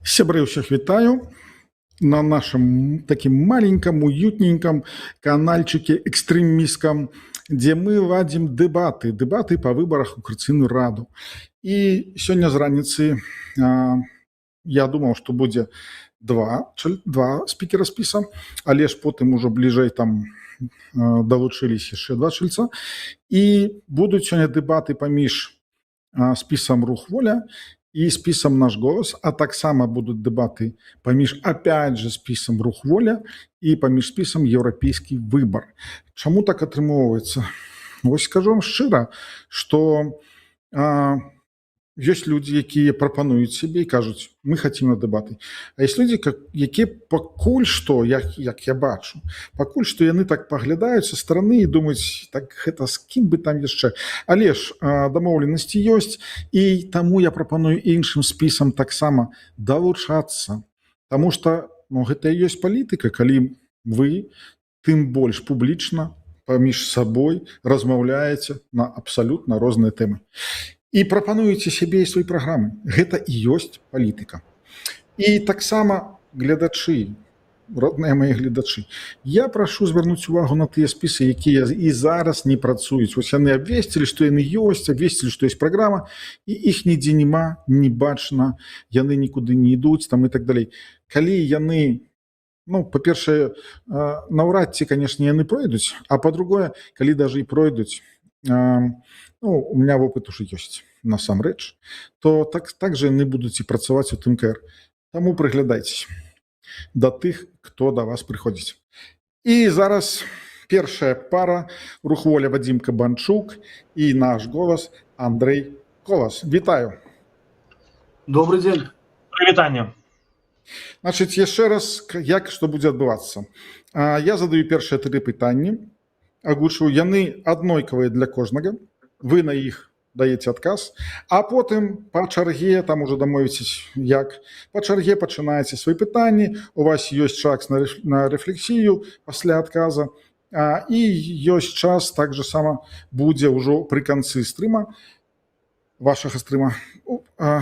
Сябры, ўсіх вітаю на нашем таким маленьком, уютненьком канальчике экстремистском, где мы ладим дебаты по выборах у Координацыйную раду. И сегодня з раніцы я думал, что будет два спикера спіса, але ж потым ужо бліжэй там далучылись яшчэ два чальца. И будут сегодня дебаты паміж спісам «Рух Воля» и списом «Наш голос», а таксама будут дебаты паміж, опять же, списом «Рух Воля» и паміж списом «Европейский выбор». Чаму так атрымоўваецца? Вось скажу вам шчыра, что есть люди, якія прапануюць себе и кажуць, мы хотим на дебаты. А есть люди, якія пакуль што, як я бачу, пакуль што яны так паглядаюць со стороны и думаюць, так гэта з кім бы там яшчэ. Але ж дамоўленасці ёсць, и таму я прапаную іншым спісам таксама далучацца. Таму што гэта і ёсць палітыка, калі вы тым больш публічна паміж сабой размаўляеце на абсалютна розныя тэмы. И прапануеце себе и свои программы. Гэта и ёсць палітыка. И таксама глядачы, родныя мои глядачы, я прашу звярнуць увагу на тыя спісы, якія і зараз не працуюць. Вось яны абвесцілі, што яны ёсць, абвесцілі, што ёсць праграма, і іх нідзе няма, не бачна, яны нікуды не ідуць, там і так далей. Калі яны, па-першае, наўрад ці, канешне, яны пройдуць, а па-другое, калі даже і пройдуць, у меня опыт уже есть, насамрэч, то так же яны будуць і працаваць у ТМКР. Таму прыглядайцесь да тых, хто да вас прыходзіць. І зараз першая пара «Рух Воля» Вадим Кабанчук и «Наш голос» Андрей Колас. Вітаю. Добрый день. Привітання. Значит, яшчэ раз, што будзе адбывацца. Я задаю першыя тры пытанні, агучваю, яны аднолькавыя для кожнага. Вы на іх даеце адказ, а потым па чарге, там уже дамовіцесь як, па чарге пачынаеце свои пытанні, у вас ёсць час на рэфлексію пасля адказа, і ёсць час так же сама будзе ўжо пры канцы стрыма, вашага стрыма,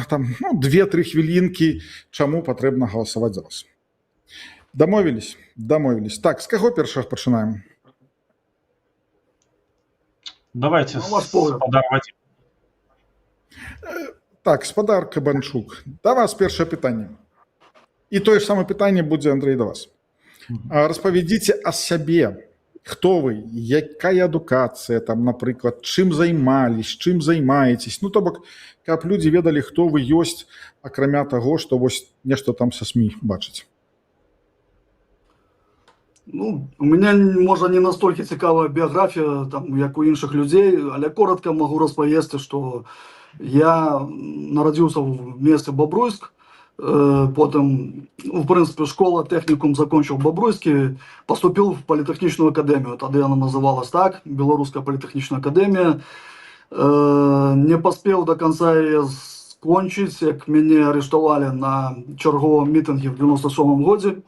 там 2-3 хвілінкі, чаму патрэбна галасаваць за вас. Дамовілись? Дамовілись. Так, з каго першага пачынаем? Давайте спадар Вадим. Так, спадар Кабанчук, да вас першае пытанне. І тое ж самае пытанне будзе, Андрей, да вас. Распавядзіце о сябе. Хто вы, якая адукацыя, там, напрыклад, чым займались, чым займаетесь. То бок, каб людзі ведалі, хто вы ёсць, акрамя таго, што вось нешта там са СМІ бачыць. У меня, может, не настолько цікавая биография, там, як у іншых людей, але коротко могу распавесці, что я народился в месте Бобруйск, потом, в принципе, школа, техникум закончил в Бобруйске, поступил в политехничную академию, тогда она называлась так, Белорусская политехничная академия. Не поспел до конца ее скончить, як меня арестовали на черговом митинге в 97 году.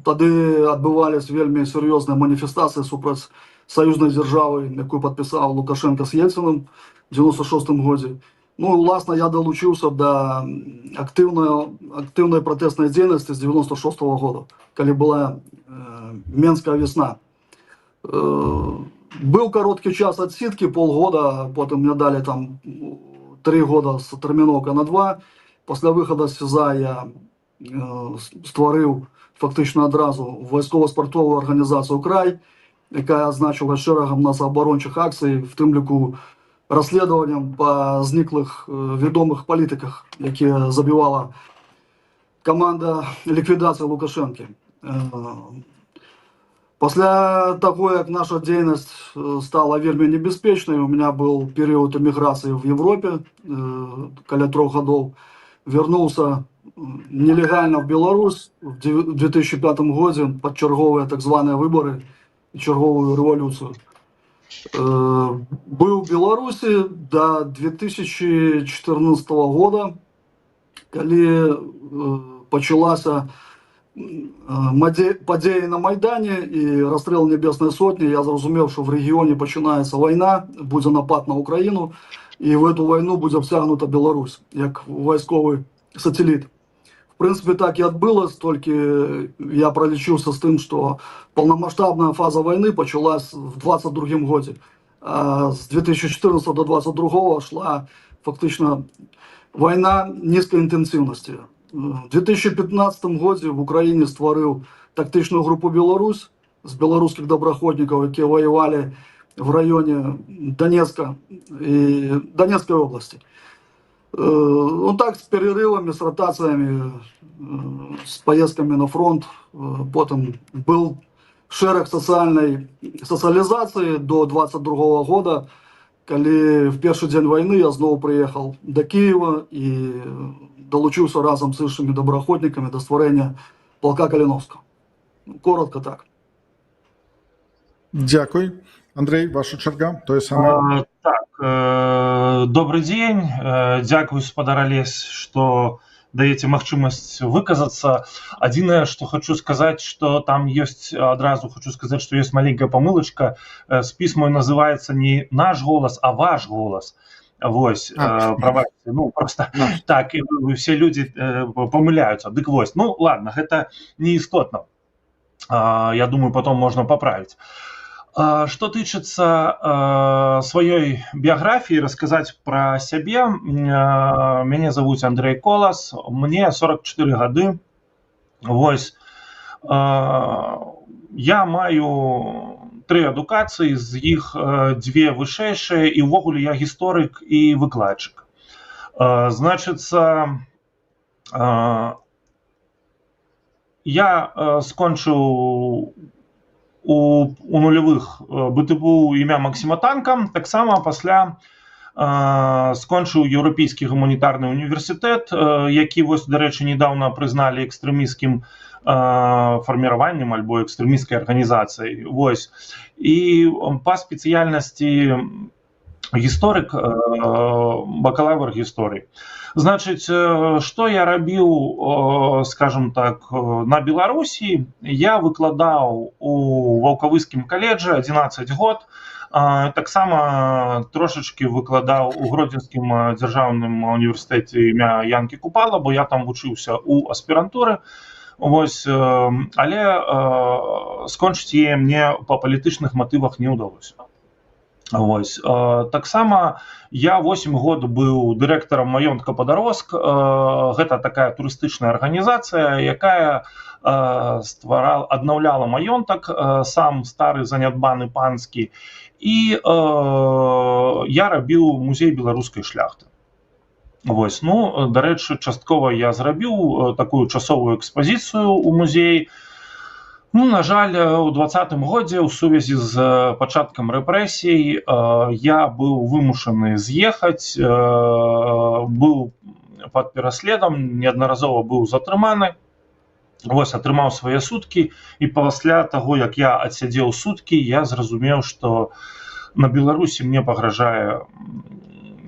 Тады адбываліся вельмі сур'ёзныя маніфестацыі супраць саюзнай дзяржавы, якую падпісаў Лукашенко з Ельцыным в 96 годзе. Уласна, я далучыўся да актыўнай пратэснай дзейнасці з 96 года, калі была Менская весна. Быў кароткі час адсідкі, полгода, потым мне далі там 3 года з тэрміноўкай на 2. Пасля выхада з СІЗА я стварыў фактично адразу вайсково-спартовую организацию «Край», якая азначила шэрагам насаабарончых акцый, в тым ліку расследаванням па зніклых вядомых палітыках, якія забівала команда ліквідацыі Лукашэнкі. Пасля таго, як наша дзейнасць стала вельмі небяспечнай, у меня был перыяд эміграцыі в Европе, каля 3 гадоў, вернулся нелегально в Беларусь в 2005 году под черговые так званые выборы и черговую революцию. Был в Беларуси до 2014 года, когда началась подеи на Майдане и расстрел Небесной Сотни. Я зрозумел, что в регионе начинается война, будет напад на Украину, и в эту войну будет втягнута Беларусь, как войсковый сателлит. В принципе, так и отбылось, только я пролечился с тем, что полномасштабная фаза войны началась в 22 году. А с 2014 до 2022 шла фактично война низкой интенсивности. В 2015 году в Украине створил тактичную группу «Беларусь» с белорусских доброходников, которые воевали в районе Донецка и Донецкой области. Ну так, с перерывами, с ротациями, с поездками на фронт. Потом был шерах социализации до 22 года, коли в перший день войны я снова приехал до Киева и долучился разом с іншими доброходниками до створения полка Калиновского. Коротко так. Дякую. Андрей, ваша черга, то самое. Добрый день. Дякую, спадар Алесь, что даете магчымасць выказаться. Адзінае, что хочу сказать, что там есть, одразу хочу сказать, что есть маленькая помылочка. Спіс мой называется не «Наш голос», а «Ваш голос». Вось, пробачьте, ну просто так, и все люди помыляются. Дык вось, ну ладно, это не истотно. Я думаю, потом можно поправить. Что тычыцца своей биографии, рассказать про себе. Меня зовут Андрей Колас, мне 44 гады. Вось, я маю 3 адукацыі, з іх 2 вышэйшыя, і ўвогуле я гісторык і выкладчык. Значыцца, я скончыў у нулявых БТБУ імя Максіма Танка, таксама пасля скончыў еўрапейскі гуманітарны універсітэт, які вось, дарэчы, недавно прызналі экстрэмісцкім формированием альбо экстремистской организацией. Вось. И по специальности историк, бакалавр истории. Значит, что я рабіў, скажем так, на Беларусі? Я выкладаў у Ваўкавыскім каледжы 11 год, таксама трошечки выкладаў у Гродзенскім дзяржаўным універсітэце імя Янкі Купала, бо я там вучыўся у аспірантуры. Вось, але скончыць яе мне па палітычных матывах не ўдалося. Вось, таксама я 8 год быў дырэктарам маёнтка «Падарожск». Гэта такая турыстычная арганізацыя, якая аднаўляла маёнтак, сам стары занядбаны панскі. І я рабіў музей беларускай шляхты. Вось, ну, дарэчы, часткова я зрабіў такую часовую экспазіцыю ў музеі. Ну, на жаль, у 2020 годзе ў сувязі з пачаткам рэпрэсій я быў вымушаны з'ехаць, быў пад пераследам, неаднаразова быў затрыманы. Вось, атрымаў свае суткі, і пасля таго, як я адсядзеў суткі, я зразумеў, што на Беларусі мне пагражае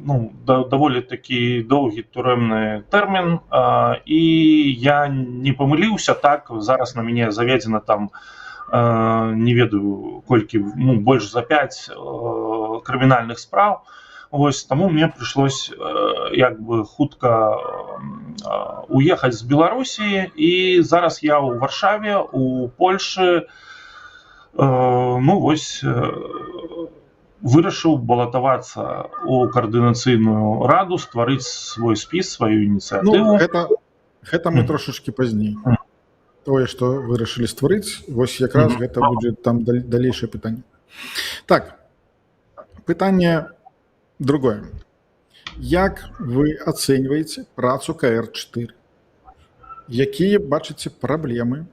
даволі такі доўгі турэмны тэрмін, і я не памыліўся, так, зараз на мяне заведзена там, не ведаю колькі, больш за 5 крымінальных спраў. Вось, таму мне прыйшлось як бы хутка уехаць з Беларусі, і зараз я ў Варшаве, у Польшы, ну вось, вырашыў балатавацца ў каардынацыйную раду, стварыць свой спіс, сваю ініцыятыву. Ну, гэта мы трошачкі пазней. Тое, што вырашылі стварыць, вось якраз гэта будзе там далейшае пытанне. Так, пытанне другое. Як вы ацэньваеце працу КР-4? Якія бачыце праблемы?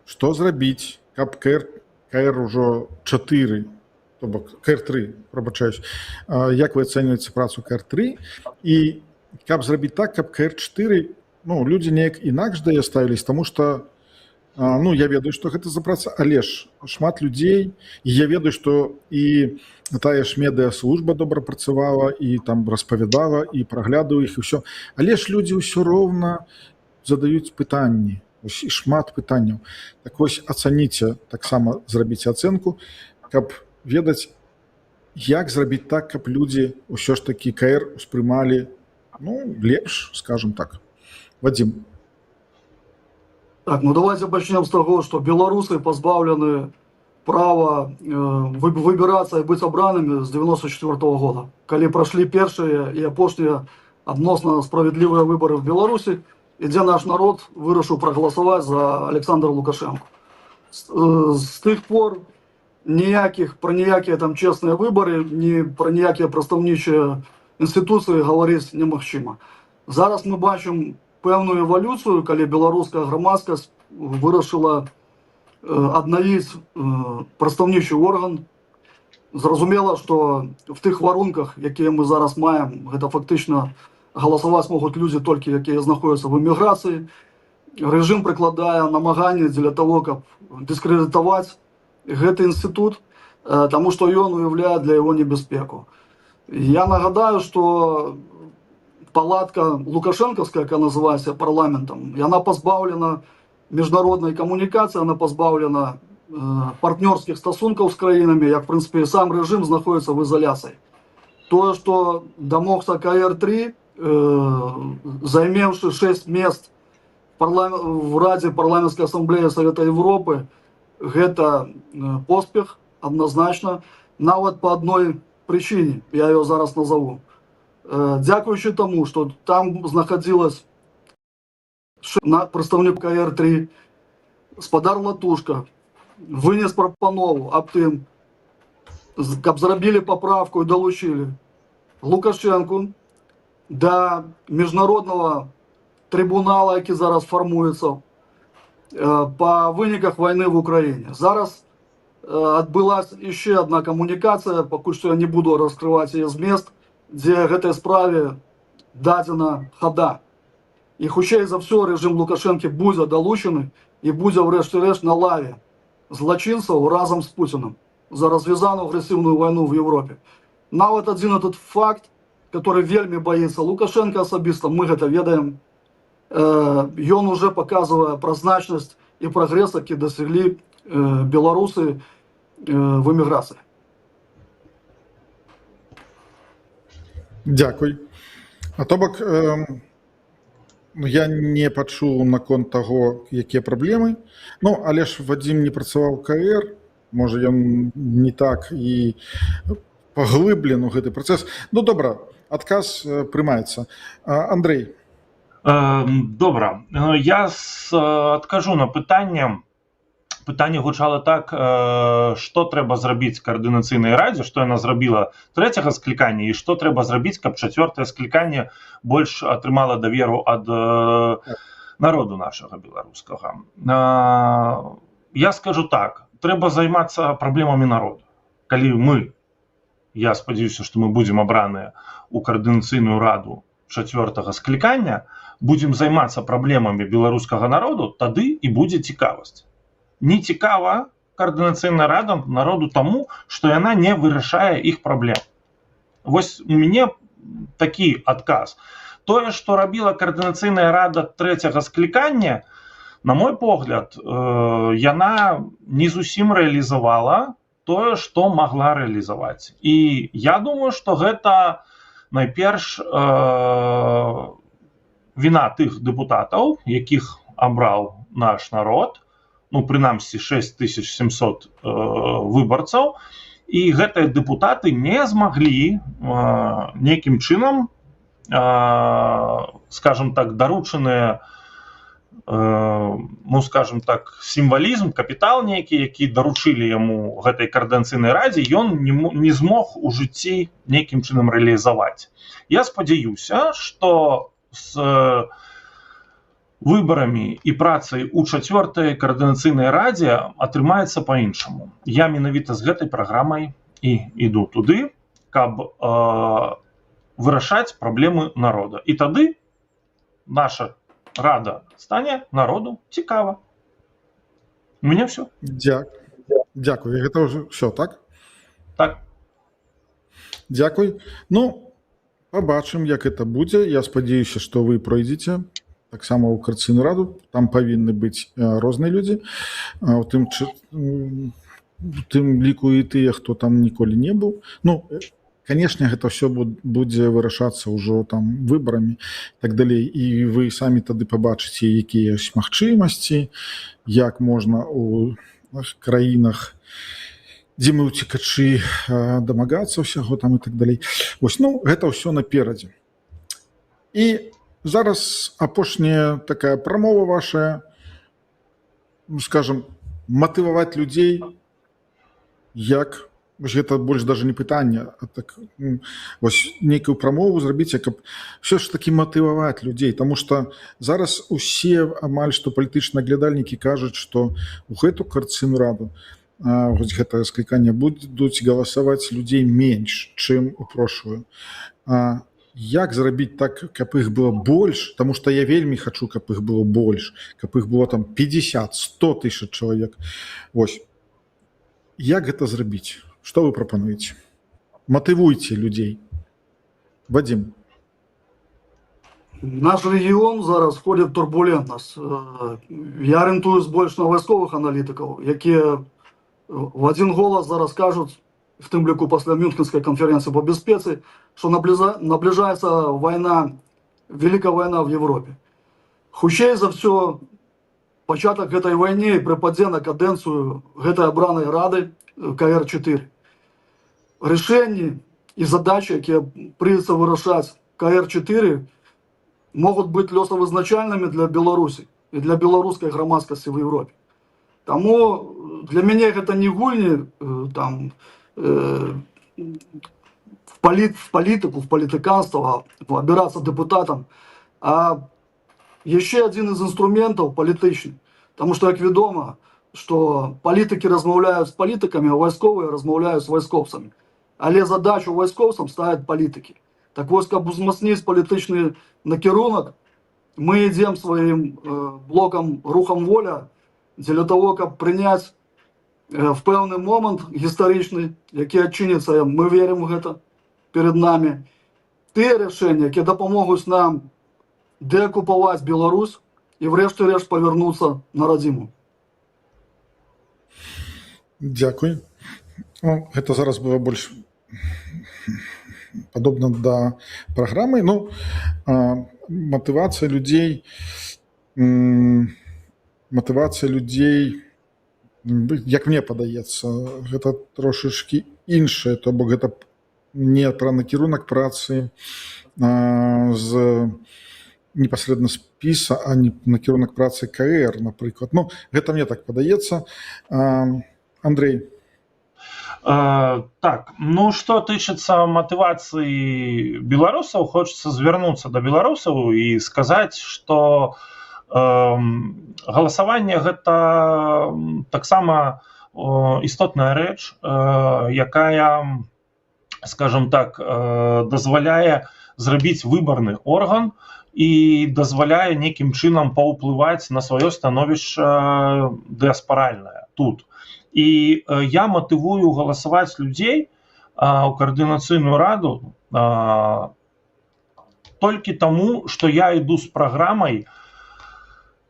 Што зрабіць, каб КР ўжо 4, то бок КР-3, прабачаюсь, як вы ацэньваеце працу КР-3, і каб зрабіць так, каб КР-4, ну, людзі неяк інакш да яе ставіліся, таму што, ну, я ведаю, што гэта за праца, але ж шмат людзей, і я ведаю, што і тая ж медыаслужба добра працавала, і там распавядала, і праглядаў іх, і ўсё. Але ж людзі ўсё роўна задаюць пытанні, і шмат пытанняў. Так вось, ацаніце, таксама зрабіце ацэнку, каб ведаць, як зрабіць так, каб людзі ўсё ж такі КР успрымалі, ну, лепш, скажем так. Вадим. Так, ну давайте начнем с того, что белорусы позбавлены права выбираться и быть обранными с 94 года, когда прошли первые и опошние адносно справедливые выборы в Беларуси, где наш народ вырашил проголосовать за Александра Лукашенко. С тех пор про ніякие там честные выборы, ні про ніякие представничі інституції говорити немагчыма. Зараз ми бачимо певну еволюцію, коли білоруська громадськість вирішила аднавіць представничий орган. Зразумела, што в тых варунках, якія мы зараз маем, гэта фактычна галасаваць могуць людзі толькі, якія знаходзяцца в эміграцыі. Рэжым прыкладае намаганні для того, каб дыскрэдытаваць гэты інстытут, таму што ён уяўляе для яго небяспеку. Я нагадаю, што палатка лукашэнкаўская, якая называецца парламентам, яна пазбаўлена міжнароднай камунікацыі, яна пазбаўлена партнёрскіх стасункаў з краінамі, як, в прынцыпе, сам рэжым знаходіцца в ізаляцыі. Тое, што дамогся КР-3, займеўшы 6 мест в Радзе парламенцкай асамблеі Савета Европы, гэта поспех, адназначна, нават по адной прычыне, я ее зараз назову. Дзякуючы таму, што там знаходзілась прадстаўнік КР-3, спадар Латушка, вынес прапанову аб тым, каб зрабілі паправку і далучылі Лукашенку да міжнароднага трибунала, які зараз фармуецца по выніках войны в Украине. Зараз адбылась еще одна коммуникация, пакуль что я не буду раскрывать ее змест, где гэтай справе дадзена хада. И хутчэй за все режим Лукашенко будзе далучаны и будзе врэшце рэшт на лаве злачынцаў разом с Путиным за развязаную агрессивную войну в Европе. Нават один этот факт, который вельмі боится Лукашенко асабіста, мы гэта ведаем, ён уже показывае пра значнасць і прагрэс, які дасяглі беларусы в эміграцыі. Дзякуй. А то бок, я не пачуў наконт таго, якія праблемы. Ну, але ж Вадзім не працаваў КР, можа ён не так і паглыблен у гэты працэс. Ну, добра, адказ прымаецца. Андрэй. Добра. Я адкажу на пытанне. Пытанне гучала так, што трэба зрабіць каардынацыйнай радзе, што яна зрабіла трэцяга склікання і што трэба зрабіць, каб чацвёртае скліканне больш атрымала даверу ад народу нашага беларускага. Я скажу так, трэба займацца праблемамі народа. Калі мы, я спадзяюся, што мы будзем абраныя ў каардынацыйную раду чацвёртага склікання, будзем займацца праблемамі беларускага народу, тады і будзе цікавасць. Не цікава каардынацыйная рада народу таму, што яна не вырашае іх праблем. Вось у мяне такі адказ. Тое, што рабіла каардынацыйная рада трэцяга склікання, на мой погляд, яна не зусім рэалізавала тое, што магла рэалізаваць. І я думаю, што гэта найперш віна тых дэпутатаў, якіх абраў наш народ, ну, прынамсі 6700 выбарцаў, і гэтыя дэпутаты не змаглі нейкім чынам, скажем так, даручаныя, ну, скажем так, сімвалізм, капітал нейкі, які даручылі яму гэтай каардынацыйнай радзе, ён не змог у жыцці нейкім чынам рэалізаваць. Я спадзяюся, што з выбарамі і працай у чацвёртай каардынацыйнай радзе атрымаецца па-іншаму. Я менавіта з гэтай праграмай і іду туды, каб вырашаць праблемы народа. І тады наша рада стане народу цікава. У мяне ўсё. Дзякуй. Гэта ўжо ўсё, так? Так. Дзякуй. Ну, пабачым, як это будзе. Я спадзяюся, што вы пройдзеце таксама ў каардынацыйную раду. Там павінны быць розныя людзі. У тым ліку і тыя, хто там ніколі не быў. Ну, канешне гэта ўсё будзе вырашацца ўжо там выбарамі так далей, і вы самі тады пабачыце, якія ёсць магчымасці, як можна у краінах, дзе мы ўцекачы, дамагацца ўсяго там і так далей. Вось, ну, гэта ўсё наперадзе. І зараз апошняя такая прамова ваша, скажем, матываваць людзей, як, вось гэта больш даже не пытанне, а так, вось нейкую прамову зрабіце, каб ўсё ж такі матываваць людзей, таму што зараз усе амаль што палітычныя аглядальнікі кажуць, што ў гэту Коордынацыйную раду, вось гэтае скліканне, будуць галасаваць людзей менш, чым у прошлую. Як зрабіць так, каб іх было больш, таму што я вельмі хачу, каб іх было больш, каб іх было там 50-100 тысяч чалавек. Вось. Як гэта зрабіць? Што вы прапануеце? Матывуйце людзей. Вадзім. Наш рэгіён зараз входит в турбулентнасць. Я арыентуюсь больш на вайсковых аналітыкаў, якія в один голас зараз кажуць, в тым ліку пасля Мюнхенскай канферэнцыі по бяспецы, што набліжаецца вайна, вялікая вайна в Европе. Хутчэй за ўсё, пачатак гэтай вайне прыпадзе на кадэнцыю гэтай абранай рады КР-4. Рашэнні і задачы, якія прыйдзецца вырашаць КР-4, могуць быць лёсавызначальнымі для Беларусі і для беларускай грамадскасці в Европе. Таму для мяне гэта не гульні там, в политику, в политиканство, обираться депутатом, а еще один из инструментов политичный. Потому что, как ведомо, что политики размовляют с политиками, а войсковые размовляют с войсковцами. Але задачу войсковцам ставят политики. Так вот, как узмацнить политичный накерунок, мы идем своим блоком «Рухом воля» для того, как принять в пэўны момант гістарычны, які адчыніцца, мы верым у гэта перед нами, тыя рашэнні, якія дапамогуць нам дэакупаваць Беларусь і врэшце рэшт павярнуцца на радзіму. Дзякуй. Ну, гэта зараз было больш падобна да праграмы. Ну, матывацыя людзей, як мне падаецца, гэта трошачкі іншае, то бок гэта не пра накірунак працы з непасрэдна спіса, а не накірунак працы КР, напрыклад. Ну, гэта мне так падаецца. Андрей. Так, ну што тычыцца матывацыі беларусаў, хочацца звярнуцца да беларусаў і сказаць, што галасаванне гэта таксама істотная рэч, якая, скажем так, дазваляе зрабіць выбарны орган і дазваляе нейкім чынам паўплываць на сваё становішча дыаспаральнае тут. І я матывую галасаваць людзей у Коордынацыйную раду толькі таму, што я іду з праграмай,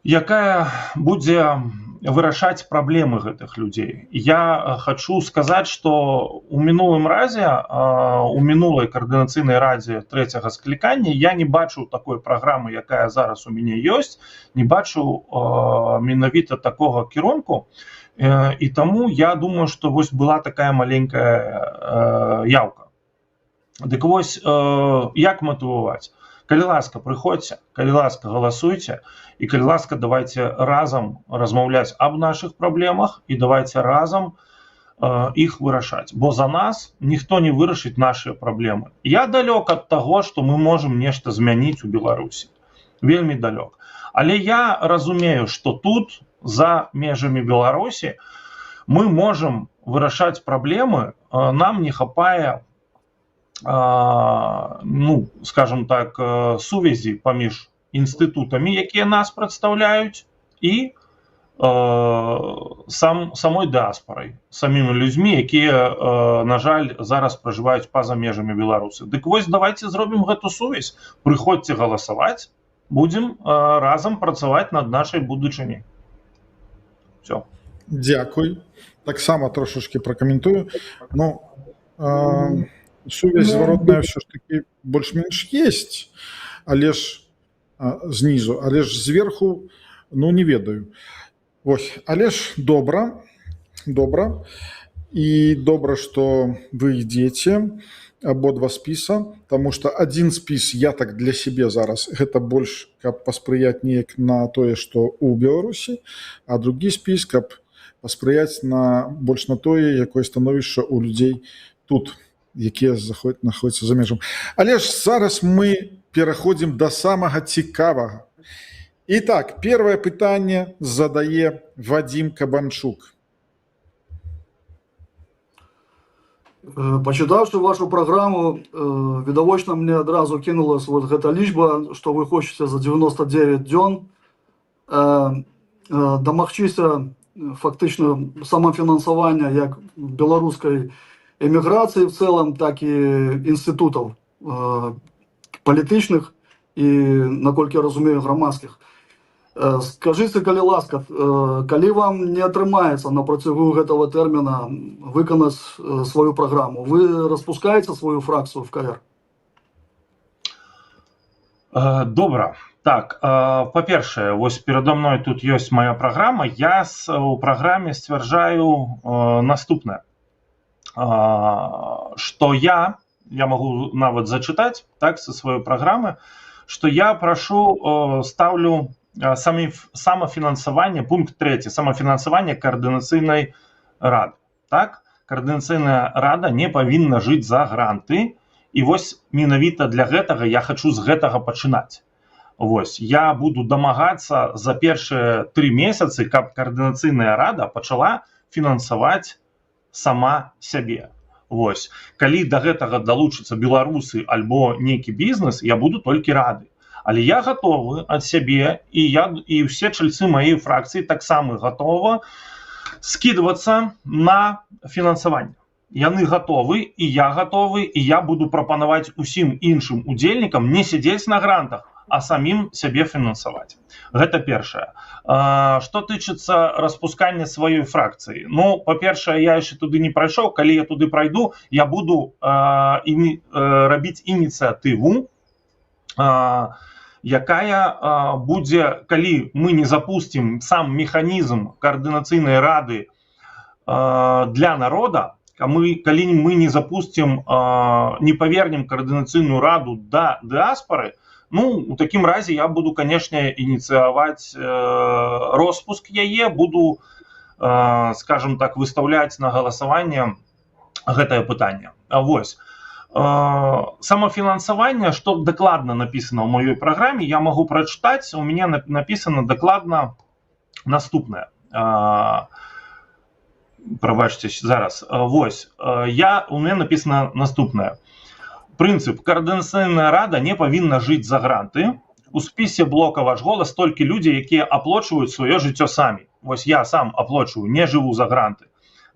якая будзе вырашаць праблемы гэтых людзей. Я хочу сказаць, што у мінулым разе, у мінулай Коордынацыйнай радзе трэцяга склікання я не бачыў такой праграмы, якая зараз у мяне ёсць, не бачыў менавіта такога кірунку, і таму я думаю, што вось была такая маленькая яўка. Дык вось, як матываваць? Калі ласка, прыходзьце, калі ласка, галасуйце, і калі ласка, давайте разам размаўляць аб нашых праблемах і давайте разам іх вырашаць. Бо за нас ніхто не вырашыць нашыя праблемы. Я далёк ад таго, што мы можам нешта змяніць у Беларусі. Вельмі далёк. Але я разумею, што тут, за межамі Беларусі, мы можам вырашаць праблемы, нам не хапае, ну, скажем так, сувязі паміж інстытутамі, якія нас прадстаўляюць, і самой дыаспарай, самімі людзьмі, якія, на жаль, зараз пражываюць па-за межамі Беларусі. Дык вось давайте зробім гэту сувязь, прыходзьце галасаваць, будзем разам працаваць над нашай будучыняй. Все. Дзякуй. Таксама трошачкі пракаментую. Ну, сувязь зваротная ўсё ж таки больш-менш есть, але ж знізу, але ж зверху, ну не ведаю. Вось, але ж добра, і добра, што вы ідзеце абодва спіса, таму што адзін спіс я так для сябе зараз гэта больш каб паспрыяць неяк на тое, што ў Беларусі, а другі спіс каб паспрыяць больш на тое, якое становішча ў людзей тут, якія знаходзяцца за межам. Але ж зараз мы пераходзім да самага цікавага. Итак, первое пытанне задае Вадим Кабанчук. Почитавши вашу программу, відавочна мне адразу кинулась вот гэта лічба, што вы хочаце за 99 дзён дамагчыся фактычна самафінансавання як беларускай эміграцыі в целом, так і інстытутаў палітычных і, наколькі я разумею, грамадскіх. Скажыце, калі ласка, калі вам не атрымаецца на працягу гэтага тэрміна выканаць сваю праграму, вы распускаеце сваю фракцыю в КР? Добра. Так, па-першае, вось перадо мной тут ёсць моя праграма. Я у праграме сцвярджаю наступнае. Што я магу нават зачытаць, так, са сваёй праграмы, што я ставлю самофинансование, пункт 3, самофинансование координаційної ради. Так? Координаційна рада не повинна жити за гранти, і ось менавіта для гэтага я хочу з гэтага пачынаць. Вось, я буду домагацца за першыя 3 месяцы, каб координаційная рада пачала фінансаваць сама сябе. Вось, калі да гэтага далучацца беларусы альбо нейкі бізнес, я буду толькі рады. Але я готовы ад сябе, і ўсе чальцы маёй фракцыі таксама гатовы скідвацца на фінансаванне. Яны гатовы, і я гатовы, і я буду прапанаваць усім іншым удзельнікам не сядзець на грантах, а самім сябе фінансаваць. Гэта першае. Што тычыцца распускання сваёй фракцыі? Ну, па-першае, я яшчэ туды не прайшоў. Калі я туды прайду, я буду рабіць ініцыятыву, якая будзе, калі мы не запустим сам механізм координаційнай рады для народа, калі мы не запустим, не павернем координаційную раду да дыаспоры, ну, у такім разе я буду, канешне, ініцыяваць роспуск яе, буду, скажем так, выстаўляць на галасаванне гэтае пытанне. Вось. Самофинансование, что докладно написано в моей программе, я могу прочитать. У меня написано докладно наступное. Пробачьте, зараз. Вось. У меня написано наступное. Принцип. Координаційна рада не повинна жить за гранты. У спісе блока «Ваш голос» толькі людзі, якія аплочваюць сваё жыццё самі. Вось я сам аплочваю, не жыву за гранты.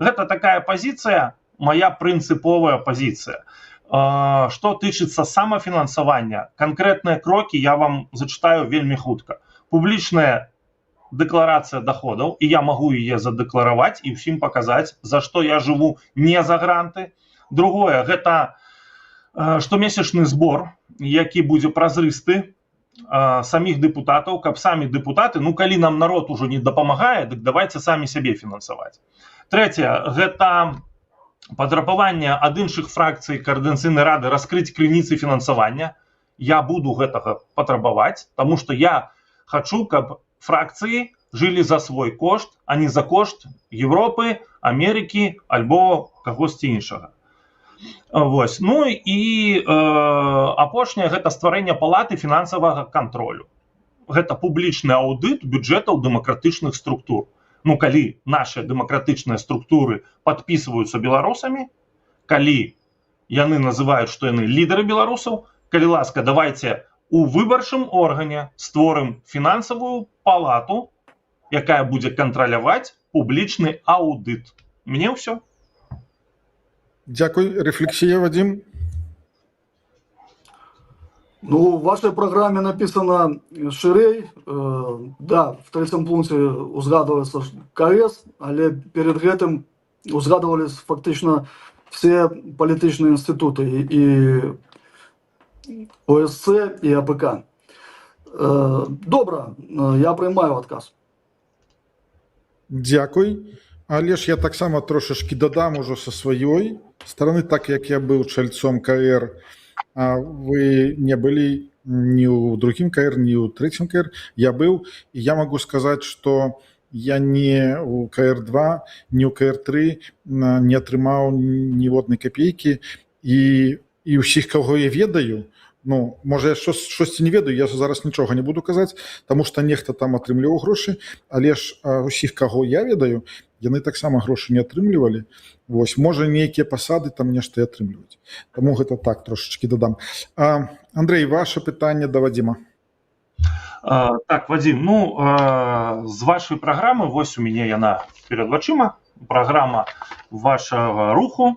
Гэта такая позиция, моя принциповая позиция. Что тычыцца самофинансования, конкретные кроки я вам зачитаю вельмі хутка. Публічная декларация доходов, и я могу ее задекларовать и всем показать, за что я живу не за гранты. Другое, это штомесячный сбор, які будзе празрысты самих депутатов, каб сами депутаты, ну калі нам народ уже не дапамагае, дык давайте сами себе фінансаваць. Третье, это падрабаванне ад іншых фракцый координаційнай рады раскрыць крыніцы фінансавання. Я буду гэтага патрабаваць, тому что я хочу, каб фракцыі жылі за свой кошт, а не за кошт Европы, Америки альбо кагосьці іншага. Вось. Ну і апошняе гэта стварэнне палаты фінансавага кантролю. Гэта публічны аўдыт бюджэтаў дэмакратычных структур. Ну, калі наши дэмакратычныя структуры подписываются беларусамі, калі яны называюць, што яны лідары беларусаў, калі ласка, давайте у выбарчым органе створым фінансавую палату, якая будзе кантраляваць публічны аўдыт. Мне ўсё. Дякую. Рефлексія, Вадим. Ну, в вашей программе написано ширей, да, в третьем пункте узгадывается КС, але перед гэтым узгадывались фактично все політичні інститути, і ОСЦ, і АПК. Добре, я приймаю відказ. Дякую. Але ж я так само трошечки додам уже со своєї сторони, так як я був чальцом КР, а ви не були ни у другим КР, ни у третьем КР, я был, и я могу сказать, что я не у КР-2, ни у КР-3 не атрымаў ніводнай копейки, і усіх, кого я ведаю, ну, можа, я щось не ведаю, я зараз нічога не буду казаць, таму што нехта там атрымліваў грошы, але ж усіх, кого я ведаю, яны таксама грошы не атрымлівалі. Вось, можа, нейкія пасады там нешта і атрымліваць. Таму гэта так трошечки дадам. Андрей, ваше пытанне да Вадзіма. Так, Вадим, ну, з вашай праграмы, вось у мяне яна перад вачыма, праграма вашага руху,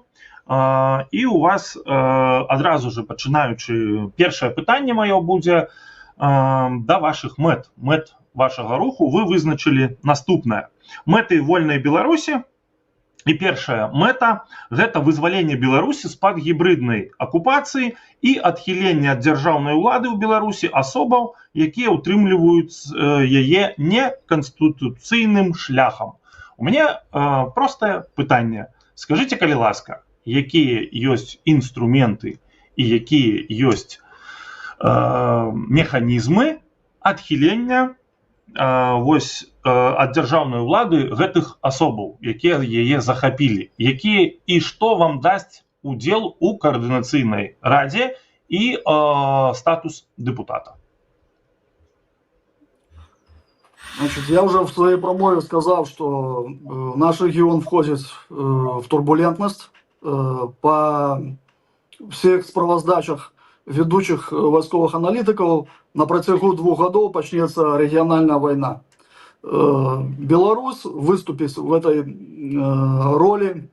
і у вас адразу же пачынаючы, першае пытанне маё будзе да вашых мэт вашага руху. Вы вызначылі наступнае. Мэты вольнай Беларусі, і першая мэта – гэта вызваленне Беларусі з-пад гібриднай акупацыі і адхіленне ад дзяржаўнай улады ў Беларусі асобаў, якія ўтрымліваюць яе неканстытуцыйным шляхам. У мяне простае пытанне. Скажыце, калі ласка, якія ёсць інструменты і якія ёсць механізмы адхілення вось ад дзяржаўнай улады гэтых асобаў, якія яе захапілі, якія і што вам дасць удзел у каардынацыйнай радзе і статус депутата. Значит, я уже в своей промове сказал, что наш регион входит в турбулентность. По всех справаздачах ведущих войсковых аналитиков на протягу 2 годов начнется региональная война. Беларусь выступит в этой роли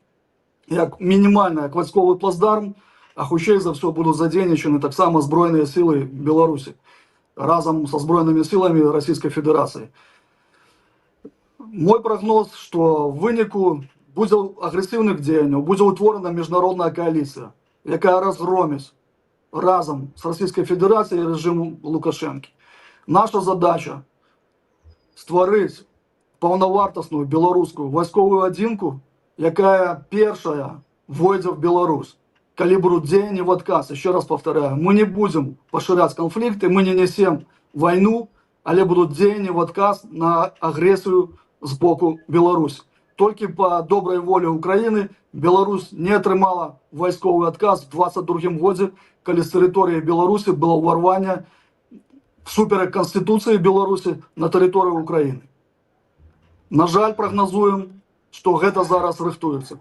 как минимальная войсковый плацдарм, а хутчэй за все будут задейничаны так само збройные силы Беларуси разом со збройными силами Российской Федерации. Мой прогноз, что в выніку будзе агрэсіўных дзеянняў, будзе ўтворана міжнародная коалиция, якая разгроміць разом с Российской Федерацией режимом Лукашенко. Наша задача стварыць паўнавартасную беларускую вайсковую адзінку, якая першая войдзе в Беларусь. Калі будут дзеянні в отказ, еще раз повторяю, мы не будем поширять конфликты, мы не несем войну, але будут дзеянні в отказ на агрессию с боку Беларусь. Только по доброй воле Украины Беларусь не атрымала вайсковый отказ в 22 годзе, калі с территории Беларуси было ўварванне всуперак Конституции Беларуси на территорию Украины. На жаль, прогнозуем, что гэта зараз рыхтуецца.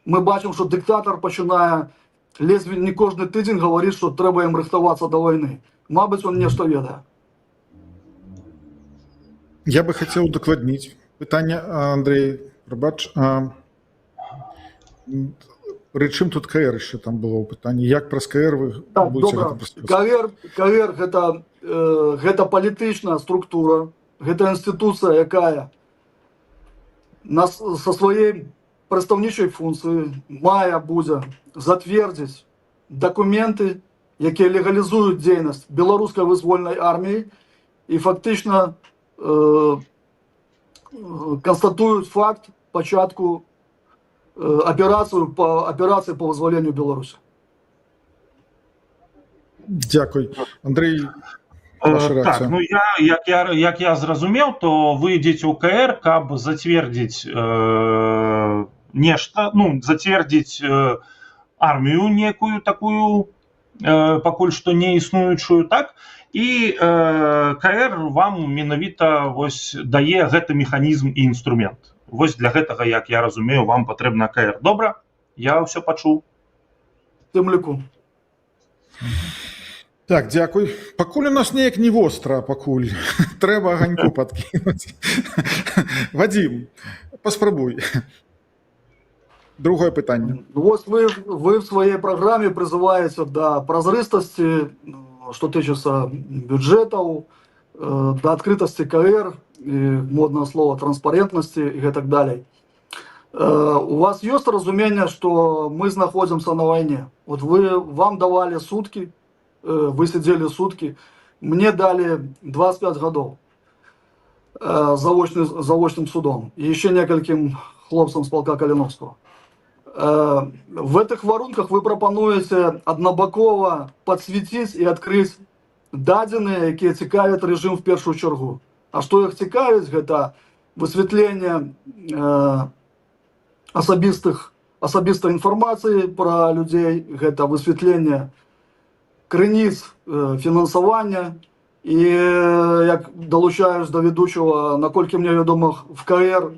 Мы бачим, что диктатор пачынае ледзьве не кожны тыдзень говорит, что трэба ім рыхтавацца до войны. Мабыць, он нешта ведае. Я бы хотел удакладніць пытанне, Андрей, прабач. Пры чым тут КР еще там было ў пытанні? Як праз КР вы так, будете добра. гэта КР гэта палітычная структура, гэта інстытуцыя, якая со своей прадстаўнічай функцыі мае будзе зацвердзіць дакументы, якія легалізуюць дзейнасць беларускай вызвольнай арміі і фактычна констатуюць факт пачатку операцию по вызволению Беларуси. Дякую. Андрей, ваша реакція. Так, ну як я зразумеў, то вы ідзеце ў КР, каб зацвердзіць нешта, ну, зацвердзіць армію некую такую, пакуль што не існуючую, так? І КР вам менавіта вось дае гэты механізм і інструмент. Вось для гэтага, як я разумею, вам патрэбна КР. Добра? Я ўсё пачуў. Тым ліку. Так, дзякуй. Пакуль у нас неяк не востра, пакуль. Трэба аганьку падкінуць. Вадзім, паспрабуй. Другое пытанне. Вот вы в своей программе призываете до прозрыстости, что тычется бюджетов, до открытости КР, и модное слово транспарентности и так далее. У вас есть разумение, что мы находимся на войне? Вот вам давали сутки, вы сидели сутки, мне дали 25 годов заочным судом и еще нескольким хлопцам с полка Калиновского. В этих воронках вы пропонуете однобоково подсветить и открыть дадзеныя, які цікавят режим в першую чергу. А что их цікавить, это высветление асабістай інфармацыі про людей, гэта высветленне крыніц фінансавання. І як долучаюсь до ведучого, наколькі мне вядома, в КР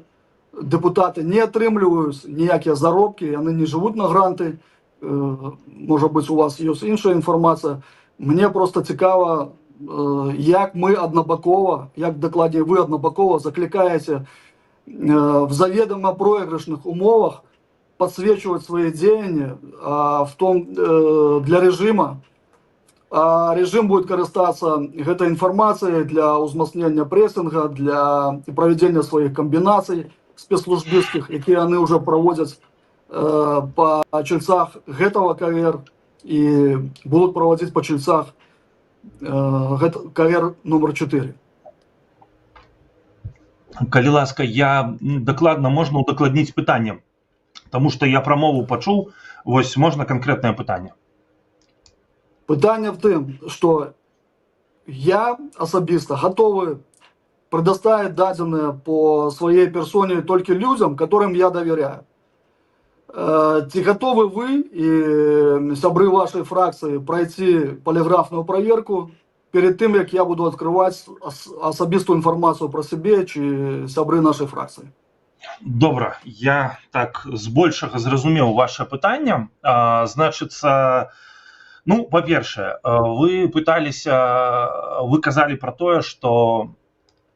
депутаты не атрымліваюць ніякія заробкі, яны не живут на гранты. Можа быць, у вас ёсць іншая інфармацыя. Мне просто цікава, як мы аднабакова, як дакладней вы аднабакова закликаете в заведомо проигрышных умовах подсвечивать свои деяния для режима. А режим будет користаться этой информацией для узмацнення прессинга, для проведения своих комбинаций спецслужбистских, які они уже проводят по чальцах этого КР и будут проводить по чальцах КР номер 4. Калі ласка, я дакладна можна удакладніць пытанне, тому што я прамову пачуў, вось можна канкрэтнае пытанне. Пытанне в тым, что я особисто готовы предоставить дадзеныя по своей персоне только людям, которым я доверяю. Ці готовы вы и сябры вашей фракции пройти полиграфную проверку перед тем, как я буду открывать особистую информацию про себе чи сябры нашей фракции? Добра, я так збольшага зразумеў ваше пытанне. Значыцца, ну, па-першае, вы казалі пра тое, што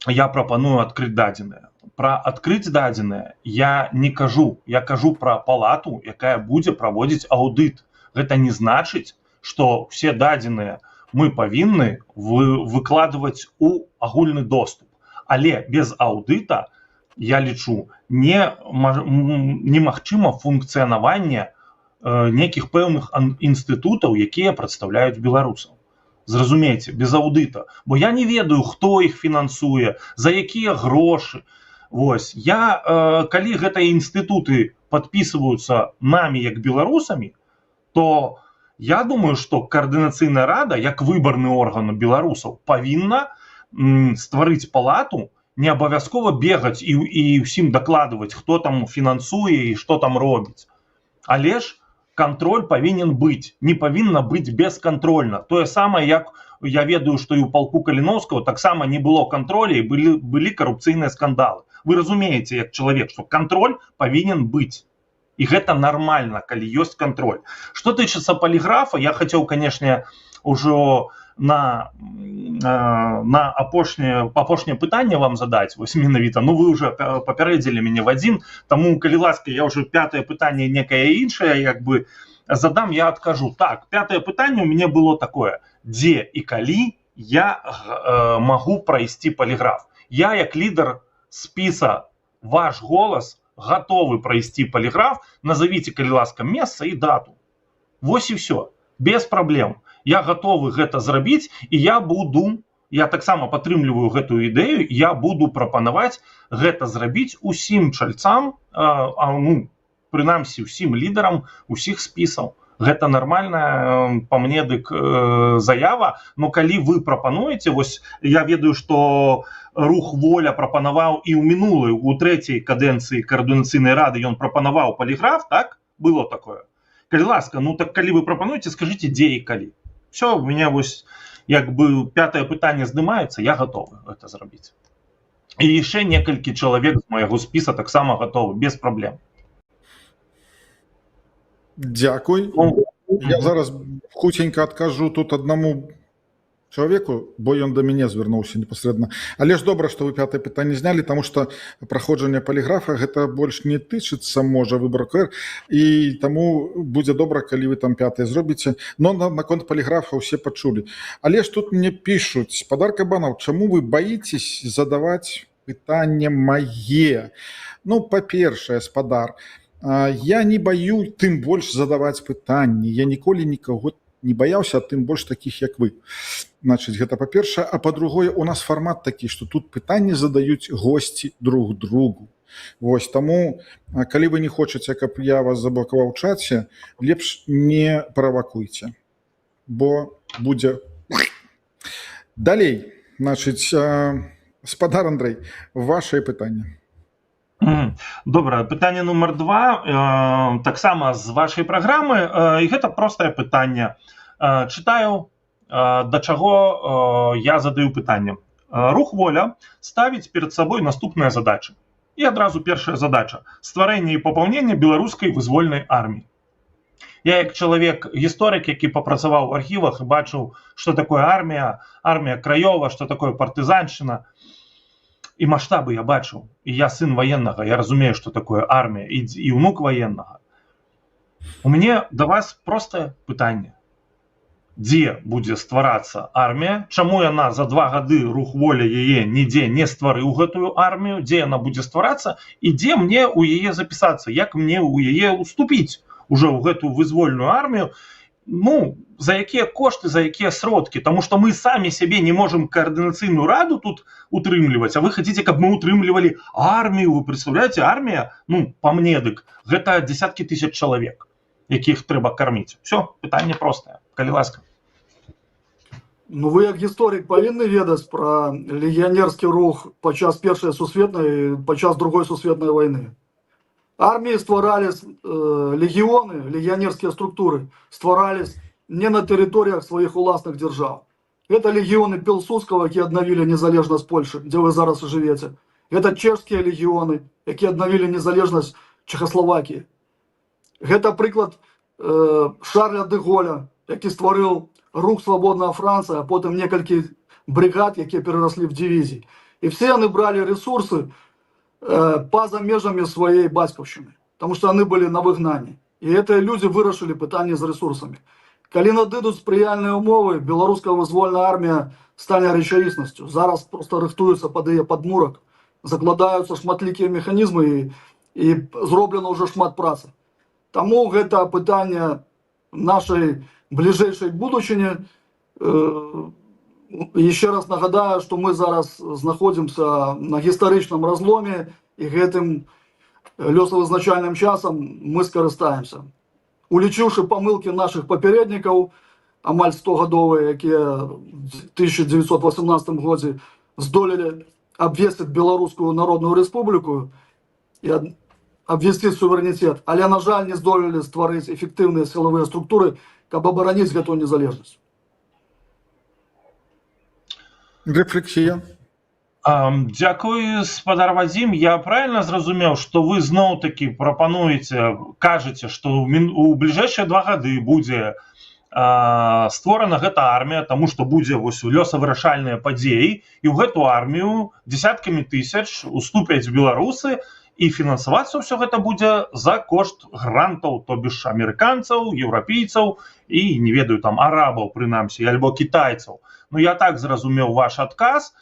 я прапаную адкрыць дадзеныя. Пра адкрыць дадзеныя я не кажу, я кажу пра палату, якая будзе праводзіць аўдыт. Гэта не значыць, што все дадзеныя мы павінны выкладваць у агульны доступ. Але без аўдыта, я лічу, немагчыма функцыянаванне нейкіх пэўных інстытутаў, якія прадстаўляюць беларусаў. Зразумейце, без аўдыта. Бо я не ведаю, хто іх фінансуе, за якія грошы. Вось, калі гэтыя інстытуты падпісваюцца намі як беларусамі, то я думаю, што Координацыйная рада, як выбарны орган беларусаў, павінна стварыць палату, не абавязкова бегаць і ўсім дакладваць, хто там фінансуе і што там робіць. Але ж контроль павінен быць, не павінна быць бесконтрольна. Тое самае, як я ведаю, што і ў палку Каліновскага таксама не было контроля і былі карупцыйныя скандалы. Вы разумееце, як чалавек, што контроль павінен быць. І гэта нармальна, калі ёсць контроль. Што тычыцца поліграфа, я хацеў, канешне, ужо на апошняе пытанне вам задаць, вось менавіта. Ну, вы уже папярэдзілі мяне в адзін, таму, калі ласка, я уже пятае пытанне некае іншае, як бы, задам, я адкажу. Так, пятае пытанне у мяне было такое. Дзе і калі я магу прайсці поліграф? Я, як лідар спіса «Ваш голас», готовы пройти полиграф, назовите, калі ласка, месца і дату. Вось і все, без проблем. Я готовы гэта зрабіць, і я таксама падтрымліваю гэтую ідэю, я буду прапанаваць гэта зрабіць усім чальцам, прынамсі усім лідарам усіх спісаў. Гэта нармальная, па мне, дык заява, но калі вы прапануеце, вось я ведаю, што рух «Воля» прапанаваў і ў мінулай, у трэцяй кадэнцыі Координацыйнай рады ён прапанаваў поліграф, так? Было такое. Калі ласка, ну так калі вы прапануеце, скажыце, дзе і калі. Все, у меня вось, як бы, пятае пытанне здымаецца, я готовы гэта зрабіць. І яшчэ некалькі чалавек з майго спіса таксама готовы, без праблем. Дзякуй. Я зараз хуценька адкажу тут аднаму чалавеку, бо ён да мяне звярнуўся непасрэдна. Але ж добра, што вы пятае пытанне знялі, таму што праходжанне поліграфа гэта больш не тычыцца, можа, выбару КР, і таму будзе добра, калі вы там пятае зробіце. Но наконт поліграфа ўсе пачулі. Але ж тут мне пішуць: спадар Кабанаў, чаму вы баіцесь задаваць пытанне мае? Ну, па-першае, спадар, я не баю тым больш задаваць пытанні. Я ніколі нікаго не баяўся, тым больш такіх, як вы. Значыць, гэта па-першае, а па-другое, у нас фармат такі, што тут пытанні задаюць госці друг другу. Вось, таму, калі вы не хочаце, каб я вас заблакаваў у чаце, лепш не правакуйце, бо будзе... Далей, значыць, спадар Андрэй, вашае пытанне. Добра, пытанне нумар 2 таксама з вашай праграмы, і гэта простае пытанне. Чытаю, да чаго я задаю пытанне. Рух Воля ставіць перад сабой наступныя задачы. І адразу першая задача – стварэнне і папаўненне беларускай вызвольнай арміі. Я як чалавек, гісторык, які папрацаваў у архівах і бачыў, што такое армія, армія краёва, што такое партызаншчына. І маштабы я бачыў. І я сын ваеннага, я разумею, што такое армія, і ўнук ваеннага. У мяне да вас простае пытанне. Дзе будзе стварацца армія? Чаму яна за 2 гады рух Воля яе нідзе не стварыў гэтую армію? Дзе яна будзе стварацца? І дзе мне ў яе запісацца? Як мне ў яе уступіць уже ў гэтую вызвольную армію? Ну, за якія кошты, за якія сродкі? Таму што мы самі сябе не можам коордынацыйную раду тут утрымліваць, а вы хацеце, каб мы утрымлівалі армію. Вы представляеце, армія, ну, па мне дык, гэта десяткі тысяч чалавек, якіх трэба карміць. Все, пытанне простае, калі ласка. Ну, вы як гісторык павінны ведаць пра легіянерскі рух падчас Першай сусветнай, падчас Другой сусветнай вайны. Армии стварались, легионы, легионерские структуры стварались не на территориях своих уласных держав. Это легионы Пилсудского, которые обновили незалежность Польши, где вы зараз и живете. Это чешские легионы, которые обновили незалежность Чехословакии. Это приклад Шарля де Голля, который створил рух «Свободная Франция», а потом несколько бригад, которые переросли в дивизии. И все они брали ресурсы поза межами своей батьковщины, потому что они были на выгнании. И это люди вырашили питання з ресурсами. Коли надійдуть сприяльні умови, білоруська визвольна армія стане речовісністю. Зараз просто рихтується під її подмурок, закладаються шматлікі механізми і зроблено вже шмат праці. Тому це питання нашої ближайшої будущини. Еще раз нагадаю, что мы зараз знаходимся на гістарычным разломе, и гэтым лёсавызначальным часам мы скарыстаемся. Улічыўшы памылки наших попередников, амаль 100-гадовыя, якія в 1918 годзе здолели обвесить Белорусскую Народную Республику и обвестить суверенитет, але, на жаль, не здолели стварыць эффективные силовые структуры, каб абараніць гэтую незалежнасць. Рефлексія. Дзякую, спадар Вадзім. Я правильно зразумеў, што вы зноў-такі прапануеце, кажаце, што ў бліжэйшыя 2 гады будзе створана гэта армія, таму што будзе лёсавырашальныя падзеі, і ў гэту армію дзесяткамі тысяч уступяць беларусы, і фінансавацца ўсё гэта будзе за кошт грантаў, то бишь амерыканцаў, еўрапейцаў і, не ведаю, там арабаў, прынамсі, альбо кітайцаў. Ну, я так зразумеў ваш адказ.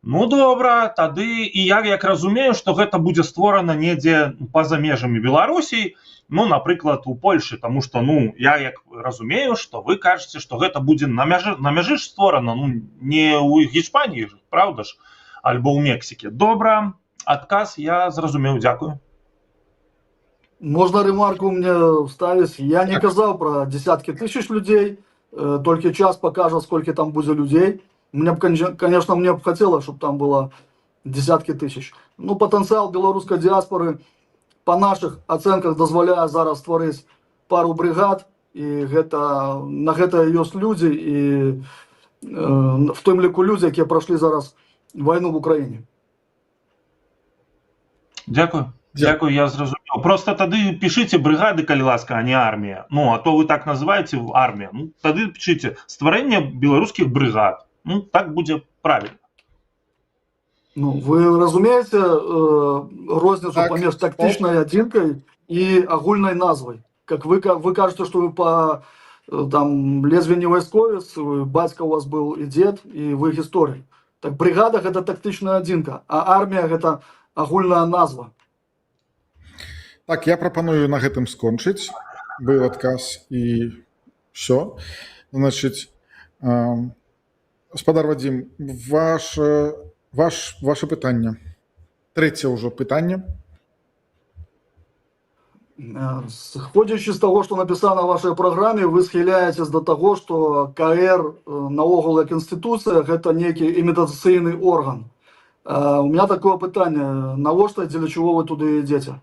Ну, добра, тады і я як разумею, што гэта будзе створана недзе па-за межамі Беларусі, ну, напрыклад, у Польшы, таму што, ну, я як разумею, што вы кажаце, што гэта будзе на мяжы ж створана, ну, не ў Гішпаніі, правда ж, альбо ў Мексіке. Добра, адказ я зразумеў, дзякую. Можно ремарку мне вставить? Я не казал про десятки тысяч людей, только час покажет, сколько там будет людей. Мне, конечно, мне бы хотелось, чтобы там было десятки тысяч. Ну, потенциал белорусской диаспоры по наших оценках дозволяет зараз створить пару бригад, и на гэта ёсць люди, и в том ліку люди, которые прошли зараз войну в Украине. Дякую. Дякую, я зразумеў. Просто тады пішыце бригады, калі ласка, а не армія. Ну, а то вы так называеце армія. Ну, тады пішыце стварэнне беларускіх бригад. Ну, так будзе правильно. Ну, вы разумеете розницу так, паміж тактичной адзінкай и агульной назвой? Как вы кажете, что вы по там лезвию не войсковец, батька у вас был и дед, и вы историк. Так бригада это тактичная адзінка, а армия это агульная назва. Так, я прапаную на гэтым скончыць. Быў адказ і все. Значыць, гаспадар Вадзім, ваше пытанне. Трэцяе ўжо пытанне. Сходячи з того, что написано в вашей программе, вы схиляетесь до того, что КР наогул як институция это некий имитаційний орган. У меня такое питання: навошта, для чого ви туди йдете?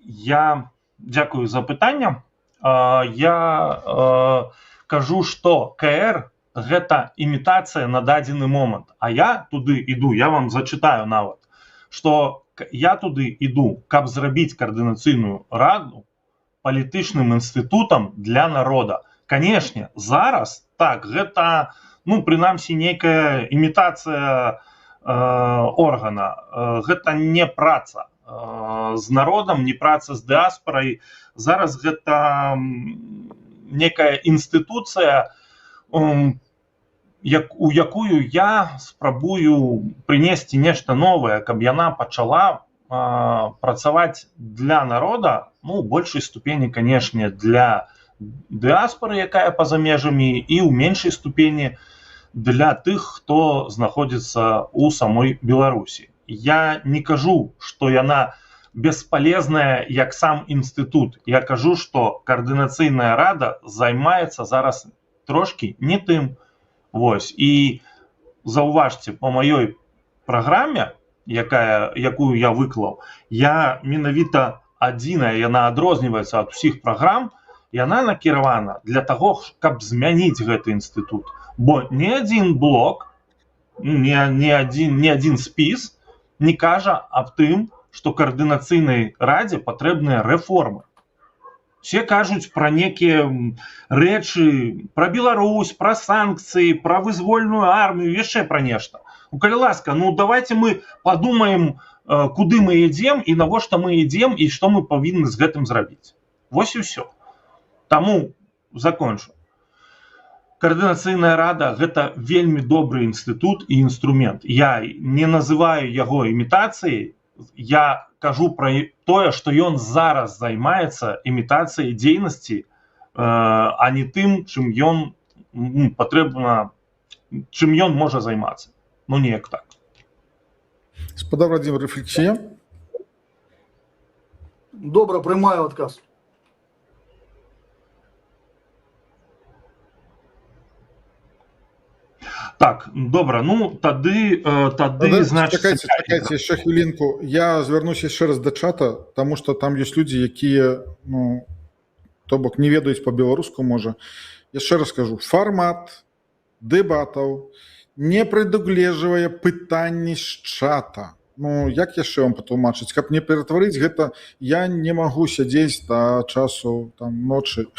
Я дякую за питання. Я кажу, што КР гэта імітацыя на дадзены момант, а я туды іду, я вам зачытаю нават, што я туды іду, каб зрабіць каардынацыйную раду палітычным інстытутам для народа. Канешне, зараз так, гэта, ну, прынамсі, нейкая імітацыя органа, гэта не праца з народам, не праца з дыаспорай. Зараз гэта некая інстытуцыя, у якую я спрабую прынесці нешта новае, каб яна пачала працаваць для народа, ну, у большай ступені, канешне, для дыаспоры, якая па-за межамі, і ў меншай ступені для тых, хто знаходзіцца ў самой Беларусі. Я не кажу, што яна бесполезная як сам інстытут. Я кажу, што каардынацыйная рада займаецца зараз трошкі не тым. Вось. І заўважце, по маёй праграме, якую я выклаў, я менавіта адзіная, яна адрозніваецца ад усіх праграм, яна накіравана для таго, каб змяніць гэты інстытут. Бо ні адзін блок, ні адзін спіс не кажа аб тым, што каардынацыйнай радзе патрэбныя рэформы. Все кажуць пра некія рэчы, пра Беларусь, пра санкцыі, пра вызвольную армію, яшчэ пра нешта. Ну, калі ласка, ну давайте мы падумаем, куды мы ідзем і навошта мы ідзем і што мы павінны з гэтым зрабіць. Вось і ўсё. Таму закончу. Каардынацыйная рада гэта вельмі добры інстытут і інструмент. Я не называю яго імітацыяй, я кажу пра тое, што ён зараз займаецца імітацыяй дзейнасці, а не тым, чым ён патрэбна, чым ён можа займацца. Ну, неяк так. Гаспадар Вадзім, рэфлексія? Добра, приймаю адказ. Так, добра, ну тады значит... Чакайце, яшчэ хвілінку. Я звярнуся яшчэ раз да чата, таму што там ёсць людзі, якія, ну, то бок не ведаюць па-беларуску, можа. Яшчэ раз кажу, фармат дэбатаў не прадугледжвае пытанні з чата. Ну, як яшчэ вам патлумачыць? Каб не ператварыць гэта, я не магу сядзець да часу там ночы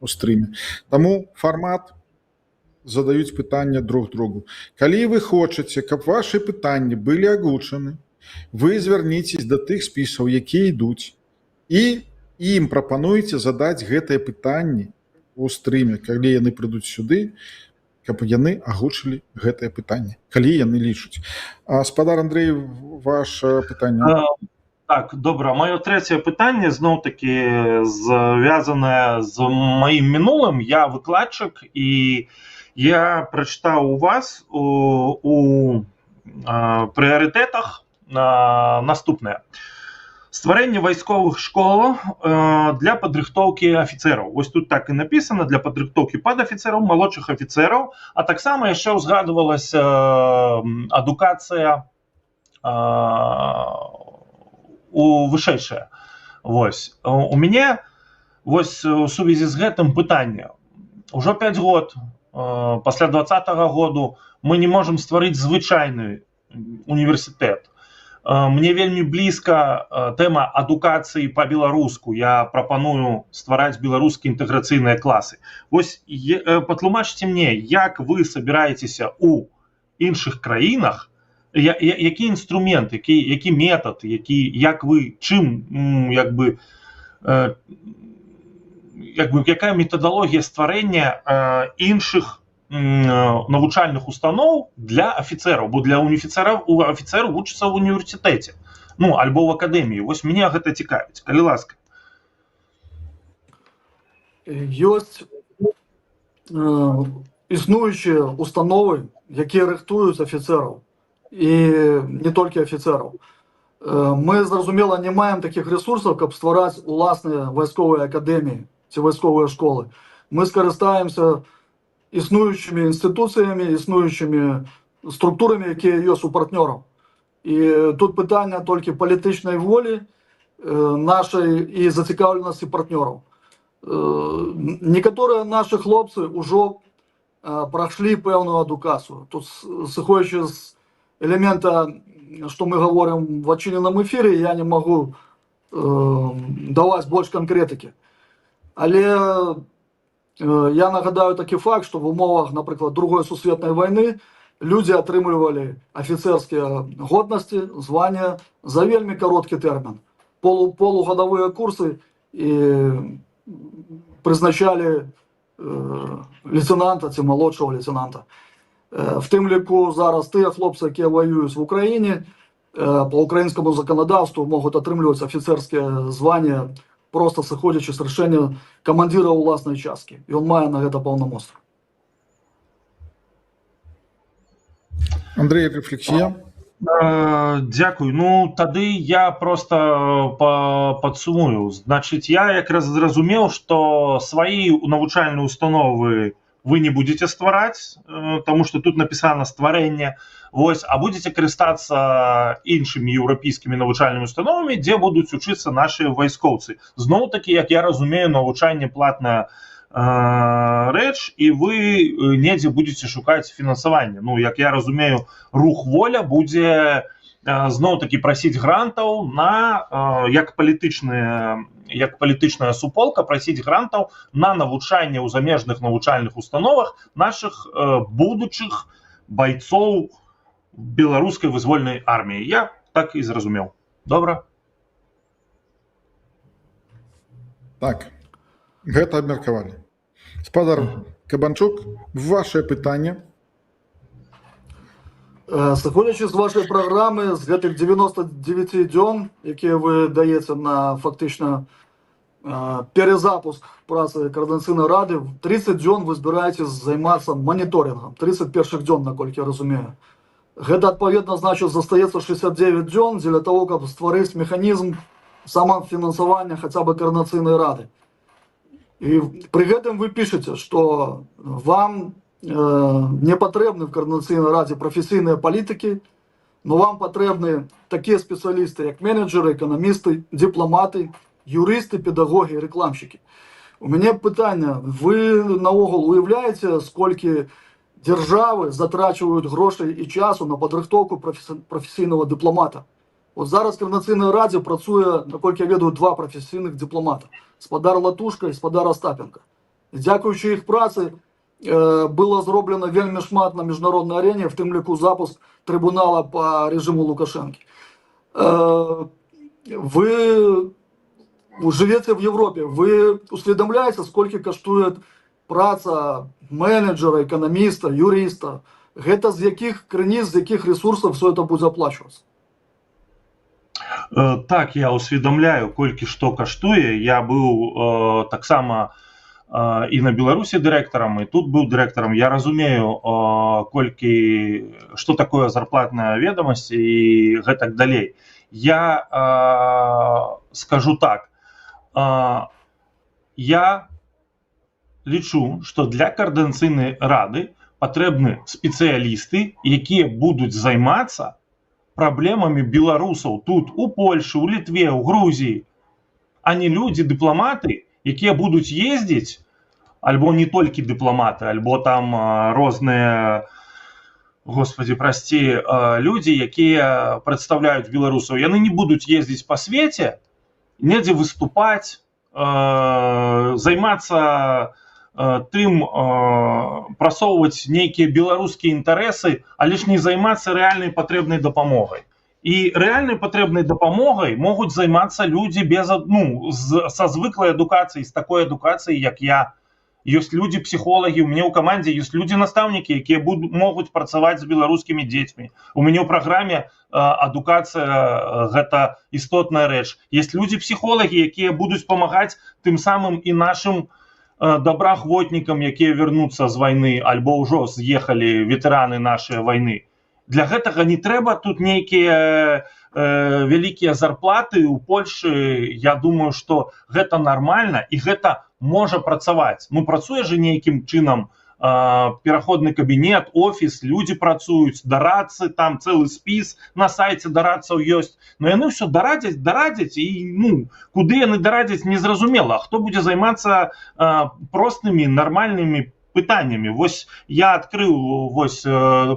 у стрыме. Таму фармат задаюць пытання друг другу. Калі вы хочаце, каб вашы пытанні былі агучаны, вы звярніцеся да тых спісаў, якія ідуць, і ім прапануеце задаць гэтыя пытанні у стрыме, калі яны прыйдуць сюды, каб яны агучылі гэтае пытанне, калі яны лічуць. Гаспадар Андрэй, ваше пытанне. Так, добра. Маё трэцяе пытанне зноў-такі звязанае з маім мінулым. Я выкладчык, і я прачытаў у вас у прыярытэтах наступнае. Стварэнне вайсковых школ для падрыхтоўкі афіцэраў. Вось тут так і напісана, для падрыхтоўкі падафіцэраў, малодшых афіцэраў, а таксама яшчэ ўзгадвалася адукацыя вышэйшая. Вось. У мяне вось у сувязі з гэтым пытанне. Ужо 5 год, пасля 2020 году, мы не можам стварыць звычайны універсітэт. Мне вельмі блізка тэма адукацыі па-беларуску. Я прапаную ствараць беларускія інтэграцыйныя класы. Вось патлумачце мне, як вы сабіраецеся ў іншых краінах, які інструмент, які метад, як вы, чым, якая метадалогія стварэння іншых навучальных устаноў для афіцэраў, бо для афіцэраў вучыцца ў універсітэце. Ну, альбо в акадэміі. Вось мяне гэта цікавіць, калі ласка. Ёсць існуючыя установы, якія рыхтуюць афіцэраў, і не толькі афіцэраў. Мы, зразумела, не маем такіх ресурсаў, каб ствараць уласныя вайсковыя акадэміі ці вайсковыя школы. Мы скарыстаемся існуючымі інстытуцыямі, існуючымі структурамі, якія ёсць у партнёраў. І тут пытанне толькі палітычнай волі нашай і зацікаўленасці партнёраў. Некаторыя нашы хлопцы ўжо прайшлі пэўную адукацыю. Тут, сыходзячы з элемента, што мы говорим в адчыненым эфіры, я не магу даваць больш канкрэтыкі. Але я нагадаю такі факт, што в умовах, напрыклад, Другой сусветнай вайны людзі атрымлівалі афіцэрскія годнасці, звання за вельмі кароткі тэрмін. Полугадавыя курсы і прызначалі лейтенанта ці малодшого лейтенанта. В тым ліку зараз тыя хлопцы, якія воююць в Украіне, по украінскаму законодаўству могуць атрымліваць афіцэрскія звання, просто сыходзячы з рашэння камандзіра ўласнай часткі. Ён мае на гэта паўнамоцтва. Андрей, рефлексія? Дякую. Ну, тады я просто падсумую. Значыць, я якраз зразумеў, што свае навучальныя установы вы не будете ствараць, тому што тут напісана стварэнне, вось, а будете карыстацца іншымі еўрапейскімі навучальнымі установамі, дзе будуць учыцца нашы вайскоўцы. Зноў-такі, як я разумею, навучанне платная рэч, і вы недзе будете шукаць фінансаванне. Ну, як я разумею, рух «Воля» будзе зноў-такі прасіць грантаў на, як палітычная суполка, прасіць грантаў на навучанне ў замежных навучальных установах нашых будучых байцоў беларускай вызвольнай арміі. Я так і зразумеў. Добра? Так, гэта абмеркавалі. Спадар Кабанчук, ваше пытанне. Сыходзячы з вашай праграмы, з гэтых 99 дзён, якія вы даеце на фактычна перезапуск працы Координацыйнай рады, 30 дзён вы збіраеце займацца маніторынгам, 31 дзён, наколькі я разумею. Гэта, адпаведна, значыць, застаецца 69 дзён дзеля того, каб стварыць механізм самафінансавання хаця бы Координацыйнай рады. І пры гэтым вы пішаце, што вам не патрэбны в Координацыйнай радзе прафесійныя палітыкі, но вам патрэбны такія спецыялісты, як менеджеры, эканамісты, дыпламаты, юрысты, педагогі, рэкламшчыкі. У мяне пытанне, вы наогул уяўляеце, сколькі дзяржавы затрачваюць грошай і часу на падрыхтоўку прафесійнага дыпламата? Вот зараз в Координацыйнай радзе працуе, наколькі я ведаю, 2 прафесійных дыпламата. Спадар Латушка і спадар Остапенко. І дзякуючы іх працы было зроблена вельмі шмат на міжнароднай арене, в тым ліку запуск трибунала по режиму Лукашенко. Вы живете в Европе, вы усведомляете, сколько каштует праца менеджера, экономиста, юриста? Гэта з якіх крыніц, з якіх ресурсов все это будет оплачиваться? Так, я усведомляю, колькі што каштуе. Я быў таксама і на Беларусі дырэктарам, і тут быў дырэктарам. Я разумею, колькі, што такое зарплатная ведомасць і гэтак далей. Я скажу так, я лічу, што для Координацыйнай рады патрэбны спецыялісты, якія будуць займацца праблемамі беларусаў тут, у Польшы, у Літве, у Грузіі, а не людзі, дыпламаты, якія будуць ездзіць, альбо не толькі дыпламаты, альбо там розныя, господи, прасці, людзі, якія прадстаўляюць беларусаў. Яны не будуць ездзіць па свеце, недзе выступаць, займацца тым, прасоўваць нейкія беларускія інтарэсы, але ж не займацца рэальнай патрэбнай дапамогай. І рэальнай патрэбнай дапамогай могуць займацца людзі без, са звыклай адукацыяй, з такой адукацыяй, як ёсць людзі-псіхолагі, у мяне ў камандзе ёсць людзі-настаўнікі, якія могуць працаваць з беларускімі дзецьмі. У мяне ў праграме адукацыя гэта істотная рэч. Ёсць людзі-псіхолагі, якія будуць памагаць тым самым і нашым добраахвотнікам, якія вернуцца з вайны альбо ўжо з'ехалі ветэраны нашай вайны. Для гэтага не трэба тут нейкія вялікія зарплаты ў Польшы. Я думаю, што гэта нармальна і гэта можа працаваць. Ну, працуе же нейкім чынам пераходны кабінет, офіс, людзі працуюць, дарадцы, там цэлы спіс на сайце дарадцаў ёсць. Но яны ўсё дарадзяць і ну, куды яны дарадзяць, незразумела. А хто будзе займацца простымі, нармальнымі пытаннямі? Вось я адкрыў вось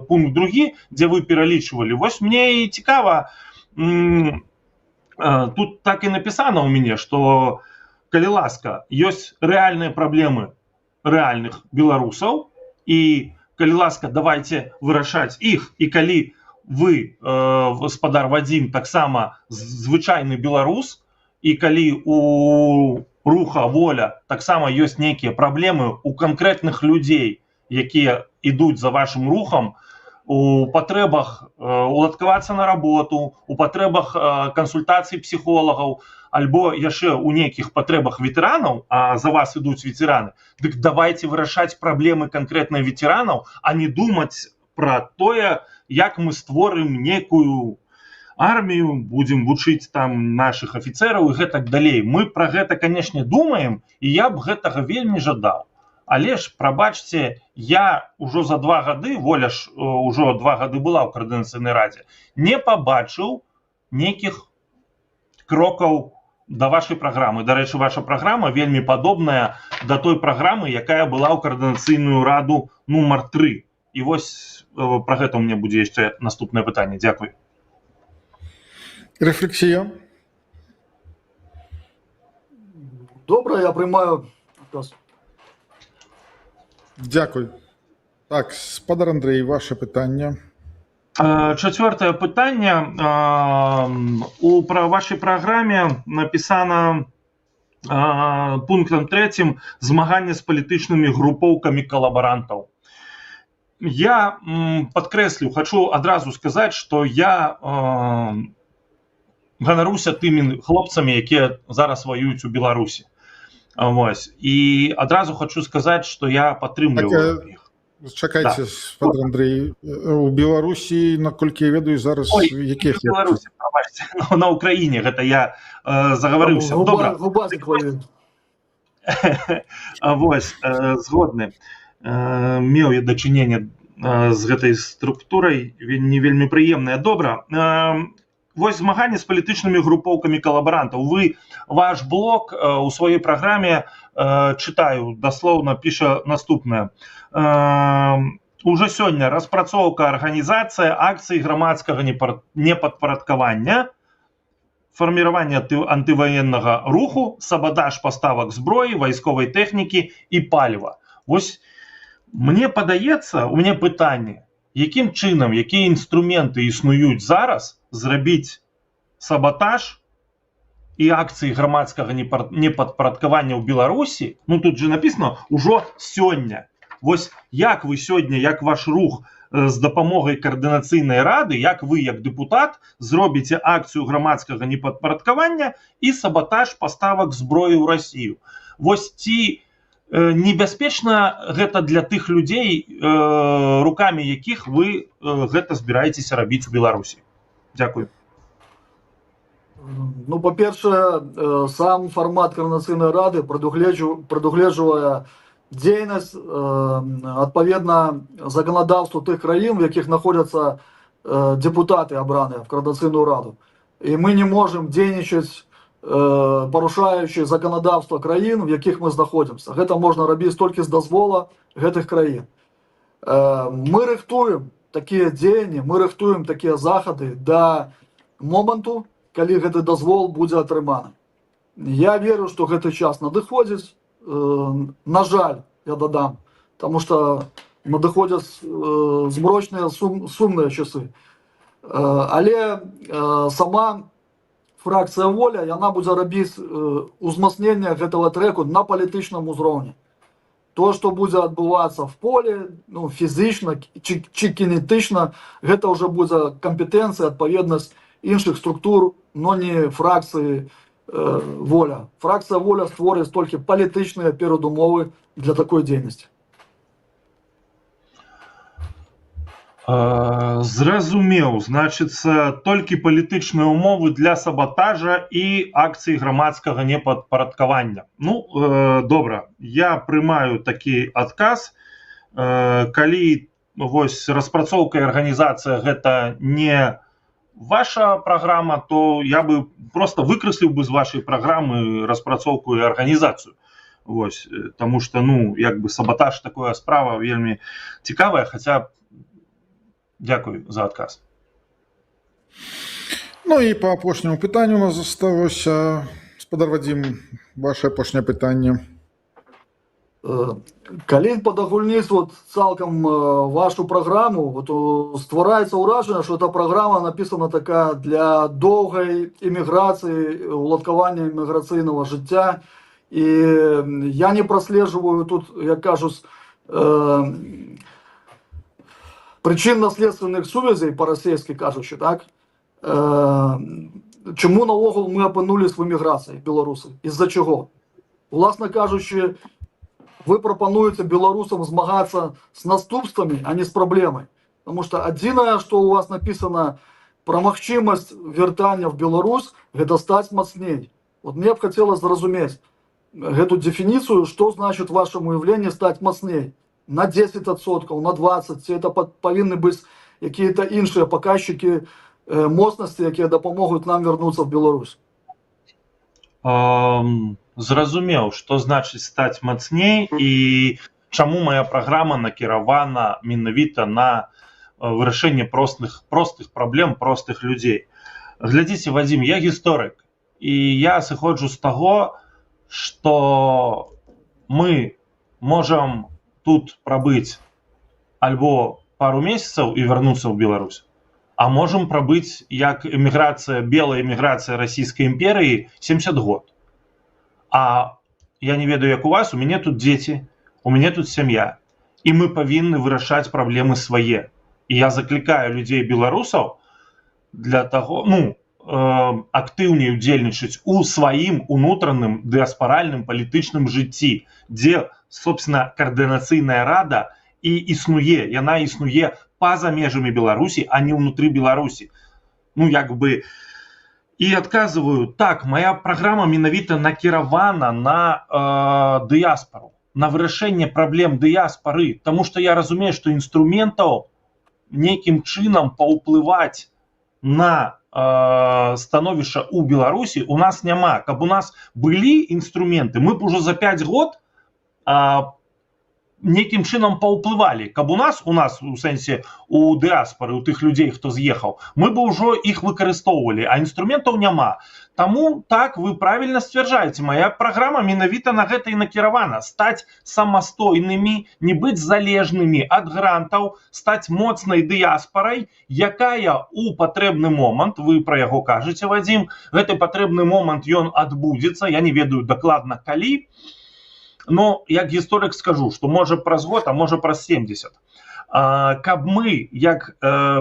пункт другі, дзе вы пералічвалі. Вось мне і цікава, тут так і напісана ў мяне, што, калі ласка, ёсць рэальныя праблемы рэальных беларусаў, і, калі ласка, давайте вырашаць іх. І калі вы, гаспадар Вадзім, таксама звычайны беларус, і калі у руха «Воля» таксама ёсць нейкія праблемы у канкрэтных людзей, якія ідуць за вашым рухам, у патрэбах уладкавацца на работу, у патрэбах кансультацый псіхолагаў, альбо яшчэ ў нейкіх патрэбах ветэранаў, а за вас ідуць ветэраны, дык давайте вырашаць праблемы канкрэтна ветэранаў, а не думаць пра тое, як мы створым некую армію, будзем вучыць там наших афіцэраў і гэтак далей. Мы пра гэта, канешне, думаем, і я б гэтага вельмі жадаў. Але ж, прабачце, я ўжо за 2 гады, Воля ж ўжо 2 гады была ў Коардынацыйнай радзе, не пабачыў нейкіх крокаў да вашай праграмы. Дарэчы, ваша праграма вельмі падобная да той праграмы, якая была ў Коардынацыйную раду нумар 3. І вось пра гэта ў мяне будзе яшчэ наступнае пытанне. Дзякуй. Рефлексія. Добре, я приймаю. Дякую. Так, спадар Андрей, ваше питання. Чацвёртае пытанне. У вашай праграме напісана пунктам 3 змаганне з палітычнымі групоўкамі калабарантаў. Я падкрэслю, хочу адразу сказаць, што я ганаруся тымі хлопцамі, якія зараз ваююць у Беларусі. Вось. І адразу хочу сказаць, што я падтрымліваю іх. Чакайце, спадар Андрей, у Беларусі, наколькі я ведаю, зараз якія хлопцы? У Беларусі, прабачце, на Украіне, гэта я загаварыўся. Добра. Губазик воюе. Вось, згодны. Меў я дачыненне з гэтай структурай, не вельмі прыемнае. Добра. Вось змаганне з палітычнымі групоўкамі калабарантаў. Вы, ваш блог у сваёй праграме, чытаю, даслоўна піша наступнае. Уже сёння распрацоўка, арганізацыя акцый грамадскага непадпарадкавання, фарміраванне антываеннага руху, сабатаж паставак зброі, вайсковай тэхнікі і паліва. Вось мне падаецца, у мяне пытанне, якім чынам, якія інструменты існуюць зараз зрабіць сабатаж і акцыі грамадскага непадпарадкавання ў Беларусі, ну тут же написано, ужо сёння. Вось як вы сёння, як ваш рух з дапамогай Коардынацыйнай рады, як вы, як дэпутат, зробіце акцыю грамадскага непадпарадкавання і сабатаж паставак зброі ў Расію. Вось ці небяспечна гэта для тых людзей, рукамі якіх вы гэта збіраецеся рабіць у Беларусі? Дзякую. Ну, по-перше, сам формат Координаційної ради предугледжує діяльність відповідно законодавству тих країн, в яких знаходяться депутати обрані в Координаційну раду. І ми не можемо діяти, порушаючи законодавство країн, в яких ми знаходимося. Це можна робити тільки з дозволу цих країн. Ми рихтуємо такі діяння, ми рихтуємо такі заходи до моменту, коли гэты дазвол будзе атрыманы. Я верю, што гэты час надыходзіць. На жаль, я дадам, потому што надыходзяць змрочныя сумныя часы. Але сама фракцыя «Воля», яна будзе рабіць узмацненне гэтага трэку на палітычным узроўні. То, што будзе адбывацца в поле, ну, фізічна ці кінетычна, гэта ўжо будзе кампетэнцыя, адпаведнасць іншых структур, но не фракцыі воля. Фракцыя воля створює толькі палітычныя перадумовы для такой дзейнасці. Зразумеў, значыцца, толькі палітычныя ўмовы для сабатажа і акцыі грамадскага непадпарадкавання. Ну, добра, я прымаю такі адказ. Калі вось распрацоўка і арганізацыя гэта не ваша праграма, то я бы просто выкрэсліў бы з вашай праграмы распрацоўку і арганізацыю. Вось, таму што, ну, як бы сабатаж такая справа вельмі цікавая, хаця дзякую за адказ. Ну і па апошняму пытанню у нас засталося. Спадар Вадзім, ваше апошняе пытанне. Калі падагульніць вот цалкам вашу праграму, вот ствараецца ўражанне, што эта праграма напісана такая для доўгай эміграцыі, уладкавання эміграцыйнага жыцця. І я не праслежваю тут, як кажуць, прычынна-следственных сувязей, па-расейскі кажучы, так? Чаму наогул мы апынулись в эміграцыі, беларусы? Из-за чаго? Уласна кажучы, вы прапануеце беларусам змагацца с наступствамі, а не с праблемай. Потому что адзінае, што у вас написано пра магчымасць вяртання в Беларусь, гэта стаць мацней. Вот мне б хацелось зразумець гэту дефініцыю, што значит в вашем уявлении стаць мацней. На 10%, на 20%, ці это павінны быць какие-то іншыя паказчыкі моцнасці, якія дапамогуць нам вярнуцца в Беларусь. Зразумеў, што значыць стаць мацней і чаму моя праграма накіравана менавіта на вырашэнне простых праблем простых людзей. Глядзіце, Вадзім, я гісторык, і я сыходжу з таго, што мы можам тут прабыць альбо пару месяцаў і вярнуцца ў Беларусь, а можам прабыць як эміграцыя, белая эміграцыя расійскай імперыі 70 год. А я не ведаю, як у вас, у мяне тут дзеці, у мяне тут сям'я, і мы павінны вырашаць праблемы свае. І я заклікаю людзей беларусаў для таго, ну, актыўней удзельнічаць у сваім унутраным дыаспаральным палітычным жыцці, дзе, собственно, координацыйная рада і існуе, яна існуе па-за межамі Беларусі, а не ўнутры Беларусі. Ну, як бы, і адказваю, так, моя праграма менавіта накіравана на дыяспару, на вырашэнне праблем дыяспары, таму што я разумею, што інструментаў нейкім чынам паўплываць на становішча ў Беларусі у нас няма. Каб у нас былі інструменты, мы б ужо за 5 год нейкім чынам паўплывалі. Каб у нас, у сэнсе, у дыаспары, у тых людзей, хто з'ехаў, мы бы ўжо іх выкарыстоўвалі, а інструментаў няма. Таму, так, вы правільна сцвярджаеце, моя праграма менавіта на гэта і накіравана. Стаць самастойнымі, не быць залежнымі ад грантаў, стаць моцнай дыяспарай, якая у патрэбны момант, вы пра яго кажаце, Вадзім, гэты патрэбны момант, ён адбудзецца, я не ведаю дакладна калі, но як гісторык скажу, што можа праз год, а можа праз 70. Каб мы, як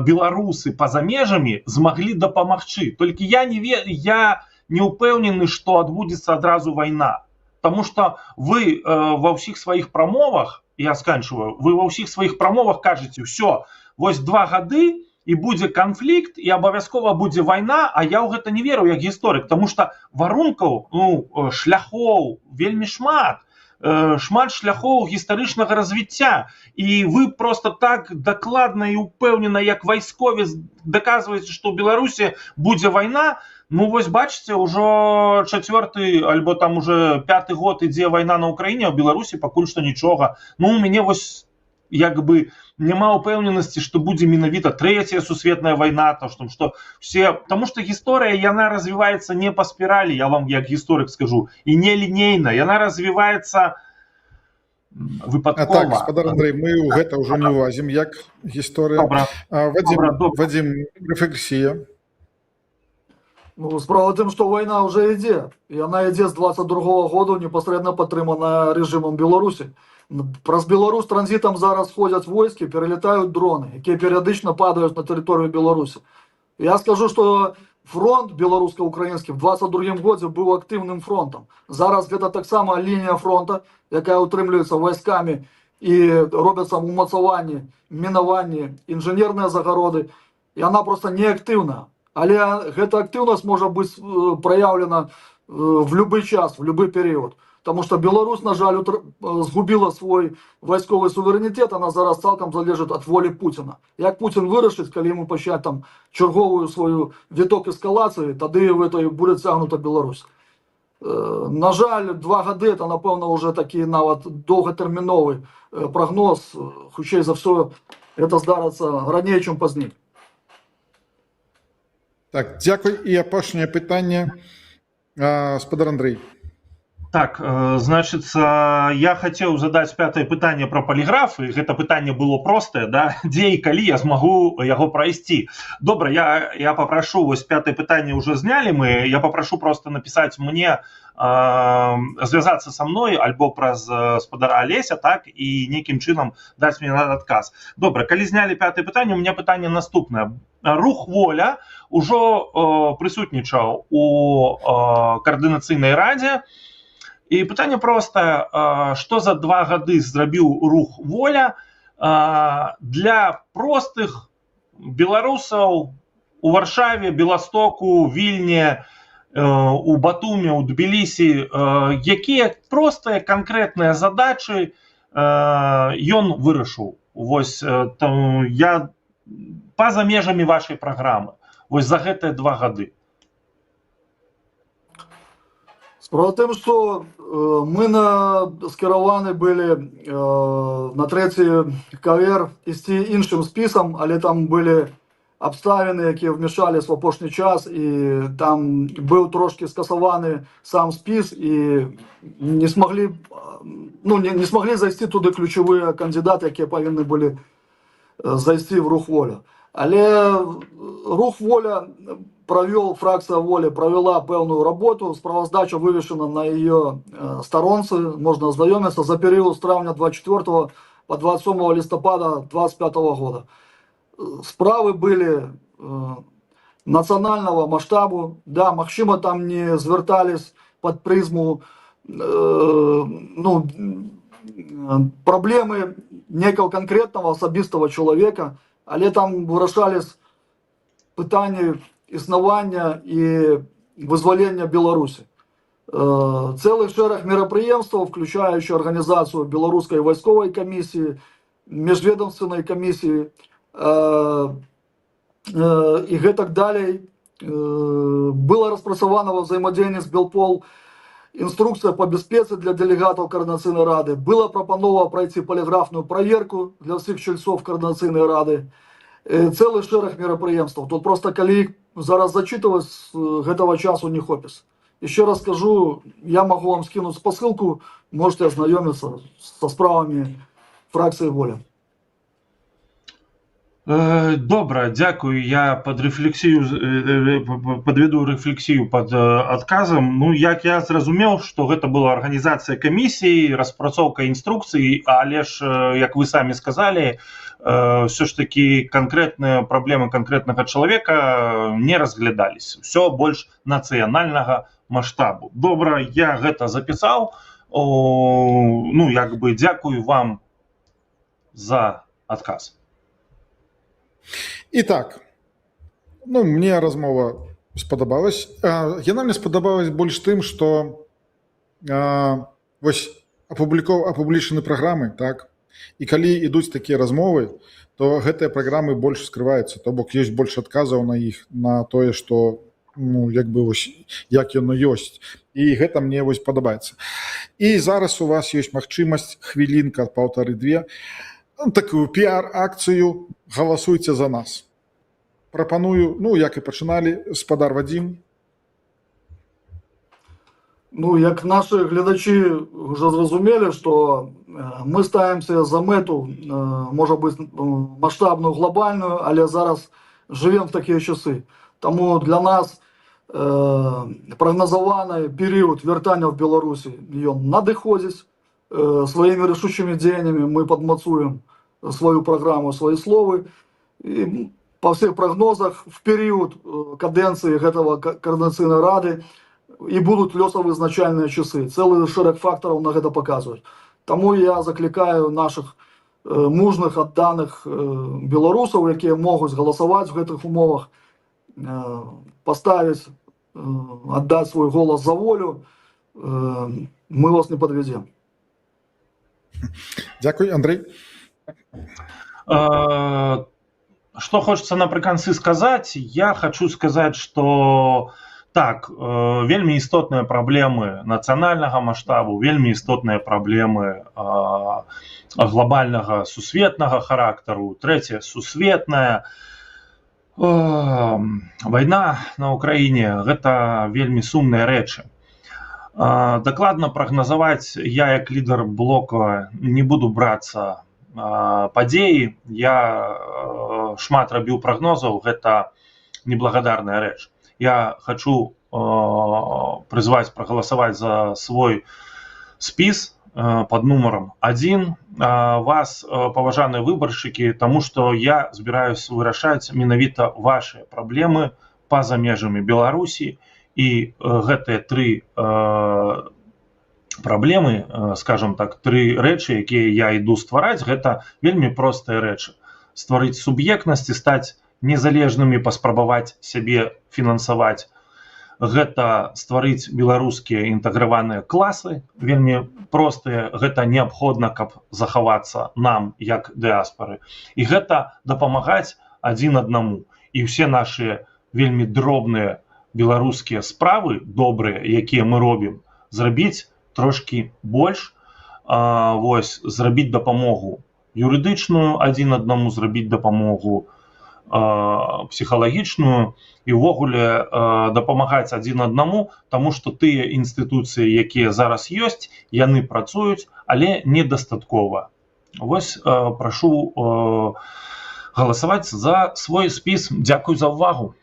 беларусы па-за межамі, змаглі дапамагчы. Толькі я не ўпэўнены, што адбудзецца адразу вайна. Таму што вы ва ўсіх сваіх прамовах, я сканчваю, вы ва ўсіх сваіх прамовах кажаце, ўсё, вось 2 гады, і будзе канфлікт, і абавязкова будзе вайна, а я ў гэта не веру як гісторык, таму што варункаў, шляхоў вельмі шмат. Шмат шляхоў гістарычнага развіцця, і вы просто так дакладна і ўпэўнена, як вайсковец, даказваеце, што ў Беларусі будзе вайна. Ну вось бачыце, ўжо 4-й альбо там уже 5-й год ідзе вайна на Ўкраіне, а ў Беларусі пакуль што нічога. Ну у мяне вось як бы няма ўпэўненасці, што будзе менавіта 3-я сусветная вайна, таму што гісторыя, яна развіваецца не па спіралі, я вам як гісторык скажу, і не лінейна, яна развіваецца выпадкова. Так, спадар Андрэй, мы ў гэта ўжо не ўвазім, як гісторыя. Вадзім, рэфлексія. Ну, справа тым, што вайна ўжо ідзе. Яна ідзе з 22-го году, непасрэдна падтрымана рэжымам Беларусі. Праз Беларусь транзитом зараз ходять войски, перелітають дрони, які періодично падають на територію Білорусі. Я скажу, що фронт белорусско-украинский в 22 году был активным фронтом. Зараз гэта так само лінія фронта, яка утримлюється войсками і робяться умацаванні, мінаванні, інженерныя загароды. І вона просто не активна. Але гэта активність може бути проявлена в любой час, в любой період. Тому що Білорусь, на жаль, згубила свій військовий суверенітет, вона зараз цілком залежить від волі Путіна. Як Путін вирішить, коли йому почать там чергову свою віток ескалації, тоді в этой буде тягнута Білорусь. На жаль, 2 роки це, напевно, вже такий навіть довготерміновий прогноз. Хутчей за все, це здариться раніше, ніж пізніше. Так, дякую. І апошнє питання, господар Андрей. Так, значит, я хотел задать 5-е пытанне про поліграф, і гэта пытанне было простае, да, дзе і калі я змагу яго прайсці. Добра, я попрошу, вось 5-е пытанне уже знялі мы, я попрошу просто написать мне, звязаться со мной, альбо праз спадара Алеся, так, і нейкім чынам даць мне адказ. Добра, калі знялі 5-е пытанне, у меня пытанне наступнае. Рух «Воля» ужо прысутнічаў у каардынацыйнай радзе. І пытанне простае, што за 2 гады зрабіў рух «Воля» для простых беларусаў у Варшаве, Беластоку, Вільні, у Батуме, у Тбілісі, якія простыя канкрэтныя задачы ён вырашыў. Вось я па-за межамі вашай праграмы. Вось за гэтыя 2 гады. Справа тым, што мы скіраваны былі на 3-й КВР ісці іншым спісам, але там былі абставіны, якія вмешались в апошні час, і там быў трошки скасаваны сам спіс, і не смаглі зайсці туды ключавыя кандидаты, якія павінны былі зайсці в рух «Воля». Але рух «Воля» фракция «Воля» провела певную работу, справоздача вывешена на ее сторонце, можно ознакомиться за период с травня 24 по 27 листопада 25 года. Справы были национального масштабу, да, магчыма там не звертались под призму проблемы некого конкретного особистого человека, але там вырашались пытанні існування і визволення Білорусі. Цілий шерах мероприємств, включаючи організацію Білоруської військової комісії, міжвідомственної комісії і так далі. Было распрацовано во взаимодействии с Белпол инструкция по безпеці для делегатов Координаційної ради. Было пропоновано пройти полиграфную проверку для всех членов Координаційної ради. Цілий шерах мероприємств. Тут просто коли зараз зачитывать этого часу не хопіс. Еще раз скажу, я могу вам скинуть по ссылку, можете ознакомиться со справами фракции «Воля». Добра, дякую. Я подведу рефлексію під адказом. Ну, як я зрозумів, що гэта была арганізацыя камісіі, распрацоўка інструкцый, але ж, як вы самі сказали, все ж таки конкретные проблемы конкретного человека не разглядались. Все больше национального масштабу. Добра, я гэта записал. Ну, як бы, дякую вам за адказ. Итак, ну, мне размова спадабалась. Яна мне спадабалась больш тым, што вось апублічаны праграмы, так, і калі ідуць такія размовы, то гэтыя праграмы больш скрываюцца, то бок ёсць больш адказаў на іх, на тое, што, ну, як бы, вось, як яно ёсць. І гэта мне вось падабаецца. І зараз у вас ёсць магчымасць, хвілінка, 1,5-2, такую піар-акцыю «Галасуйце за нас». Прапаную, ну, як і пачыналі, спадар Вадзім. Ну, як наши глядачи уже зразумели, что мы ставимся за мету, может быть, масштабную, глобальную, але зараз живем в такие часы. Тому для нас прогнозований період вертання в Білорусі, ён надыходзіць. своими решущими деяниями мы подмацуем свою программу, свои словы. И по всех прогнозах в период каденции этого координаційної ради і будуть лёсавызначальныя часы. Цэлы шэраг фактараў на гэта паказваюць. Таму я заклікаю наших мужных, адданых беларусаў, якія могуць галасаваць в гэтых умовах, поставіць, аддаць свой голас за волю. Мы вас не подведем. Дзякуй, Андрей. Что хочется напрыканцы сказать, я хочу сказать, что так, вельмі істотныя праблемы нацыянальнага маштабу, вельмі істотныя праблемы глобальнага сусветнага характару, трэцяе сусветная. Вайна на Украіне гэта вельмі сумныя рэчы. Дакладна прагназаваць я як лідар блока не буду брацца падзеі. Я шмат рабіў прагнозаў, гэта неблагадарная рэч. Я хочу призвать проголосовать за свой спіс под нумаром 1 вас, паважаныя выбаршчыкі, тому что я збіраюсь вырашаць менавіта ваши праблемы па-за межамі Беларусі, і гэтыя тры праблемы, скажем так, тры рэчы, якія я іду ствараць, гэта вельмі простыя рэчы. Стварыць суб'ектнасць і стаць незалежнымі, паспрабаваць сябе фінансаваць. Гэта стварыць беларускія інтэграваныя класы, вельмі простыя, гэта неабходна, каб захавацца нам як дыаспары. І гэта дапамагаць адзін аднаму. І ўсе нашы вельмі дробныя беларускія справы, добрыя, якія мы робім, зрабіць трошкі больш, зрабіць дапамогу юрыдычную адзін аднаму, зрабіць дапамогу псіхалагічную і ўвогуле дапамагаць адзін аднаму, таму што тыя інстытуцыі, якія зараз ёсць, яны працуюць, але недастаткова. Вось прашу галасаваць за свой спіс. Дзякуй за ўвагу.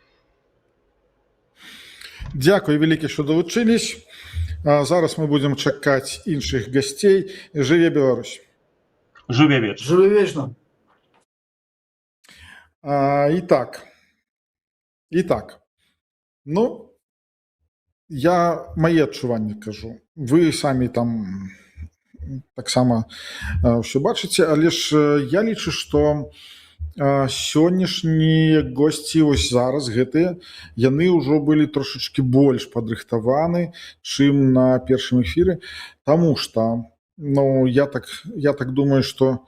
Дзякуй вялікі, што далучылись. Зараз мы будзем чакаць іншых гасцей. Жыве Беларусь. Жыве вечна. Жыве вечна. Итак, ну, я мои адчуванні кажу. Вы самі там таксама ўсё бачыце, але ж я лічу, што сённяшнія госці вось зараз гэтыя, яны ўжо былі трошачкі больш падрыхтаваны, чым на першым эфіры, таму што, ну, я так думаю, што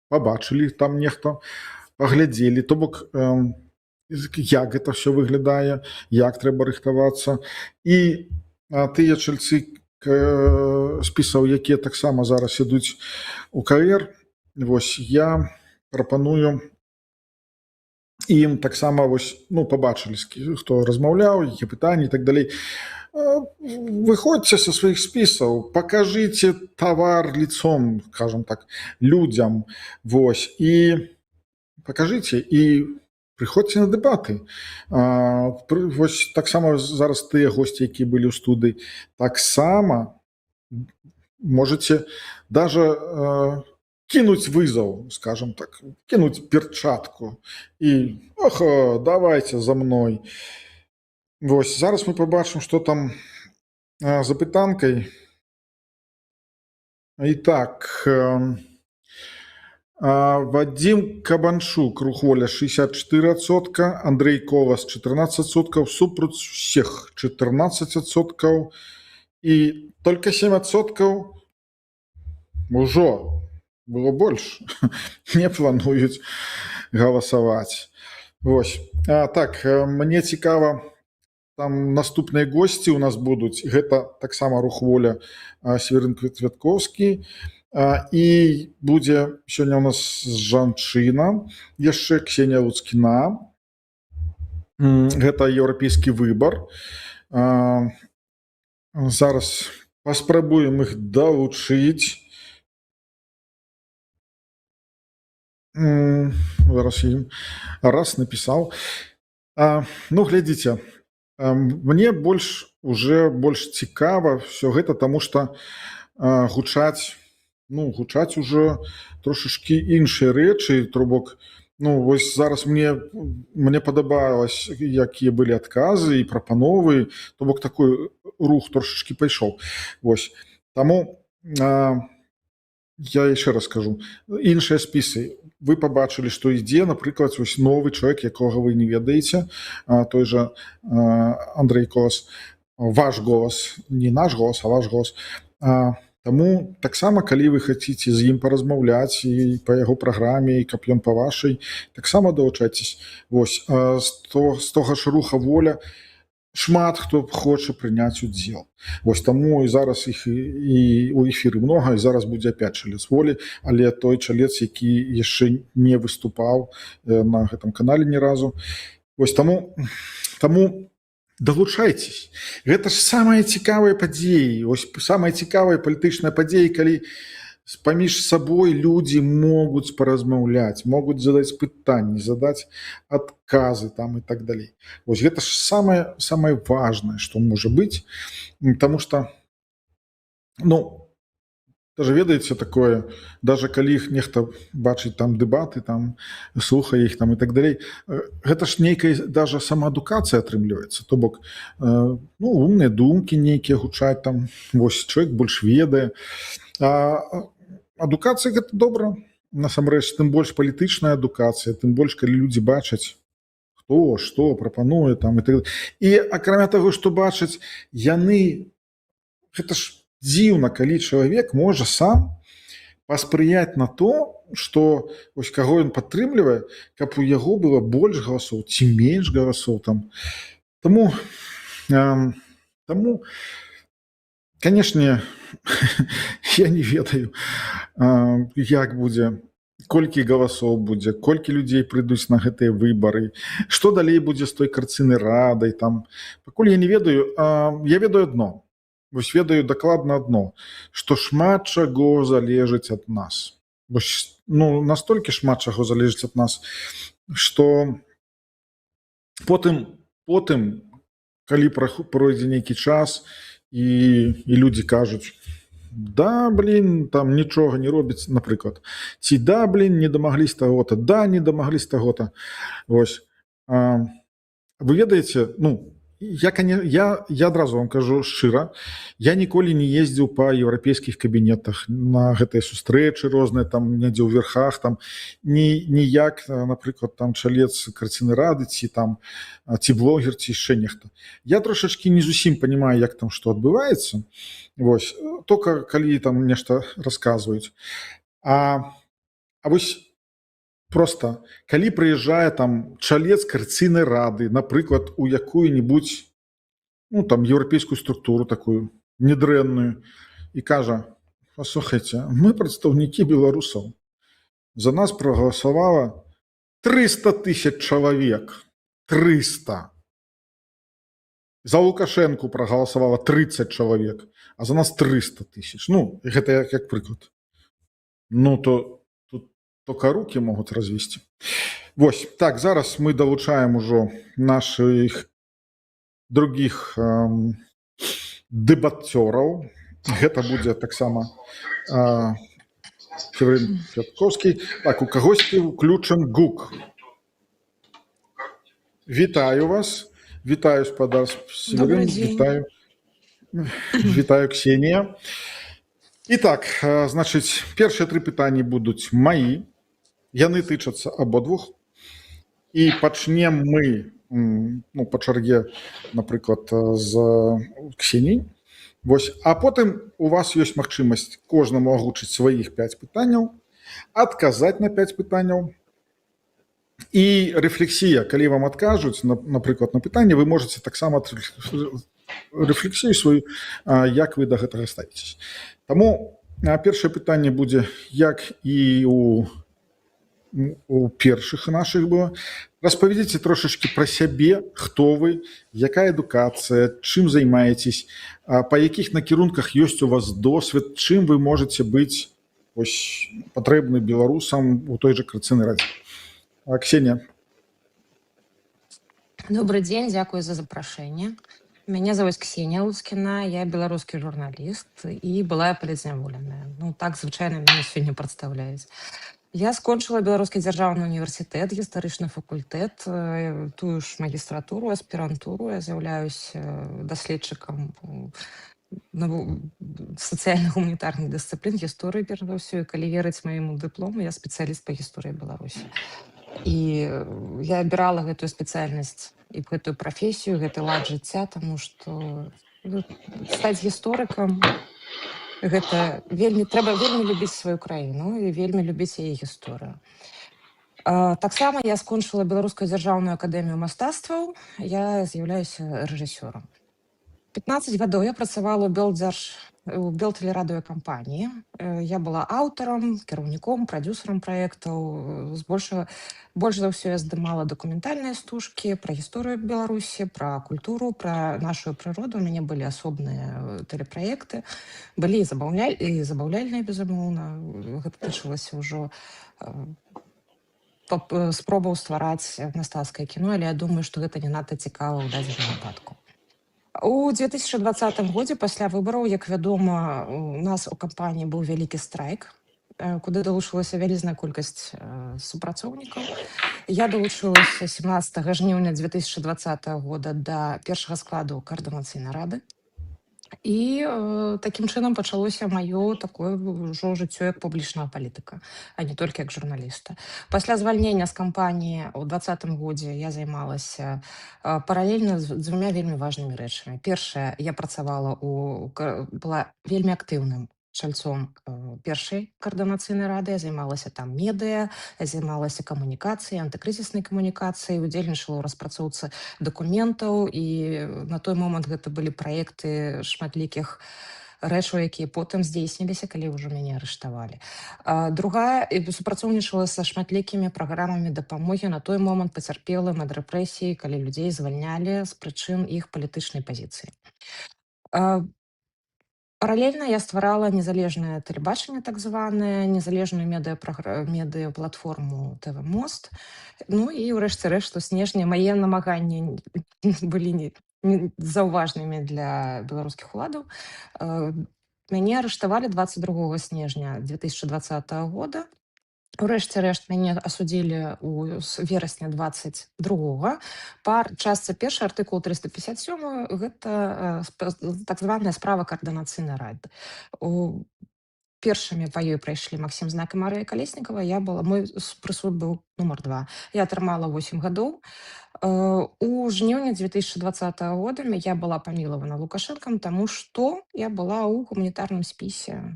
побачылі там нехта, паглядзелі, то бок як гэта все выглядае, як трэба рыхтавацца. І тыя чальцы спісаў, якія таксама зараз ідуць у КР, вось я прапаную ім таксама вось, ну, побачылі, хто размаўляў, якія пытанні і так далей. Выходзьце со сваіх спісаў, пакажыце тавар лицом, скажем так, людям, вось, і пакажыце, і прыходзьце на дэбаты. Вось таксама зараз тыя госці, якія былі ў студыі, таксама можете даже кинуть вызов, скажем так, кинуть перчатку і давайте за мной. Вось, зараз мы побачым, што там за пытанкай. Итак, Вадим Кабанчук, рух воля 64%, Андрей Ковас 14%, супроць всех 14%, и только 7% ужо было больше, не плануюць галасаваць. Вось. Так, мне цікава, там наступныя госці у нас будуць. Гэта таксама рух воля Северын Квяткоўскі. І будзе сёння у нас жанчына, яшчэ Ксенія Луцкіна. Гэта еўрапейскі выбар. Зараз паспрабуем іх далучыць. Зараз я ім раз напісаў. Ну, глядзіце. Мне больш цікава ўсё гэта, таму што гучаць ужо трошачкі іншыя рэчы, то бок, вось зараз мне падабалось, якія былі адказы і прапановы, то бок такой рух трошачкі пайшоў. Вось. Таму я яшчэ раз кажу, іншыя спісы. Вы пабачылі, што ідзе, напрыклад, вось новы чалавек, якога вы не ведаеце, той жа Андрэй Колас, ваш голас, не наш голас, а ваш голас. Таму таксама, калі вы хаціце з ім паразмаўляць і па яго праграме, і каб ён па вашай, таксама далучайцесь. Вось, з того ж руха «Воля» шмат хто хоча прыняць удзел. Вось таму і зараз іх і у эфіры многа, і зараз будзе апять чалец «Волі», але той чалец, які яшчэ не выступаў на гэтым канале ні разу. Вось таму далучайцесь. Гэта ж самыя цікавыя падзеі, ось самыя цікавыя палітычныя падзеі, калі паміж сабой людзі могуць паразмаўляць, могуць задаць пытанні, задаць адказы там і так далей. Вось гэта ж самае важнае, што можа быць, таму што, даже ведаеце такое, даже калі іх нехта бачыць там дэбаты, там слухае іх там і так далей, гэта ж нейкая даже самаадукацыя атрымліваецца, то бок умныя думкі нейкія гучаць там, вось чалавек больш ведае. Адукацыя гэта добра, насамрэч, тым больш палітычная адукацыя, тым больш калі людзі бачаць, хто што прапануе там і так далей. І акрамя таго, што бачаць, яны, гэта ж дзіўна, калі чалавек можа сам паспрыяць на то, што вось каго ён падтрымлівае, каб у яго было больш галасоў ці менш галасоў там. Таму, канешне, я не ведаю, як будзе, колькі галасоў будзе, колькі людзей прыйдуць на гэтыя выбары, што далей будзе з той карцінай радай там. Пакуль я не ведаю, я ведаю адно. Вось ведаю дакладна адно, што шмат чаго залежыць ад нас. Вось, настолькі шмат чаго залежыць ад нас, што потым, калі пройдзе нейкі час, і людзі кажуць, там нічога не робіць, напрыклад, ці не дамагліся таго-то, не дамагліся таго-то. Вось. Вы ведаеце, я адразу вам кажу шчыра, я ніколі не ездзіў па еўрапейскіх кабінетах на гэтыя сустрэчы розныя, там недзе ў верхах, там ніяк, напрыклад, там чалец карцінай рады, ці блогер, ці яшчэ нехта. Я трошачкі не зусім панимаю, як там што адбываецца, вось, только калі там нешта расказваюць. А вось просто, калі прыязджае там чалец карцінай рады, напрыклад, у якую-нибудь, там еўрапейскую структуру такую недрэнную, і кажа, послухайце, мы прадстаўнікі беларусаў, за нас прагаласавала 300 000 чалавек. 300. За Лукашэнку прагаласавала 30 чалавек, а за нас 300 000. Гэта як прыклад. То только руки могут развести. Вось, так, зараз мы долучаем ужо наших других дэбатёраў. Гэта будзе таксама Северин Пятковский. Так, у кагосьці ўключен гук. Вітаю вас. Вітаю, спадар Северин. Вітаю, Ксенія. Итак, значит, першыя 3 пытанні будуць маі. Яны тычацца абодвух. І пачнем мы па чарге, напрыклад, з Ксеніяй. Вось, а потым у вас ёсць магчымасць кожнаму агучыць сваіх 5 пытанняў, адказаць на 5 пытанняў. І рэфлексія, калі вам адкажуць, напрыклад, на пытанне, вы можаце таксама рэфлексію сваю, як вы да гэтага ставіцеся. Таму першае пытанне будзе, як і у першых наших было. Распавядзіце трошачкі пра сябе, хто вы, якая адукацыя, чым займаецесь, па якіх накірунках ёсць у вас досвед, чым вы можаце быць патрэбны беларусам у той жа карцінай радзе. Ксенія. Добрый день, дзякую за запрашэнне. Мяне зовут Ксения Лускіна, я беларускі журналіст і былая палітзняволеная. Ну так звычайна мяне сёння прадстаўляюць. Я скончыла беларускі дзяржаўны універсітэт, гістарычны факультэт, тую ж магістратуру, аспірантуру. Я з'яўляюсь даследчыкам сацыяльна-гуманітарных дысцыплін, гісторыі перш за ўсё, і калі верыць маяму дыплому, я спецыяліст па гісторыі Беларусі. І я абірала гэтую спецыяльнасць і гэтую прафесію, гэты лад жыцця, таму што стаць гісторыкам гэта трэба вельмі любіць сваю краіну і вельмі любіць яе гісторыю. Таксама я скончыла Беларускую дзяржаўную акадэмію мастацтваў, я з'яўляюся рэжысёрам. 15 гадоў я працавала у белтэлерадыёкампаніі. Я была аўтарам, кіраўніком, прадзюсарам праектаў. Больш за ўсё я здымала дакументальныя стужкі пра гісторыю Беларусі, пра культуру, пра нашу прыроду. У мяне былі асобныя тэлепраекты, былі і забаўляльныя, безумоўна. Гэта тычылася ўжо спробаў ствараць мастацкае кіно, але я думаю, што гэта не надта цікава ў дадзеным выпадку. У 2020 годзе пасля выбараў, як вядома, у нас у кампаніі быў вялікі страйк, куды далучылася вялізная колькасць супрацоўнікаў. Я далучылася 17 жніўня 2020 года да першага складу каардынацыйнай рады. І такім чынам пачалося маё такое ўжо жыццё як публічнага палітыка, а не толькі як журналіста. Пасля звальнення з кампаніі ў 2020 годзе я займалася паралельна з двумя вельмі важнымі рэчамі. Першае, я працавала была вельмі актыўным чальцом першай каардынацыйнай рады, я займалася там медыа, я займалася камунікацыяй, антыкрызіснай камунікацыяй, удзельнічала ў распрацоўцы дакументаў, і на той момант гэта былі праекты шматлікіх рэчаў, якія потым здзейсніліся, калі ўжо мяне арыштавалі. Другая, супрацоўнічала са шматлікімі праграмамі дапамогі на той момант пацярпелым ад рэпрэсій, калі людзей звальнялі з прычын іх палітычнай пазіцыі. Паралельна я стварала незалежнае тэлебачанне, так званае, незалежную медыяплатформу ТВ Мост. Ну і ўрэшце рэшт, у снежні мае намаганні былі заўважнымі для беларускіх уладаў. Мяне арыштавалі 22 снежня 2020 года. Урэшце рэшт мяне асудзілі ў верасня 22 па частцы першай артыкул 357, гэта так званая справа каардынацыйнай рады. Першымі па ёй прайшлі Максім Знак і Марыя Калеснікава, мой прысуд быў нумар 2. Я атрымала 8 гадоў. У жніўні 2020 года я была памілавана Лукашэнкам, таму што я была ў гуманітарным спісе.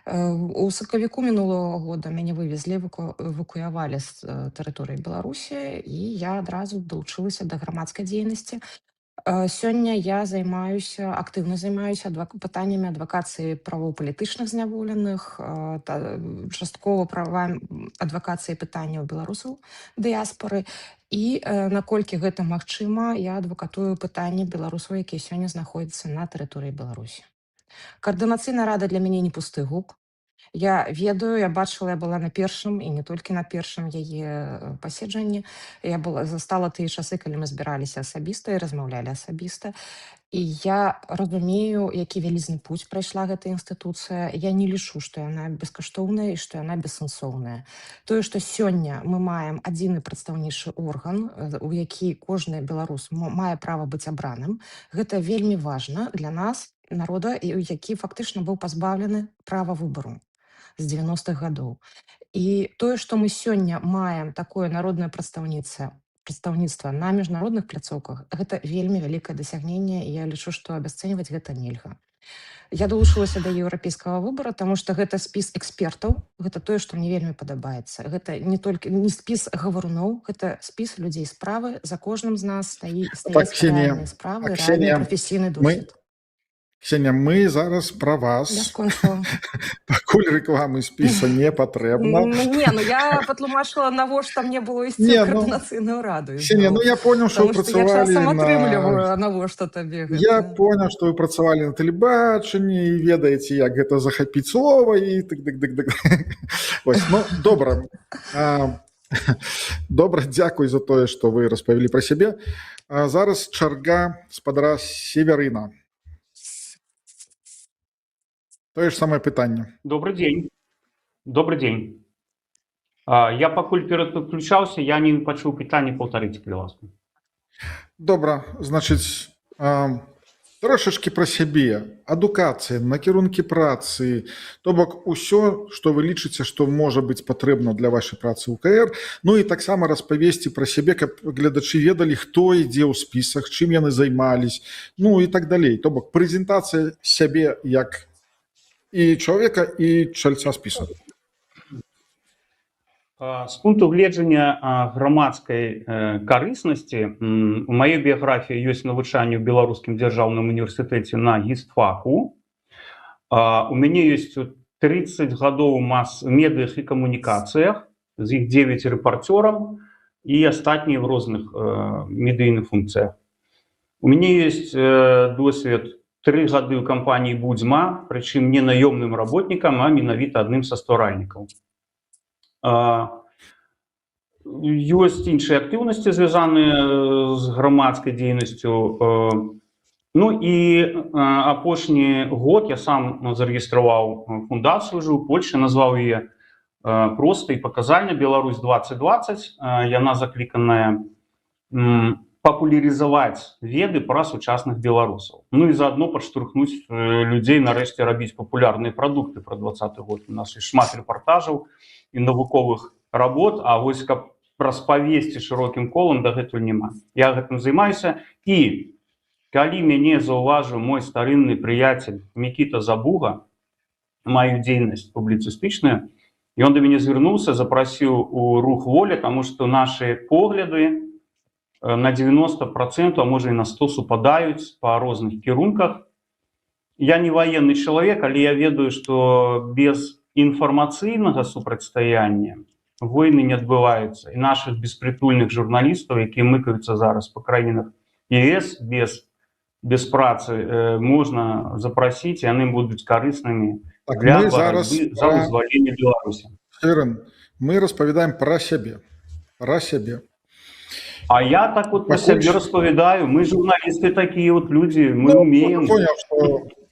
У сакавіку мінулого года мяне вывезлі, эвакуявалі з тэрыторыі Беларусі, і я адразу далучылася да грамадскай дзейнасці. Сёння я актыўна займаюся пытаннямі адвакацыі правоў палітычных зняволеных, часткова адвакацыі пытанняў беларусаў дыяспары, і наколькі гэта магчыма, я адвакатую пытанні беларусаў, якія сёння знаходзяцца на тэрыторыі Беларусі. Каардынацыйная рада для мяне не пусты гук. Я ведаю, я бачыла, я была на першым, і не толькі на першым яе паседжанні. Я застала тыя часы, калі мы збіраліся асабіста і размаўлялі асабіста. І я разумею, які вялізны путь прайшла гэта інстытуцыя. Я не лічу, што яна бескаштоўная і што яна бессэнсоўная. Тое, што сёння мы маем адзіны прадстаўнічы орган, у які кожны беларус мае права быць абраным, гэта вельмі важна для нас, народа, які фактычна быў пазбаўлены права выбару з 90-х гадоў. І тое, што мы сёння маем такое народнае прадстаўніцтва на міжнародных пляцоўках, гэта вельмі вялікае дасягненне, і я лічу, што абясцэньваць гэта нельга. Я далучылася да еўрапейскага выбара, таму што гэта спіс экспертаў, гэта тое, што мне вельмі падабаецца. Гэта не спіс гаваруноў, гэта спіс людзей справы, за кожным з нас стаіць рэальныя справы, рэальны прафесійны досвед. Ксения, мы зараз про вас. Я скончила. Пакуль рекламы спіса не патрэбна. Я патлумачыла, навошта мне было ісці ў каардынацыйную раду. Ксения, я понял, что вы працавалі я часам атрымліваю, навошта табе гэта. Я понял, что вы працавалі на тэлебачанні, і ведаеце, як гэта захапіць слова, і так. Вось, добра. Добра, дзякуй за тое, што вы распавялі пра сябе. А зараз чарга спадара Северына. Тое ж самае пытанне. Добрый день. Добрый день. Я пакуль перадключаўся, я не пачуў пытанне, паўтарыце, калі ласка. Добра, значыць, трошачкі пра сябе, адукацыя, накірункі працы, то бок усё, што вы лічыце, што можа быць патрэбна для вашай працы ў КР, ну і таксама распавесці пра сябе, каб гледачы ведалі, хто ідзе ў спісах, чым яны займались, ну і так далей. То бок прэзентацыя сябе як і чалавека, і чальца спіса. З пункту гледжання грамадскай карыснасці, у маёй біяграфіі ёсць навучанне ў Беларускім дзяржаўным універсітэце на гістфаку. У мяне ёсць 30 гадоў мас-медыях і камунікацыях, з іх 9 рэпарцёрам і астатнія в розных медыйных функцыях. У мяне ёсць досвед 3 гады ў кампаніі «Будзьма», прычым не наёмным работнікам, а менавіта адным са стваральнікаў. Ёсць іншыя актыўнасці, звязаныя з грамадскай дзейнасцю. Ну і апошні год я сам зарэгістраваў фундацыю ўжо ў Польшчы, назваў яе проста і паказальна «Беларусь 2020». Яна закліканая папулярызаваць веды пра сучасных беларусаў. Ну і заадно падштурхнуць людзей нарэшце рабіць папулярныя прадукты пра 2020 год. У нас ёсць шмат рэпартажаў і навуковых работ, а вось каб распавесці шырокім колам дагэтуль няма. Я гэтым займаюся, і калі мяне заўважыў мой старынны прыяцель Мікіта Забуга, маю дзейнасць публіцыстычную, ён да мяне звярнуўся, запрасіў у рух «Воля», таму што нашы погляды на 90%, а можа і на 100% супадаюць па розных кірунках. Я не ваенны чалавек, але я ведаю, што без інфармацыйнага супрацьстаяння войны не адбываюцца. І нашых беспрытульных журналістаў, якія мыкаюцца зараз па краінах ЕС, без працы можна запрасіць, яны будуць карыснымі для барацьбы за вызваленне Беларусі. Мы распавядаем пра сябе. А я так вот про сябе распавядаю. Мы журналісты такія вот людзі, мы умеем.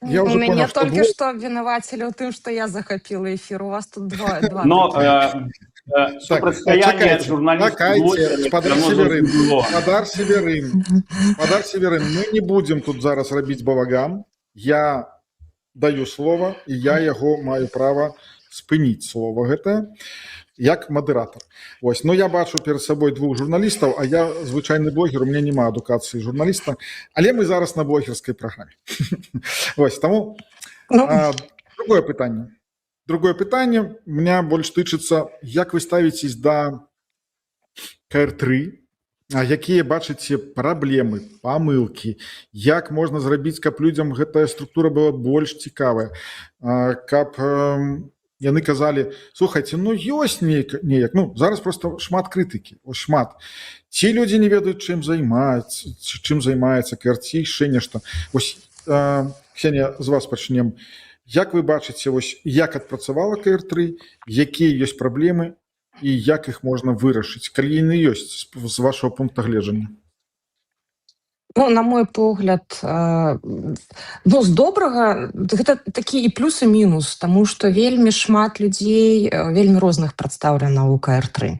Меня только что виноватили в том, что я захопила эфир. У вас тут два. Но супрацьстаяние журналистов... Спадар Северын, мы не будем тут зараз рабіць балаган. Я даю слово, і я яго маю права спыніць слова гэтае як мадыратор. Вось, но я бачу перед сабой 2 журналістаў, а я звычайны блогер, у меня няма адукацыі журналіста, але мы зараз на блогерскай праграме. Вось, таму другое пытанне у меня больш тычыцца, як вы ставіцесь да КР3, якія бачыце праблемы, памылкі, як можна зрабіць, каб людзям гэтая структура была больш цікавая, каб яны казалі, слухайце, ну ёсць неяк, ну зараз просто шмат крытыкі, ось шмат. Ці людзі не ведаюць, чым займаецца КР, яшчэ нешта. Вось, Ксенія, з вас пачнем. Як вы бачыце, вось, як адпрацавала КР3, якія ёсць праблемы і як іх можна вырашыць, калі яны ёсць з вашего пункта гледжання? Ну, на мой погляд, з добрага, гэта такі і плюс, і мінус, таму што вельмі шмат людзей, вельмі розных прадстаўлена ў КР3.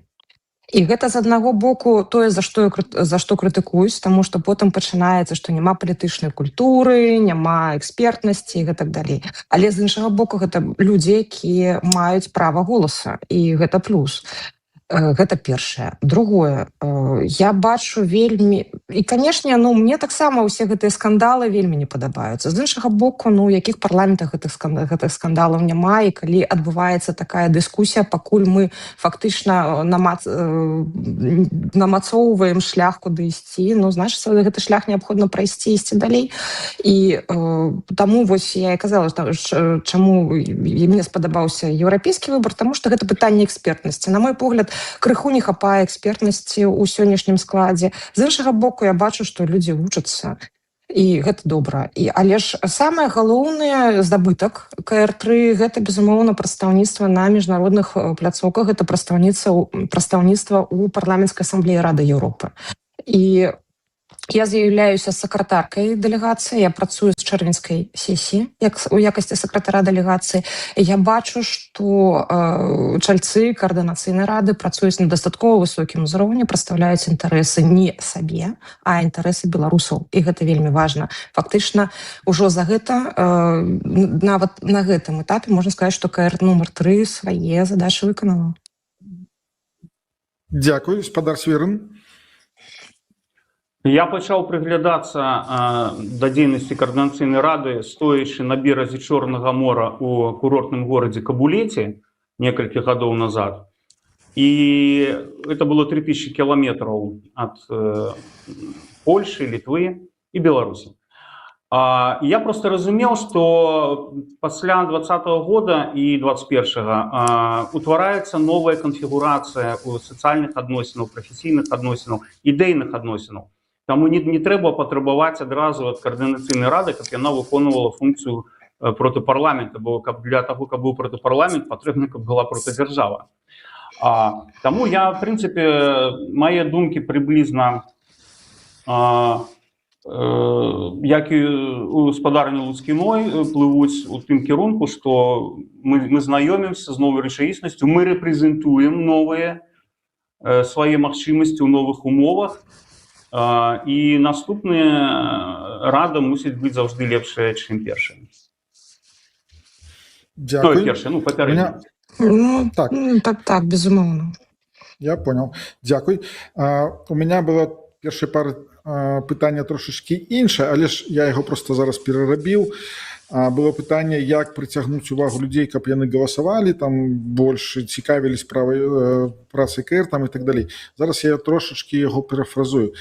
І гэта з аднаго боку тое, за што крытыкуюць, таму што потым пачынаецца, што няма палітычнай культуры, няма экспертнасці і гэтак далей. Але з іншага боку гэта людзі, якія маюць права голаса, і гэта плюс. Гэта першае. Другое, я бачу вельмі... І, канешне, мне таксама ўсе гэтыя скандалы вельмі не падабаюцца. З іншага боку, у якіх парламентах гэтых скандалаў няма, і калі адбываецца такая дыскусія, пакуль мы фактычна намацоўваем шлях, куды ісці, значыць, гэты шлях неабходна прайсці, ісці далей. І таму, вось, я і казала, чаму мне спадабаўся еўрапейскі выбар, таму што гэта пытанне экспертнасці. На мой погляд, крыху не хапае экспертнасці ў сённяшнім складзе. З іншага боку, я бачу, што людзі вучацца. і гэта добра. Але ж самае галоўнае здабытак КР3 гэта безумоўна прадстаўніцтва на міжнародных пляцоўках, гэта прадстаўніцтва ў парламенцкай асамблеі Рады Еўропы. І я з'яўляюся сакратаркай дэлегацыі, я працую з чэрвеньскай сесіі у якасці сакратара дэлегацыі. Я бачу, што чальцы каардынацыйнай рады працуюць на дастаткова высокім узроўні, прадстаўляюць інтарэсы не сабе, а інтарэсы беларусаў. І гэта вельмі важна. Фактычна, ужо за гэта, нават на гэтым этапе можна сказаць, што КР нумар 3 свае задачы выканала. Дзякуй, спадар Свірын. Я пачаў прыглядацца да дзейнасці каардынацыйнай рады, стоячы на беразе Чорнага мора у курортным горадзе Кабулеце некалькі гадоў назад. І это было 3000 кіламетраў ад Польшы, Літвы і Беларусі. Я просто разумеў, што пасля 2020 года і 2021 утвараецца новая канфігурацыя ў сацыяльных адносінаў, прафесійных адносінаў, ідэйных адносінаў. Таму не трэба патрабаваць адразу ад каардынацыйнай рады, каб яна выконвала функцыю протипарламента, бо для таго, каб быў протипарламент, патрэбна, каб была протидзяржава. Таму я, в прынцыпе, мае думкі прыблізна як і у спадарні Луцкіной плывуць у тым кірунку, што мы знаёмімся з новай рэчаіснасцю, мы рэпрэзентуем новыя свае магчымасці ў новых умовах, і наступная рада мусіць быць заўжды лепшая, чым першая. Дзякуй. Першая, папярэдняя. Так, безумоўна. Я понял. Дзякуй. У меня была першая пара пытання трошачкі іншае, але ж я яго просто зараз перарабіў. Было пытанне, як прыцягнуць увагу людзей, каб яны галасавалі, там больш цікавілі справай працай КР там і так далей. Зараз я трошачкі яго парафразую.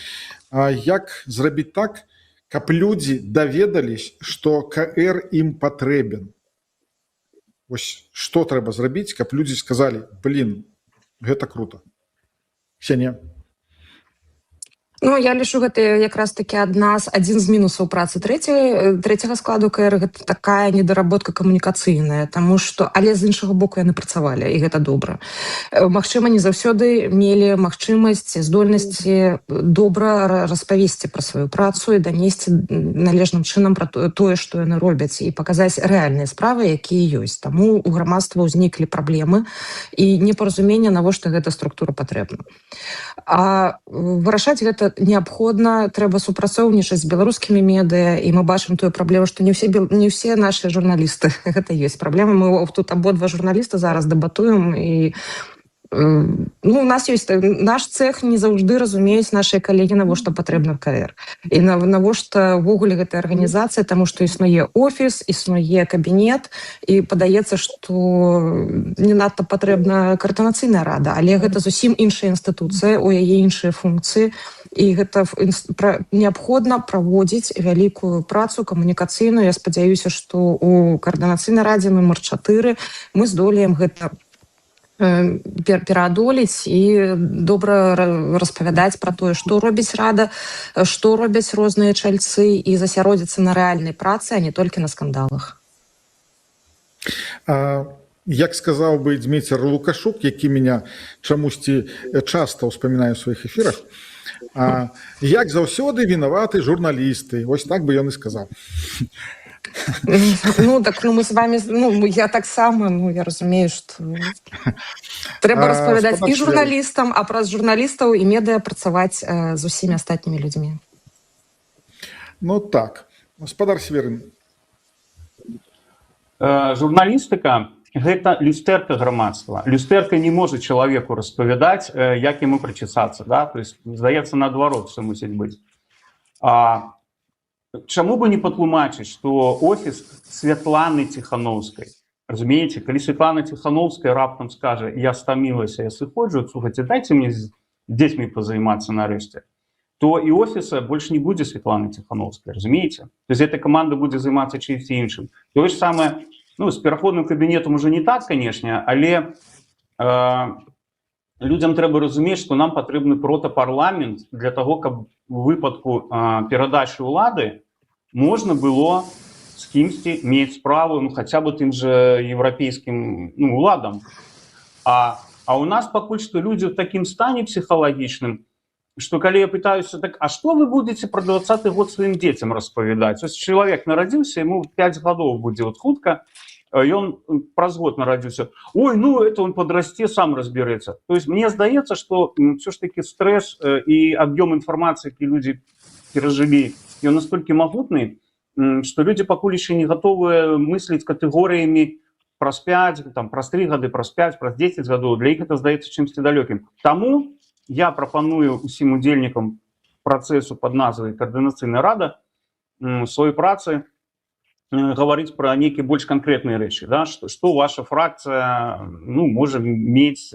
Як зрабіць так, каб людзі даведались, што КР ім патрэбен? Вось што трэба зрабіць, каб людзі сказалі: блин, гэта круто. Ксенія. Я лічу, гэта якраз таки адзін з мінусаў працы трэцяга складу КР, гэта такая недаработка камунікацыйная, але з іншага боку яны працавалі, і гэта добра. Магчыма, не заўсёды мелі магчымасць, здольнасці добра распавесці пра сваю працу і данесці належным чынам пра тое, што яны робяць, і паказаць рэальныя справы, якія ёсць. Таму у грамадства ўзніклі праблемы і непаразуменне, навошта гэта структура патрэбна. А вырашаць гэта неабходна, трэба супрацоўнічаць з беларускімі медыя, і мы бачым тую праблему, што не ўсе нашыя журналісты, гэта ёсць праблема. Мы тут абодва журналісты зараз дэбатуем, і у нас ёсць наш цэх, не заўжды разумеюць нашыя калегі, навошта патрэбна КР. І навошта ўвогуле гэтая арганізацыя, таму што існуе офіс, існуе кабінет, і падаецца, што не надта патрэбна каардынацыйная рада, але гэта зусім іншая інстытуцыя, у яе іншыя функцыі, і гэта неабходна праводзіць вялікую працу камунікацыйную. Я спадзяюся, што у каардынацыйнай радзе нумар 4 мы здолеем гэта пераадолець і добра распавядаць пра тое, што робіць рада, што робяць розныя чальцы, і засяродзіцца на рэальнай працы, а не толькі на скандалах. Як сказаў бы Дзміцер Лукашук, які меня чамусьці часта ўспамінае ў сваіх эфірах, як заўсёды вінаваты журналісты. Вось так бы ён і сказаў. Мы з вами, я таксама, я разумею, што трэба распавядаць і журналістам, а праз журналістаў і медыа працаваць з усімі астатнімі людзьмі. Так, гаспадар Свірын. Журналістыка – гэта люстэрка грамадства. Люстэрка не можа чалавеку распавядаць, як яму прычесацца. То есть, здаецца, наадварот все мусіць быць. Чаму бы не патлумачыць, што офіс Святланы Ціхановскай, разумееце, калі Святлана Ціхановская раптам скажа: я стамілася, я сыходжу, слухайце, дайце мне з дзецьмі пазаймацца нарэшце, то і офіса больш не будзе Святланы Ціхановскай, разумееце? То есть эта каманда будзе займацца чымсьці іншым. Тое ж самае, з пераходным кабінетам уже не так, канешне, але людзям трэба разумець, што нам патрэбны протапарламент для таго, каб у выпадку перадачы ўлады можна было з кімсьці мець справу, ну хаця бы тым же еўрапейскім уладам. А у нас пакуль што людзі ў такім стане псіхалагічным, што калі я пытаюся, так, а што вы будете пра 20-й год сваім дзецям распавядаць? Ось чалавек нарадзіўся, яму 5 гадоў будзе от хутка, ён праз год нарадзіўся. Ой, ну это он подрасце, сам разберэцца. То есть мне здаецца, што все ж таки стрэс і аб'ём інфармацыі, які людзі перажылі, ён настолькі магутны, што людзі пакуль яшчэ не гатовыя мысліць катэгорыямі праз 5, там, праз 3 гады, праз 5, праз 10 гадоў. Для іх это здаецца чымсьці далёкім. Таму я прапаную усім удзельнікам працэсу пад назвай Каардынацыйная рада в сваёй працы гаварыць пра нейкія больш канкрэтныя рэчы, да? Што ваша фракцыя можа мець,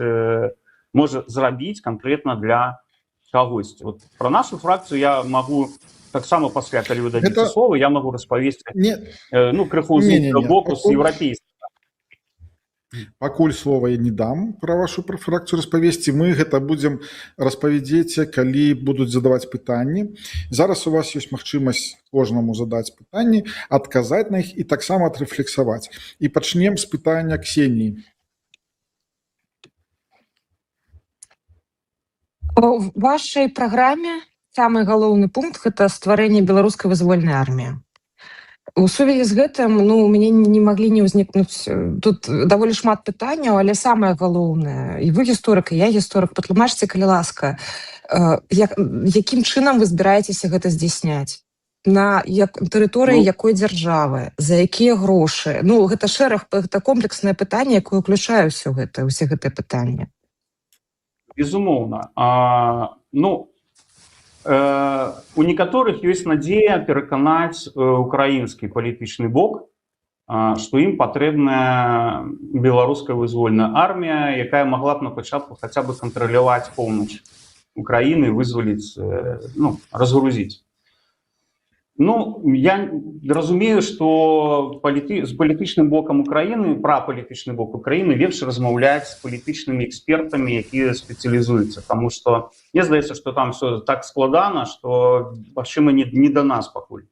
можа зрабіць канкрэтна для кагосьці. Вот пра нашу фракцыю я магу таксама пасля, калі вы дадзіце словы, я магу распавесці крыху з боку з еўрапейскага. Пакуль слова я не дам пра вашу фракцыю распавесці. Мы гэта будзем распавядзеце, калі будуць задаваць пытанні. Зараз у вас ёсць магчымасць кожнаму задаць пытанні, адказаць на іх і таксама адрэфлексаваць. І пачнем з пытання Ксеніі. У вашай праграме самы галоўны пункт гэта стварэнне беларускай вызвольнай арміі. У сувязі з гэтым у мяне не маглі не ўзнікнуць тут даволі шмат пытанняў, але самае галоўнае, і вы гісторык, і я гісторык, патлумачце, калі ласка, якім чынам вы збіраецеся гэта здзейсняць? На тэрыторыі якой дзяржавы, за якія грошы? Гэта шэраг, гэта комплекснае пытанне, якое ўключае ўсе гэтыя пытанні. Безумоўна. У некаторых ёсць надзея пераканаць украінскі палітычны бок, што ім патрэбная беларуская вызвольная армія, якая магла б на пачатку хаця бы кантраляваць поўнач Украіны, вызваліць, разгрузіць. Я разумею, што з палітычным бокам Украіны, пра палітычны бок Украіны лепш размаўляць з палітычнымі экспертамі, якія спецыялізуюцца, таму што мне здаецца, што там все так складана, што магчыма не да нас пакуль.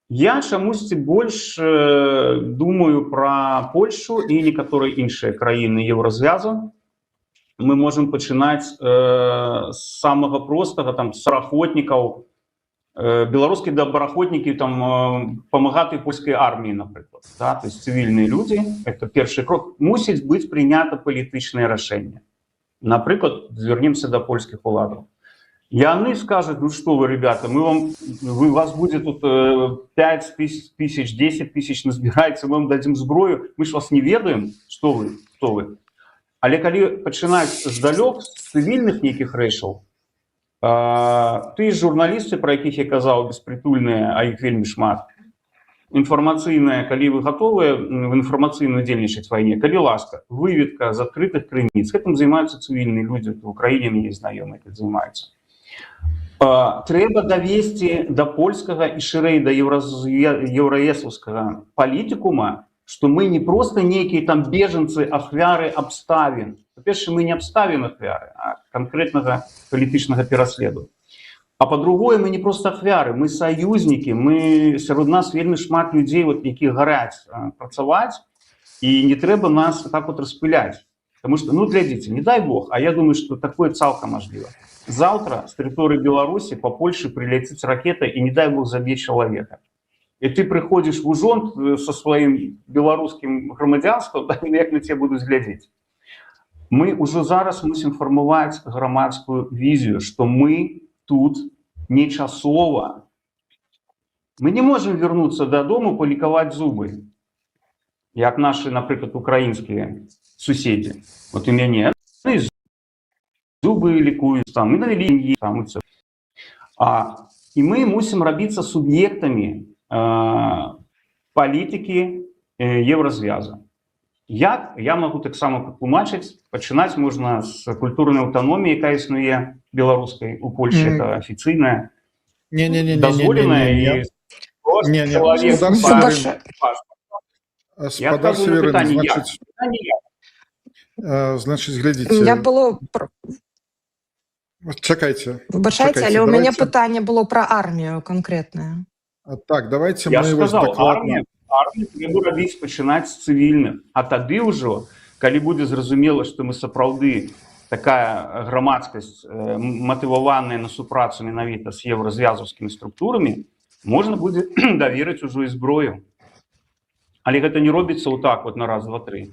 Я чамусьці больш думаю пра Польшу і некаторыя іншыя краіны Еўразвязу. Мы можам пачынаць з самага простага, з сараахвотнікаў, беларускія добраахвотнікі, памагаты польскай арміі, напрыклад. То есть цывільныя людзі, это першы крок. Мусіць быць прынята палітычнае рашэнне. Напрыклад, звернемся да польскіх уладаў. Яны скажуць, што вы, ребята, вас будзе тут 5 тысяч, 10 тысяч назбіраецца, мы вам дадзім зброю, мы ж вас не ведаем, што вы. Але калі пачынаць здалёк з цывільных нейкіх рэчаў, ты журналісты, пра якіх я казаў, беспрытульныя, а іх вельмі шмат, інфармацыйная, калі вы гатовыя в інфармацыйную дзельнічаць вайне, калі ласка, выведка з адкрытых крыніц, гэтым займаюцца цывільныя людзі, у краіне мне знаёмыя тут займаюцца. Трэба давесці да польскага і шырэй да еўраеслаўскага палітыкума, што мы не проста нейкія там бежанцы, ахвяры абставін. Па-першае, мы не абставін ахвяры, а канкрэтнага палітычнага пераследу. А па-другое, мы не проста ахвяры, мы саюзнікі, сярод нас вельмі шмат людзей, якія гараць працаваць, і не трэба нас так распыляць. Таму што, глядзіце, не дай Бог, а я думаю, што такое цалкам мажліва. Заўтра з тэрыторыі Беларусі па Польшы прыляціць ракета і не дай Бог заб'е чалавека. І ты прыходзіш в ужон са сваім беларускім грамадзянствам, як на цябе будуць глядзець. Мы ўжо зараз мусім фармаваць грамадскую візію, што мы тут не часова. Мы не можам вярнуцца дадому, палікаваць зубы, як нашы, напрыклад, украінскія суседзі. У мяне зубы лікуюць, і навялі там, і все. І мы мусім рабіцца суб'ектамі палітыкі Еўразвяза. Як? Я магу таксама патлумачыць. Пачынаць можна з культурнай аўтаноміі, якая існуе беларускай у Польшы, это афіцыйная, дазволеная, і чалавек... Спадар Северын, значыць, глядзіце... Чакайце. Выбачайце, але ў мяне пытанне было пра армію канкрэтнае. Так, давайте Я мы ж вось сказаў, дакладна. армію трэба рабіць пачынаць з цывільных, а тады ўжо, калі будзе зразумела, што мы сапраўды такая грамадскасць матываваная на супрацу менавіта з еўразвязаўскімі структурамі, можна будзе даверыць ужо і зброю. Але гэта не робіцца вот так вот на раз, два, три.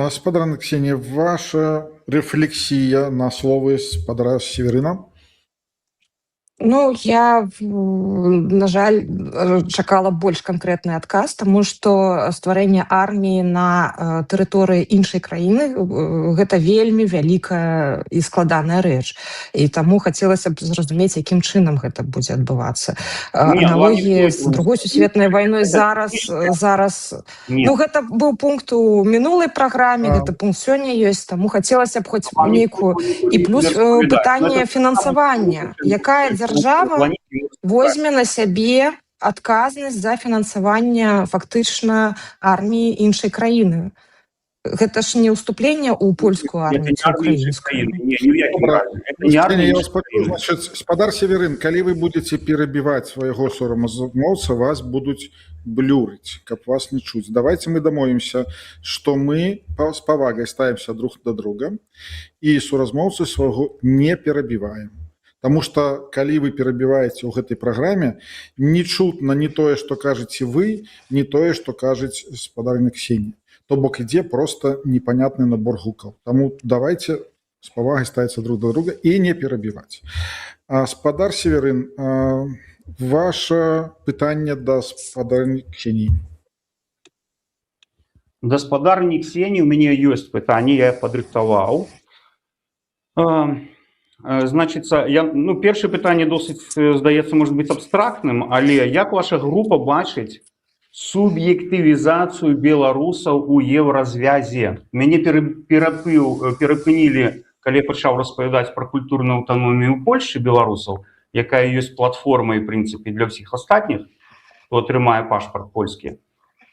Спадарня Ксенія, ваша рэфлексія на словы спадара Северына? Ну, я, на жаль, чакала больш канкрэтны адказ, таму што стварэнне арміі на тэрыторыі іншай краіны гэта вельмі вялікая і складаная рэч. І таму хацелася б зразумець, якім чынам гэта будзе адбывацца. Аналогіі з другой сусветнай вайной зараз... Ну, гэта быў пункт у мінулай праграме, гэта пункт сёння ёсць, таму хацелася б хоць нейкую... І плюс пытанне фінансавання. Якая дзяржава возьме на сябе адказнасць за фінансаванне фактычна арміі іншай краіны. Гэта ж не ўступленне ў польскую армію ці украінскую. Спадар Северын, калі вы будете перабіваць свайго сорамазмоўца, вас будуць блюрыць, каб вас не чуць. Давайте мы дамовімся, што мы з павагай ставімся друг да друга і суразмоўцы свайго не перабіваем. Таму што калі вы перабіваеце ў гэтай праграме, не чутна не тое, што кажаце вы, не тое, што кажуць спадарня Ксенія. То бок ідзе просто непонятны набор гукаў. Таму давайте з павагай ставіцца друг да друга і не перабіваць. Спадар Северын, ваше пытанне да спадарні Ксенії. Да спадарні Ксенії у мяне ёсць пытанне, я падрыхтаваў. Значыцца, першае пытанне досыць, здаецца, можа быць абстрактным, але як ваша група бачыць суб'ектывізацыю беларусаў у еўразвязе? Мяне перапынілі, калі я пачаў распавядаць пра культурную аўтаномію ў Польшчы беларусаў, якая ёсць платформай, в прынцыпе, для ўсіх астатніх, хто атрымае пашпарт польскі.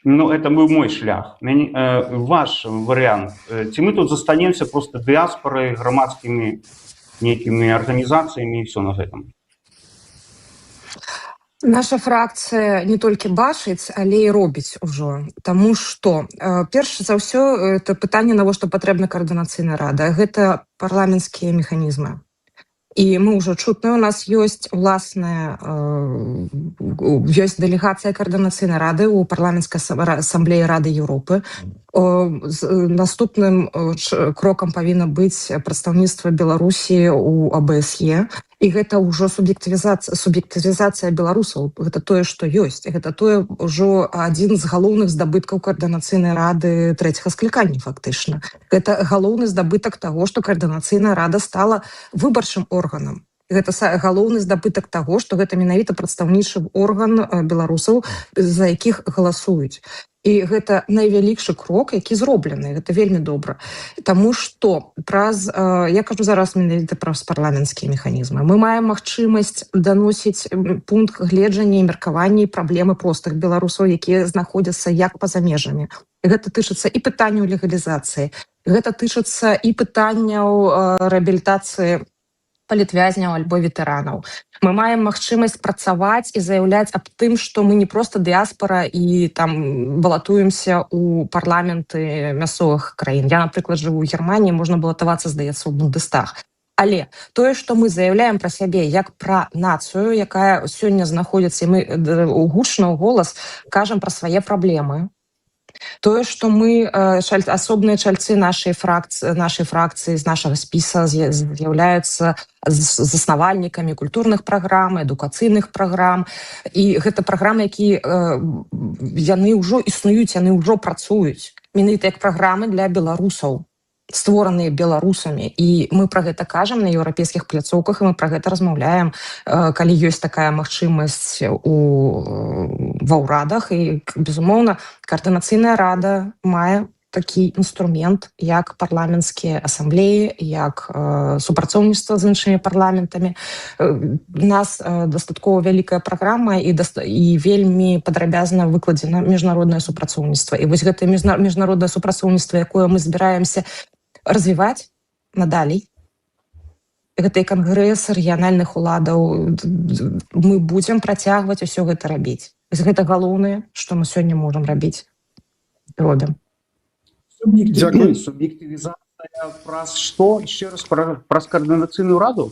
Ну, это быў мой шлях. Ваш варыянт. Ці мы тут застанемся просто дыаспорай, грамадскімі нейкімі арганізацыямі і все на гэтым? Наша фракцыя не толькі бачыць, але і робіць ужо. Таму што, перш за ўсё, это пытанне, навошта патрэбна каардынацыйная рада. Гэта парламенцкія механізмы. І мы ўжо чутна, у нас ёсць уласная, ёсць дэлегацыя каардынацыйнай рады ў парламенцкай асамблеі Рады Еўропы. Наступным крокам павінна быць прадстаўніцтва Беларусі ў АБСЕ. І гэта ўжо суб'ектывізацыя беларусаў. Гэта тое, што ёсць. Гэта тое ўжо адзін з галоўных здабыткаў каардынацыйнай рады трэцяга склікання, фактычна. Гэта галоўны здабытак таго, што каардынацыйная рада стала выбарчым органам. Гэта галоўны здабытак таго, што гэта менавіта прадстаўнічы орган беларусаў, за якіх галасуюць. І гэта найвялікшы крок, які зроблены. Гэта вельмі добра. Таму што я кажу зараз менавіта праз парламенцкія механізмы. Мы маем магчымасць даносіць пункт гледжання і меркавання і праблемы простых беларусаў, якія знаходзяцца як па-за межамі. Гэта тычыцца і пытанняў легалізацыі. Гэта тычыцца і пытанняў рэабілітацыі палітвязняў альбо ветэранаў. Мы маем магчымасць працаваць і заяўляць аб тым, што мы не проста дыаспара і там балатуемся ў парламенты мясцовых краін. Я, напрыклад, жыву ў Германіі, можна балатавацца, здаецца, у Бундестаг. Але тое, што мы заяўляем пра сябе як пра нацыю, якая сёння знаходзіцца, і мы гучна ў голас кажам пра свае праблемы, тое, што мы асобныя чальцы нашай фракцыі з нашага спіса з'яўляюцца заснавальнікамі культурных праграм, адукацыйных праграм. І гэта праграмы, якія яны ўжо існуюць, яны ўжо працуюць. Менавіта як праграмы для беларусаў, створаныя беларусамі. І мы пра гэта кажам на еўрапейскіх пляцоўках, і мы пра гэта размаўляем, калі ёсць такая магчымасць ва ўрадах. І, безумоўна, каардынацыйная рада мае такі інструмент, як парламенцкія асамблеі, як супрацоўніцтва з іншымі парламентамі. У нас дастаткова вялікая праграма і вельмі падрабязна выкладзена міжнароднае супрацоўніцтва. І вось гэтае міжнароднае супрацоўніцтва, якое мы збіраемся развіваць надалей, гэтай кангрэс рэгіянальных уладаў, мы будзем працягваць усё гэта рабіць. Гэта галоўнае, што мы сёння можам рабіць, робім. Дякую. Субъективизация праз что? Еще раз, праз координаційну раду?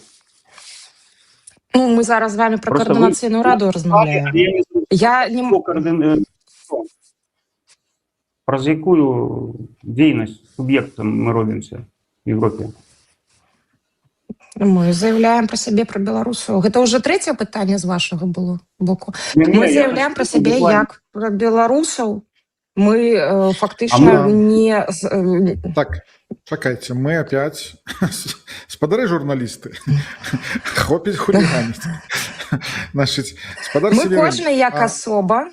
Ну, мы зараз з вами про Просто координаційную раду размаўляем. Я не Праз якую дзейнасць суб'ектам мы робімся в Европе? Мы заявляем про сябе про беларусаў. Гэта ўжо трэцяе пытанне з вашага было боку. Не, Мы я заявляем про сябе буквально- як про беларусаў. Мы фактычна не Так, чакайте, мы опять... Спадарэ журналисты, хопіць хулиганить. Значит, спадар мы Северин, кожны як асоба.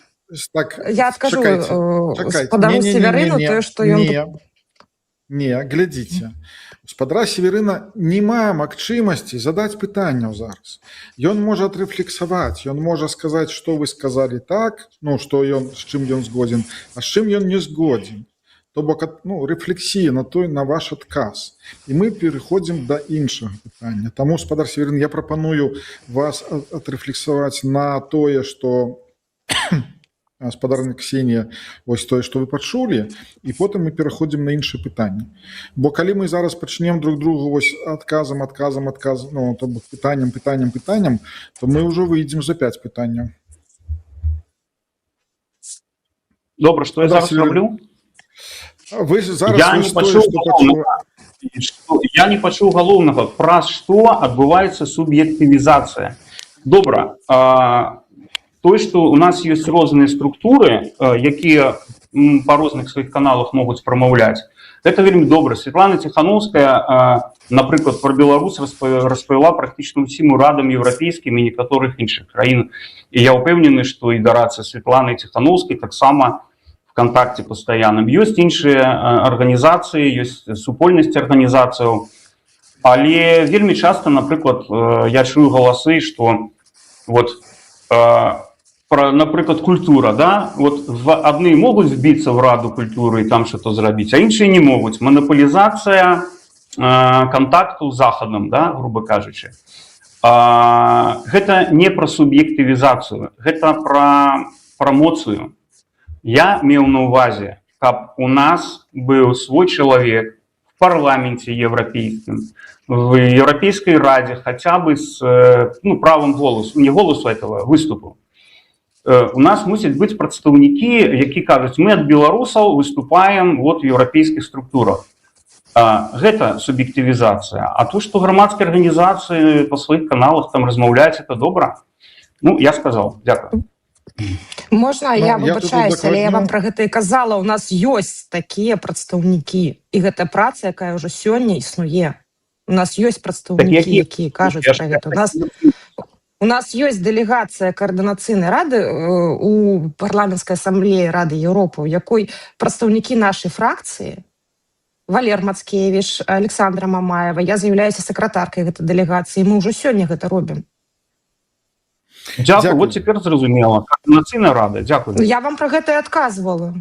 Так, Я адкажу чакайте. спадару Северыну тое, што ён Не, глядзіце. Спадара Северына не мае магчымасці задаць пытанняў зараз. Ён можа адрэфлексаваць, ён можа сказаць, што вы сказалі так, ну, што ён, з чым ён згодзін, а з чым ён не згодзін. То бок, ну, рэфлексія на ваш адказ. І мы пераходзім да іншага пытання. Таму, спадар Северын, я прапаную вас адрэфлексаваць на тое, што спадарня Ксенія, вось тое, што вы пачулі, і потым мы пераходзім на іншае пытанне. Бо калі мы зараз пачнем друг другу вось адказам, ну, то бок пытанням, то мы ўжо выйдзем за 5 пытанняў. Добра, што я зараз раблю? Вы зараз Я не пачуў галоўнага, праз што адбываецца суб'ектывізацыя. Добра, тое, што у нас ёсць розныя структуры, якія па розных сваіх каналах могуць прамаўляць, гэта вельмі добра. Светлана Ціхановская, напрыклад, пра Беларусь распавяла практычна ўсім урадам еўрапейскім і некаторых іншых краін. І я ўпэўнены, што і да рацы Светланы Ціхановскай таксама в контакце пастаянным. Ёсць іншыя арганізацыі, ёсць супольнасці арганізацыяў, але вельмі часта, напрыклад, я чую галасы, што вот напрыклад, культура, да? Вот адны могуць збіцца ў раду культуры і там што-то зрабіць, а іншыя не могуць. Манаполізацыя контакту з захадам, да, грубо кажучы. Гэта не пра суб'ектывізацыю, гэта пра прамоцыю. Я меў на ўвазе, каб у нас быў свой чалавек в парламенце еўрапейскім, в Еўрапейскай радзе, хаця бы з правам голосу, не голосу этого выступу. У нас мусяць быць прадстаўнікі, які кажуць, мы ад беларусаў выступаем вот в еўрапейскіх структурах. Гэта суб'ектывізацыя. А то, што грамадскія арганізацыі па сваіх каналах там размаўляюць, это добра. Ну, я сказал. Дякую. Можна, я выбачаюсь, але я вам пра гэта і казала, у нас ёсць такія прадстаўнікі. І гэта праца, якая ўжо сёння існуе. У нас ёсць прадстаўнікі, якія кажуць пра гэта. У нас ёсць дэлегацыя координацыйнай рады у парламенцкай асамблеі Рады Еўропы, у якой прадстаўнікі нашай фракцыі, Валер Мацкевіч, Александра Мамаева, я з'яўляюся сакратаркай гэтай дэлегацыі, мы ўжо сёння гэта робім. Дякую, вот цяпер зразумела. Координацыйная рада, дякую. Я вам пра гэта і адказвала.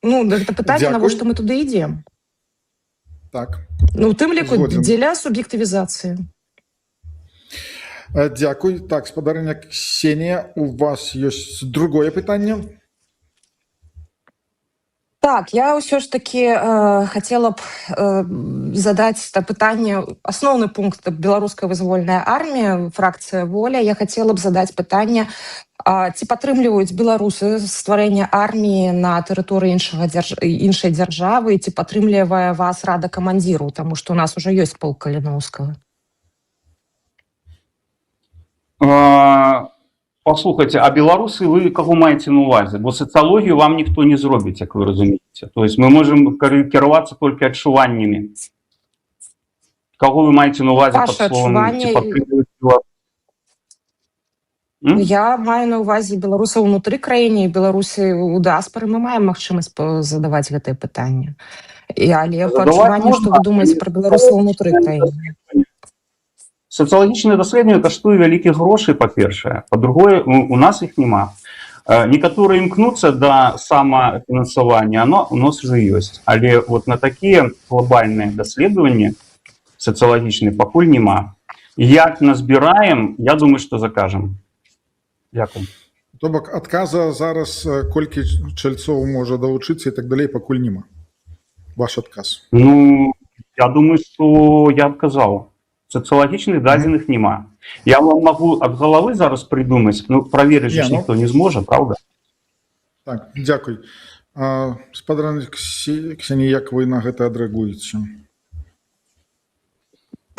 Ну, гэта пытанне, навошта мы туды ідзем. Так. Ну, у тым ліку дзеля суб'ектывізацыі. Дякую. Так, спадарыня Ксенія, у вас ёсць другое пытанне? Так, я ўсё ж таки хацела б задаць пытанне, асноўны пункт беларуская вызвольная армія, фракцыя воля. Я хацела б задаць пытанне, ці падтрымліваюць беларусы стварэнне арміі на тэрыторыі іншай дзяржавы, ці падтрымлівае вас рада камандзіру, таму што у нас ужо ёсць полк Каліноўскага. Послухайте, а беларусы вы каго маеце на увазе? Бо сацыялогію вам ніхто не зробіць, як вы разумееце. То есть мы можем кіравацца толькі адчуваннямі. Каго вы маеце на увазе пад словам ці падтрымліваюць беларусы? Я маю на увазе беларусаў унутры краіны і беларусы ў дыаспары. Мы маем магчымасць задаваць гэтае пытанне. Але па адчуванню, што вы думаеце пра беларусаў унутры краіны? Сацыялагічнае даследаванне каштуе вялікіх грошай, па-першае. Па-другое, у нас іх няма. Некаторыя імкнуцца да самафінансавання, оно у нас уже ёсць. Але вот на такія глобальныя даследаванні сацыялагічныя пакуль няма. Як назбіраем, я думаю, што закажам. Дзякуй. То бок адказа зараз колькі чальцоў можа далучыцца і так далей пакуль няма. Ваш адказ. Ну, я думаю, што я б казаў. Сацыялагічных дадзеных няма. Я вам магу ад галавы зараз прыдумаць, ну, праверыць ж ніхто не зможа, правда? Так, дзякуй. Спадар Ксенія, як вы на гэта адрэагуеце?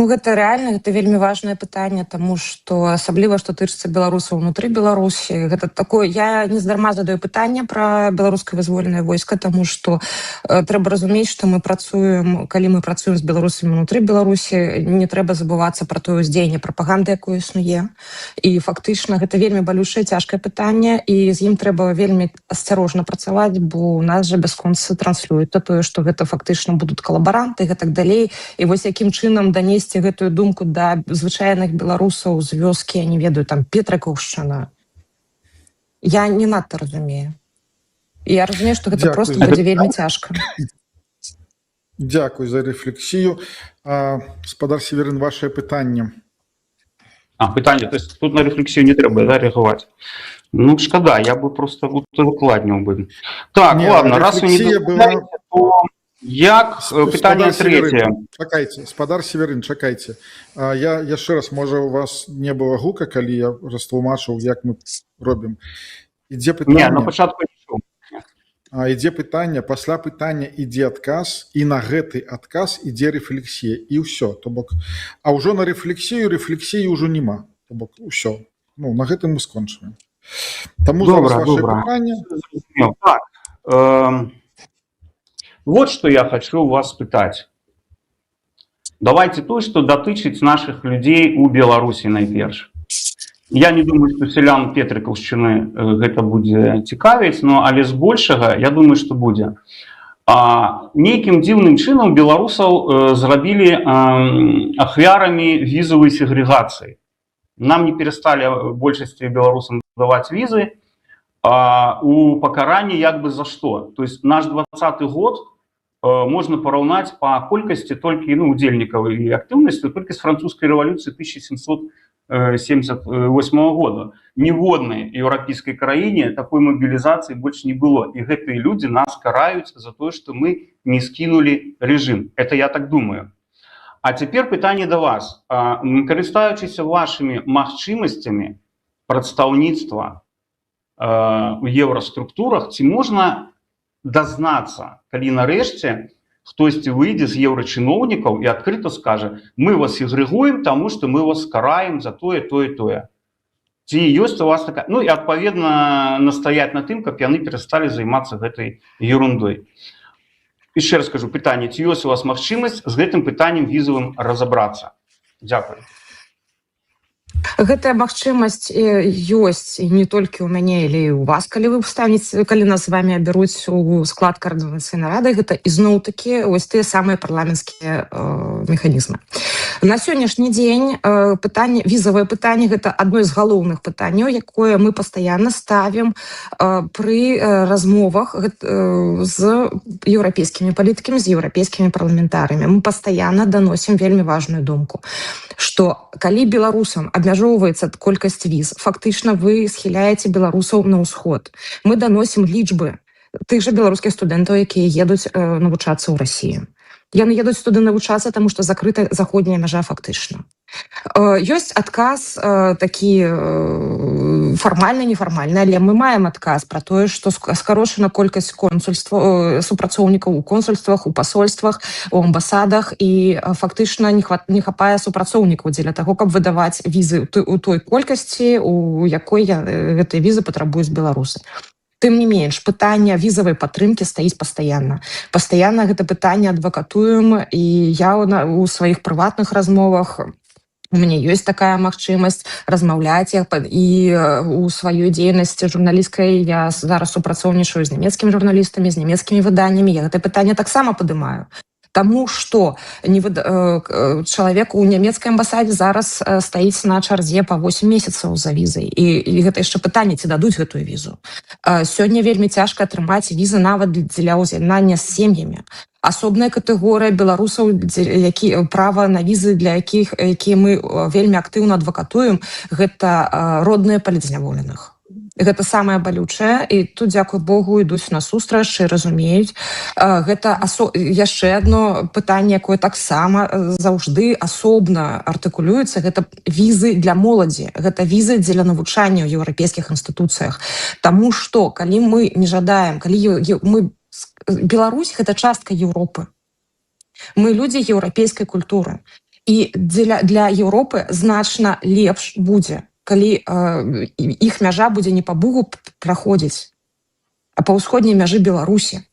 Ну, гэта рэальна, гэта вельмі важнае пытанне, таму што асабліва, што тычыцца беларусаў унутры Беларусі. Гэта такое, я нездарма задаю пытанне пра беларускае вызвольнае войска, таму што трэба разумець, што мы працуем, калі мы працуем з беларусамі унутры Беларусі, не трэба забывацца пра тое ўздзеянне прапаганды, якое існуе. І фактычна гэта вельмі балючае, цяжкае пытанне, і з ім трэба вельмі асцярожна працаваць, бо у нас жа бясконца транслююць тое, што гэта фактычна будуць калабаранты і гэтак далей. І вось якім чынам данесці гэтую думку да звычайных беларусаў з вёскі, я не ведаю, там Петрыкаўшчына. Я не надта разумею. І я разумею, што гэта проста будзе вельмі цяжка. Дзякуй за рэфлексію. Спадар Северын, вашае пытанне. Пытанне, то есть тут на рэфлексію не трэба, да, рэагаваць. Ну, шкада, я бы просто укладніў бы. Так, не, ладно, раз вы не дагадаеце, то як пытанне трэцяе. Чакайце, спадар Северын, чакайце. Я яшчэ раз, можа, у вас не было гука, калі я растлумачыў, як мы робім. Ідзе пытанне. Не, на пачатку не чуў. Ідзе пытанне, пасля пытання ідзе адказ, і на гэты адказ ідзе рэфлексія, і ўсё. То бок, а ўжо на рэфлексію ўжо няма. То бок, ўсё. Ну, на гэтым мы скончваем. Таму зараз ваше пытанне. Так, вот что я хочу у вас спытаць. Давайте то, что датычыць наших людей у Беларусі найперш. Я не думаю, что селян Петрыкаўшчыны гэта будзе цікавіць, но але збольшага, я думаю, что будзе. Нейкім дзіўным чынам беларусаў зрабілі ахвярамі візавай сегрэгацыі. Нам не перестали большасці беларусам даваць візы, у пакаранні як бы за што. То есть наш 20-й год можна параўнаць па колькасці толькі удзельнікаў і актыўнасці толькі з французскай рэвалюцыі 1778 года. Ніводнай еўрапейскай краіне такой мабілізацыі больш не было. І гэтыя людзі нас караюць за тое, што мы не скінулі рэжым. Это я так думаю. А цяпер пытанне да вас. Карыстаючыся вашымі магчымасцямі прадстаўніцтва у еўраструктурах, ці можна дазнацца, калі нарэшце хтосьці выйдзе з еўрачыноўнікаў і адкрыта скажа: мы вас ігрэгуем, таму што мы вас караем за тое, тое, тое. Ці ёсць у вас такая... Ну і адпаведна настаяць на тым, каб яны перасталі займацца гэтай ерундой. Яшчэ раз скажу, пытанне, ці ёсць у вас магчымасць з гэтым пытаннем візавым разабрацца? Дзякуй. Гэтая магчымасць ёсць не толькі ў мяне, але і ў вас, калі вы ставіце, калі нас з вами абяруць у склад каардынацыйнай рады, гэта ізноў-такі вось тыя самыя парламенцкія механізмы. На сённяшні дзень пытанне, візавае пытанне, гэта адно з галоўных пытанняў, якое мы пастаянна ставім пры размовах з еўрапейскімі палітыкамі, з еўрапейскімі парламентарамі. Мы пастаянна даносім вельмі важную думку, што калі беларусам абмяжоўваецца колькасць віз, фактычна вы схіляеце беларусаў на ўсход. Мы даносім лічбы тых жа беларускіх студэнтаў, якія едуць навучацца ў Расіі. Яны едуць туды навучацца, таму што закрыта заходняя мяжа фактычна. Ёсць адказ такі фармальны, нефармальны, але мы маем адказ пра тое, што скарошана колькасць супрацоўнікаў у консульствах, у пасольствах, у амбасадах, і фактычна не хапае супрацоўнікаў дзеля таго, каб выдаваць візы у той колькасці, у якой гэтыя візы патрабуюць беларусы. Тым не менш, пытанне візавай падтрымкі стаіць пастаянна. Пастаянна гэта пытанне адвакатуем, і я у сваіх прыватных размовах, у мяне ёсць такая магчымасць размаўляць, і у сваёй дзейнасці журналісцкай я зараз супрацоўнічаю з нямецкімі журналістамі, з нямецкімі выданнямі, я гэта пытанне таксама падымаю. Таму што чалавек у нямецкай амбасадзе зараз стаіць на чарзе па 8 месяцаў за візай. І гэта яшчэ пытанне, ці дадуць гэтую візу. Сёння вельмі цяжка атрымаць візы нават для ўзгаднання з сем'ямі. асобная катэгорыя беларусаў, права на візы, для якія мы вельмі актыўна адвакатуем, гэта родныя палітзняволеных. Гэта самае балючае, і тут, дзякуй Богу, ідуць насустрач і разумеюць. Гэта яшчэ адно пытанне, якое таксама заўжды асобна артыкулюецца, гэта візы для моладзі, гэта візы дзеля навучання ў еўрапейскіх інстытуцыях. Таму што, калі мы не жадаем, Беларусь — гэта частка Еўропы. Мы людзі еўрапейскай культуры. І для Еўропы значна лепш будзе, калі іх мяжа будзе не па Бугу праходзіць, а па ўсходняй мяжы Беларусі.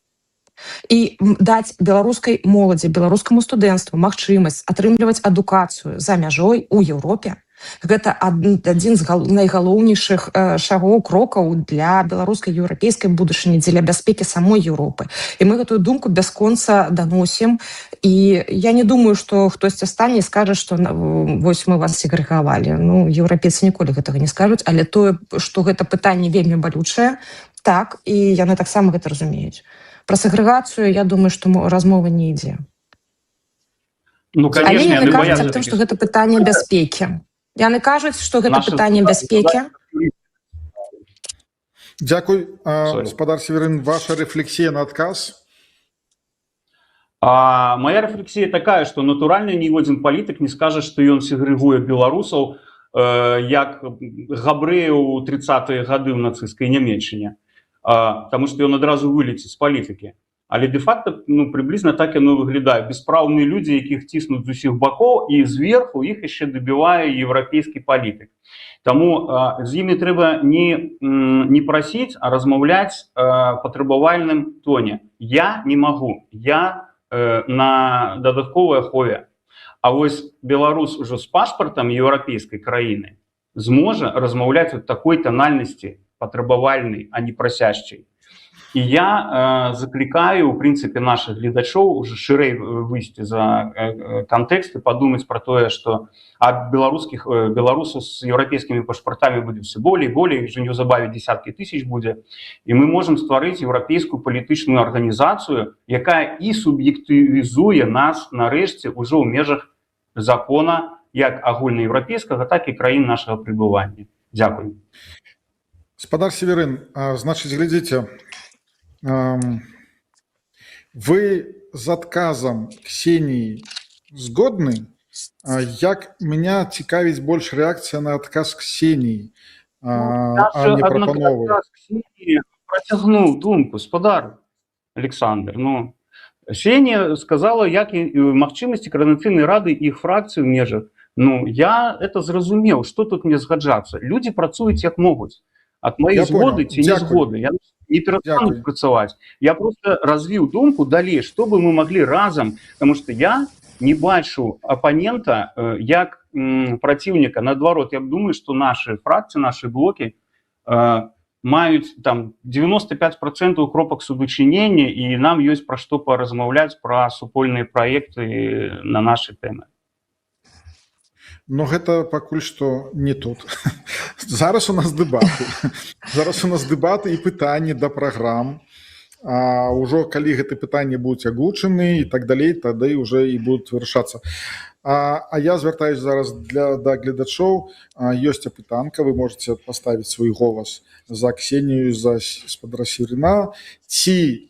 І даць беларускай моладзі, беларускаму студэнцтву магчымасць атрымліваць адукацыю за мяжой у Еўропе. Гэта адзін з найгалоўнейшых крокаў для беларускай еўрапейскай будучыні, дзеля бяспекі самой Еўропы. І мы гэтую думку бясконца даносім. І я не думаю, што хтосьці стане і скажа, што вось мы вас сегрэгавалі. Ну, еўрапейцы ніколі гэтага не скажуць, але тое, што гэта пытанне вельмі балючае, так, і яны таксама гэта разумеюць. Пра сегрэгацыю, я думаю, што размова не ідзе. Ну, конечно, але яны кажуць аб тым, што гэта пытанне бяспекі. Яны кажуць, што гэта пытанне бяспекі. Дзякуй, гаспадар Северын, ваша рэфлексія на адказ. Моя рэфлексія такая, што натуральна ніводзін палітык не скажа, што ён сегрэгуе беларусаў як габрэяў у 30-е гады ў нацысцкай Нямецчыне, таму што ён адразу вылеціць з палітыкі. Але де-факто прыблізна так яно выглядае. Беспраўныя людзі, якіх ціснуць з усіх бакоў, і зверху іх яшчэ дабівае еўрапейскі палітык. Таму з імі трэба не прасіць, а размаўляць патрабавальным тоне. Я не магу, я на дадатковай ахове. А вось беларус ужо з пашпартам еўрапейскай краіны зможа размаўляць у такой танальнасці патрабавальнай, а не прасяшчай. І я заклікаю, у прынцыпе, нашых гледачоў уже шырэй выйсці за кантэкст і падумаць пра тое, што ад беларусаў з еўрапейскімі пашпартамі будзе все болей, уже неўзабаве десяткі тысяч будзе. І мы можам стварыць еўрапейскую палітычную арганізацыю, якая і суб'ектывізуе нас нарэшце ўжо ў межах закона як агульнаеўрапейскага, так і краін нашага прыбывання. Дзякуй. Гаспадар Северын, значыць, глядзіце, вы з адказам Ксеніі згодны? Як меня цікавіць больш рэакцыя на адказ Ксеніі, а не прапановы? Працягнуў думку, гаспадар Александр. Ксенія сказала, як магчымасці Координацыйнай рады і іх фракцыі ў межах. Я это зразумеў, што тут мне згаджацца. Людзі працуюць як могуць. Ад маёй згоды ці не згоды. Я не перастану працаваць. Я просто развіў думку далей, што бы мы маглі разам, потому што я не бачу апанента як праціўніка. Наадварот, я думаю, што нашы фракцыі, нашы блокі маюць там 95% кропак судачынення, і нам ёсць пра што паразмаўляць пра супольныя праекты на нашы тэмы. Но гэта пакуль што не тут. Зараз у нас дэбаты. Зараз у нас дэбаты і пытанні да праграм. Ужо калі гэты пытанні будуць агучаны і так далей, тады ўжо і будуць вырашацца. А я звяртаюсь зараз да гледачоў. Ёсць апытанка, вы можете паставіць свой голас за Ксенію, за гаспадара Северына, ці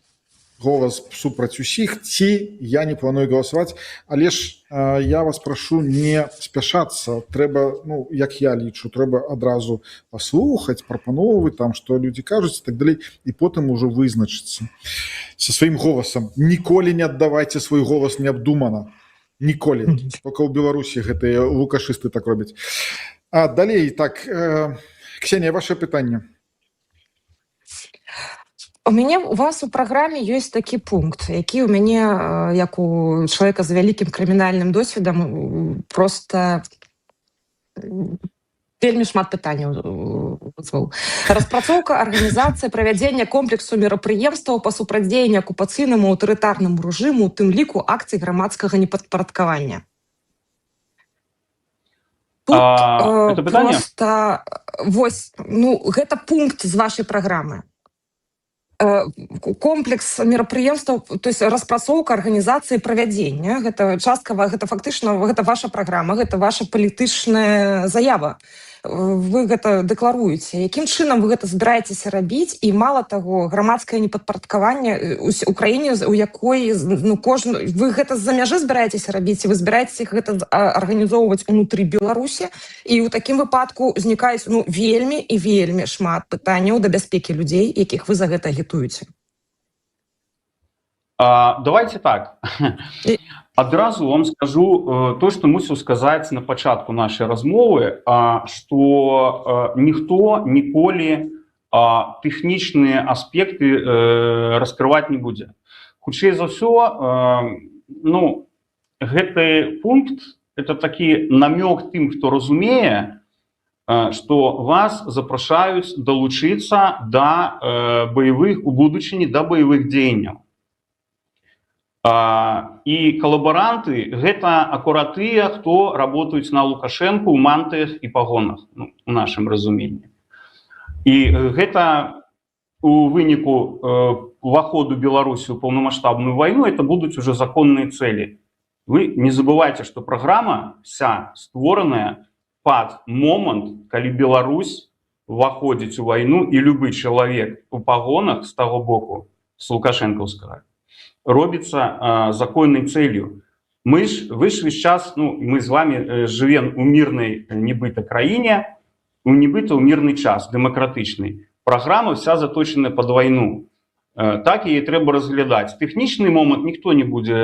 голас супраць усіх, ці я не планую галасаваць. Але ж я вас прашу не спяшацца. Трэба, як я лічу, трэба адразу паслухаць, прапановы, там, што людзі кажуць і так далей, і потым ужо вызначыцца са сваім голасам. Ніколі не аддавайце свой голас неабдумана. Ніколі. Толькі ў Беларусі гэтыя лукашысты так робяць. Далей, так, Ксенія, ваше пытанне. У вас у праграме ёсць такі пункт, які ў мяне, як у чалавека з вялікім крымінальным досведам, просто вельмі шмат пытанняў вызваў. Распрацоўка арганізацыі правядзення комплексу мерапрыемстваў па супрацьдзеянні акупацыйнаму аўтарытарнаму рэжыму, у тым ліку акцый грамадскага непадпарадкавання. Тут просто, гэта пункт з вашай праграмы. комплекс мерапрыемстваў, то есть распрацоўка арганізацыі правядзення, гэта часткава, гэта фактычна, гэта ваша праграма, гэта ваша палітычная заява. Вы гэта дэкларуеце. Якім чынам вы гэта збіраецеся рабіць? І мала таго, грамадскае непадпарадкаванне у краіне, у якой вы гэта з-за мяжы збіраецеся рабіць, і вы збіраецеся гэта арганізоўваць унутры Беларусі, і ў такім выпадку узнікаюць вельмі і вельмі шмат пытанняў да бяспекі людзей, якіх вы за гэта агітуеце. Давайте так. Адразу вам скажу то, што мусіў сказаць на пачатку нашай размовы, што ніхто ніколі тэхнічныя аспекты раскрываць не будзе. Хутчэй за ўсё, гэты пункт – это такі намёк тым, хто разумее, што вас запрашаюць далучыцца да баявых у будучыні, да баявых дзеянняў. І калабаранты – гэта акурат тыя, хто работаюць на Лукашэнку ў мантыях і пагонах, у нашым разуменні. І гэта у выніку уваходу Беларусі ў паўнамаштабную вайну это будуць уже законныя цэлі. Вы не забывайце, што праграма вся створаная пад момант, калі Беларусь уваходзіць у вайну і любы чалавек у пагонах з таго боку, з лукашэнкаўскага, робіцца законнай цэлью. Вы ж весь час, мы з вами жывем у мірнай нібыта краіне, нібыта ў мірны час, дэмакратычны. Праграма вся заточана пад вайну. Так яе трэба разглядаць. Тэхнічны момант ніхто не будзе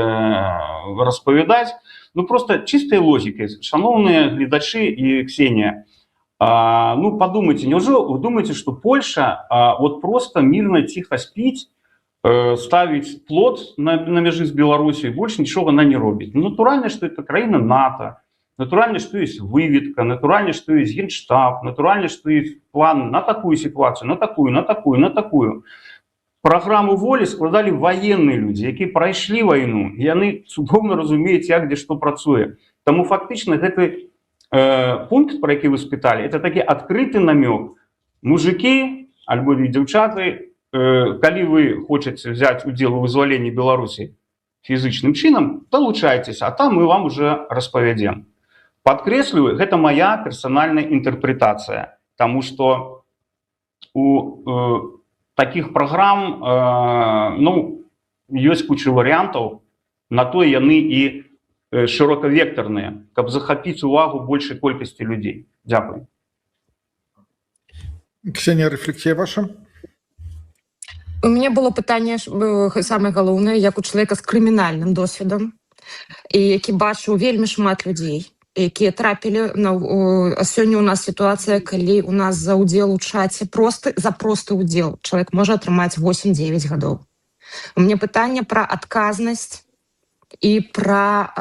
распавядаць. Просто чыстай логікай. Шановныя гледачы і Ксенія, падумайце, няўжо вы думаеце, што Польша вот просто мірна ціха спіць, ставіць плот на мяжы з Беларусі, больш нічога она не робіць. Натуральна, што это краіна НАТО, натуральна, што ёсць выведка, натуральна, што ёсць генштаб, натуральна, што ёсць план на такую сітуацыю, на такую, на такую, на такую. Праграму волі складалі ваенныя людзі, якія прайшлі вайну, і яны цудоўна разумеюць, як дзе што працуе. Таму фактычна гэты пункт, про які вы спыталі, это такі адкрыты намёк. Мужыкі альбо дзяўчаты, калі вы хочаце взять удзел у вызваленні Беларусі фізычным чынам, далучайцеся, а там мы вам уже распавядзем. Падкрэсліваю, гэта моя персанальная інтэрпрэтацыя, таму што у такіх праграм ёсць куча варыянтаў, на то яны і шырокавектарныя, каб захапіць увагу большай колькасці людзей. Дзякую. Ксения, рэфлексія ваша? У мяне было пытанне самае галоўнае, як у чалавека з крымінальным досведам, і які бачыў вельмі шмат людзей, якія трапілі сёння у нас сітуацыя, калі у нас за ўдзел у чаце за просты ўдзел чалавек можа атрымаць 8-9 гадоў. У мяне пытанне пра адказнасць і пра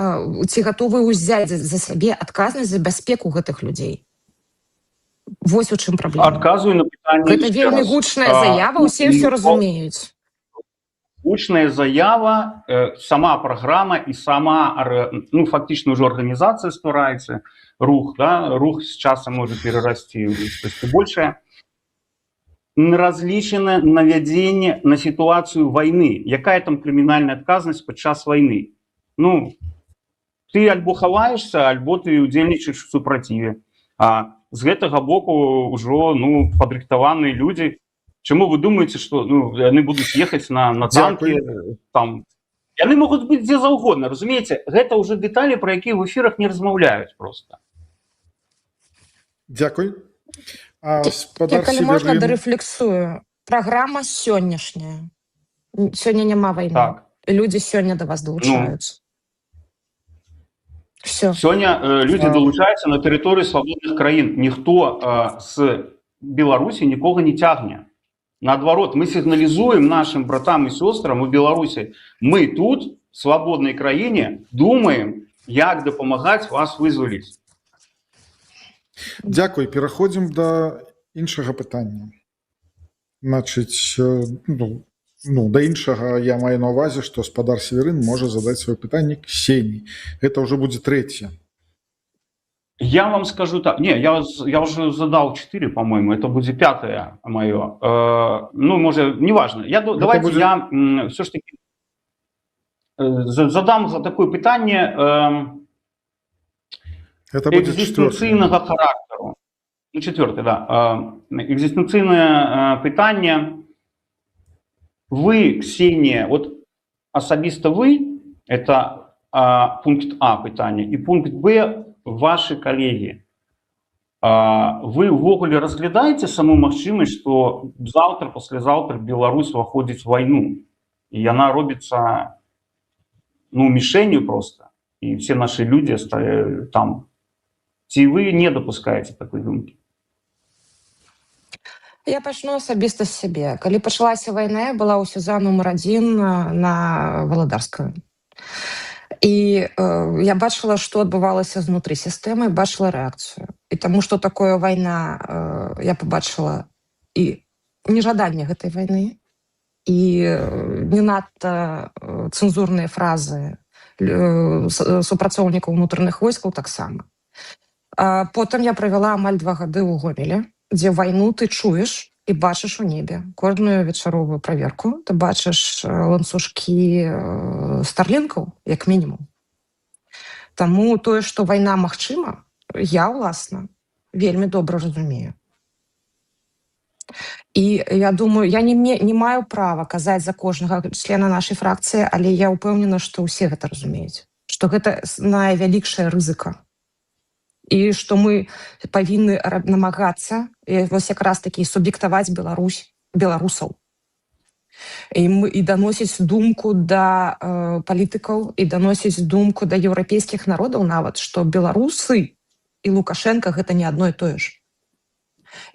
ці гатовы ўзяць за сябе адказнасць за бяспеку гэтых людзей. Вось у чым праблема. Адказваю на пытанне. Гэта вельмі гучная заява, усе ўсё разумеюць. Гучная заява, сама праграма і сама, фактычна ўжо арганізацыя ствараецца, рух з часам можа перарасці ў штосьці большае, разлічана на вядзенне на сітуацыю вайны. Якая там крымінальная адказнасць падчас вайны? Ты альбо хаваешся, альбо ты удзельнічаеш у супраціве. З гэтага боку ўжо падрыхтаваныя людзі. Чаму вы думаеце, што яны будуць ехаць на танкі? Яны могуць быць дзе заўгодна, разумееце? Гэта ўжо дэталі, пра якія ў эфірах не размаўляюць проста. Дзякуй. Калі можна, дарэфлексую. Праграма сённяшняя. Сёння няма вайны. Людзі сёння да вас далучаюцца. Сёння людзі далучаюцца на тэрыторыі свабодных краін. Ніхто з Беларусі нікога не цягне. Наадварот, мы сігналізуем нашим братам і сёстрам у Беларусі. Мы тут, в свабоднай краіне, думаем, як дапамагаць вас вызваліць. Дзякуй. Пераходзім да іншага пытання. Значыць, да іншага я маю на ўвазе, што спадар Северын можа задаць сваё пытанне Ксенii. Гэта ўжо будзе трэцяе. Я вам скажу так. Не, я уже задал 4, по-моему. Это будет 5-е мое. Ну, может, неважно. Давайте будет- я все ж таки задам такое питание Это будет 4. екзистенційного характеру. Ну, 4, да. Екзистенційне питання. Ви, Ксенія, от особисто ви, это пункт А питання, і пункт Б ваші колеги. Ви ввогуле разглядаеце саму магчымасць, што заўтра, паслязаўтра Беларусь уваходзіць у вайну, і яна робіцца мішэнню просто, і все наши людзі там. Ці вы не дапускаеце такой думкі? Я пачну асабіста з сябе. Калі пачалася вайна, я была ў СЮЗа нумар 1 на Валадарскую. І я бачыла, што адбывалася знутры сістэмы, бачыла рэакцыю. І таму, што такое вайна, я побачыла і нежаданне гэтай вайны, і не надта цэнзурныя фразы супрацоўнікаў унутраных войскаў таксама. Потым я правяла амаль 2 гады ў Гомелі, дзе вайну ты чуеш і бачыш у небе. Кожную вечаровую праверку ты бачыш ланцужкі старлінкаў, як мінімум. Таму тое, што вайна магчыма, я, уласна, вельмі добра разумею. І я думаю, я не маю права казаць за кожнага члена нашай фракцыі, але я ўпэўнена, што ўсе гэта разумеюць. Што гэта найвялікшая рызыка. І што мы павінны намагацца вось якраз такі суб'ектаваць беларусаў і даносіць думку да палітыкаў і даносіць думку да еўрапейскіх народаў нават, што беларусы і Лукашенко гэта не адно і тое ж.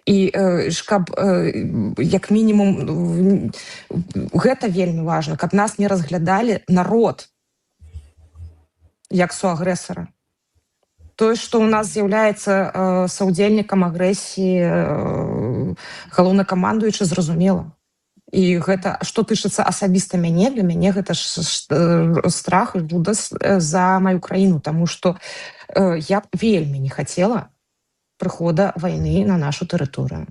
І каб як мінімум гэта вельмі важна, каб нас не разглядалі народ як суагрэсара. Тое, што ў нас з'яўляецца саўдзельнікам агрэсіі галоўнакамандуючы, зразумела. І гэта, што тычыцца асабіста мяне, для мяне гэта страх і жудасць за маю краіну, таму што я б вельмі не хацела прыхода вайны на нашу тэрыторыю.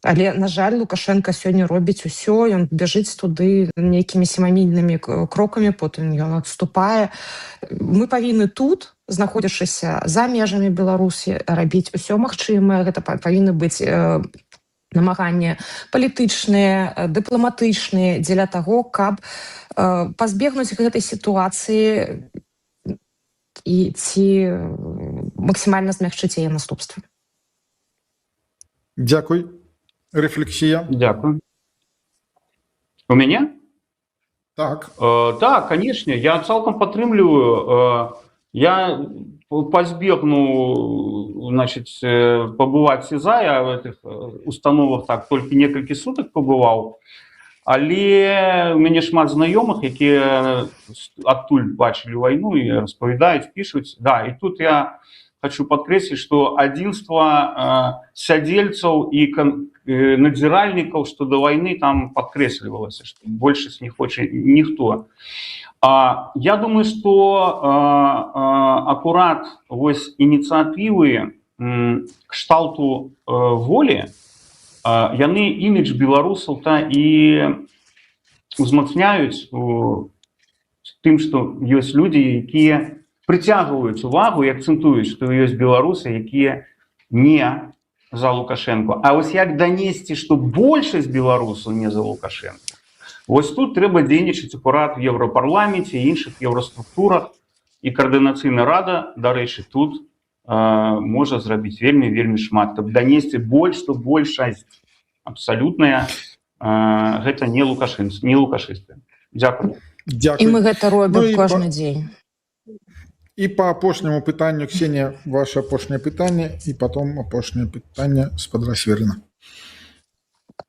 Але, на жаль, Лукашенко сёння робіць усё, ён бяжыць туды нейкімі семімільнымі крокамі, потым ён адступае. Мы павінны тут, знаходзячыся за межамі Беларусі, рабіць усё магчымае. Гэта павінны быць намаганні палітычныя, дыпламатычныя дзеля таго, каб пазбегнуць гэтай сітуацыі і ці максімальна змягчыць яе наступствы. Дзякуй. Рефлексия. Дякую. У меня? Так. Да, конечно, я цалком падтрымліваю. Я пазбегну, значит, побывать в СИЗА, я в этих установах так только некалькі суток побывал, але у мяне шмат знаёмых, якія адтуль бачылі вайну і распавядаюць, пішуць. Да, і тут я хочу подкрэсліць, што адзінства сядзельцаў і надзіральнікаў, што да вайны там падкрэслівалася, што большасць не хоча ніхто. Я думаю, што акурат вось ініцыятывы кшталту волі, яны імідж беларусаў-то і узмацняюць тым, што ёсць людзі, якія прыцягваюць увагу і акцэнтуюць, што ёсць беларусы, якія не за Лукашенко. А вось як данесці, што большасць беларусаў не за Лукашенко? Вось тут трэба дзейнічаць акурат в Еўрапарламенце і іншых еўраструктурах, і Коаардынацыйная рада, дарэчы, тут можа зрабіць вельмі шмат, каб данесці што большасць абсалютная гэта не лукашысты. Дзякую. І мы гэта робім кожны дзень. І по апошняму пытанню, Ксенія, ваше апошняе пытанне, і потом апошняе пытанне спадра Сверына.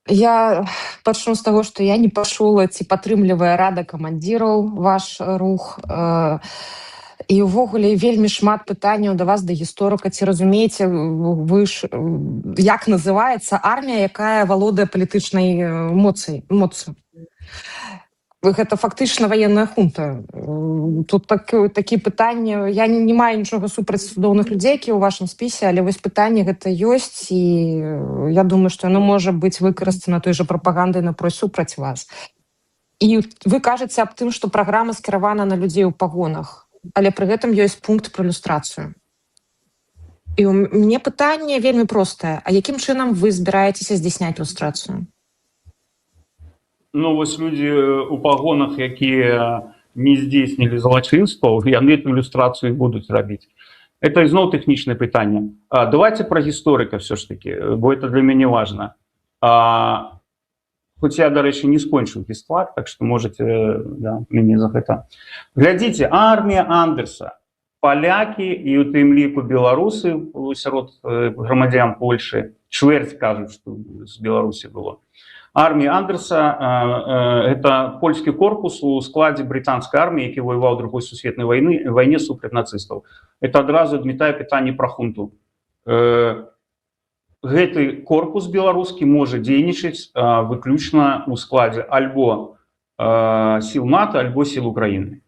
Я пачну з таго, што я не пачула, ці падтрымлівае рада камандзіраў ваш рух. І ўвогуле вельмі шмат пытанняў да вас, да гісторыка. Ці разумееце вы ж, як называецца армія, якая валодае палітычнай моцаю? гэта фактычна военная хунта. Тут такі пытанні, я не маю нічога супраць цудоўных людзей, які ў вашым спісе, але вось пытанне гэта ёсць, і я думаю, што яно можа быць выкарыстана той жа прапагандай супраць вас. І вы кажаце аб тым, што праграма скіравана на людзей у пагонах, але пры гэтым ёсць пункт пра люстрацыю. І у мяне пытанне вельмі простае. А якім чынам вы збіраецеся здзяйсняць люстрацыю? Ну, вось людзі у пагонах, якія не здзейснілі злачынстваў, яны эту ілюстрацыю будуць рабіць. Это ізноў тэхнічнае пытанне. Давайте пра гісторыка все ж таки, бо это для мяне важна. Хоць я, дарэчы, не скончыў гістфак, так што можете мяне за гэта. Глядзіце, армія Андерса, палякі і у тым ліку беларусы сярод грамадзян Польшы, чвэрць кажуць, што з Беларусі было. Армія Андерса – это польскі корпус у складзе брытанскай арміі, які воеваў у другой сусветнай вайне супраць нацыстаў. Это адразу адмятае пытанне пра хунту. Гэты корпус беларускі можа дзейнічаць выключна ў складзе альбо сіл НАТО, альбо сіл Украіны.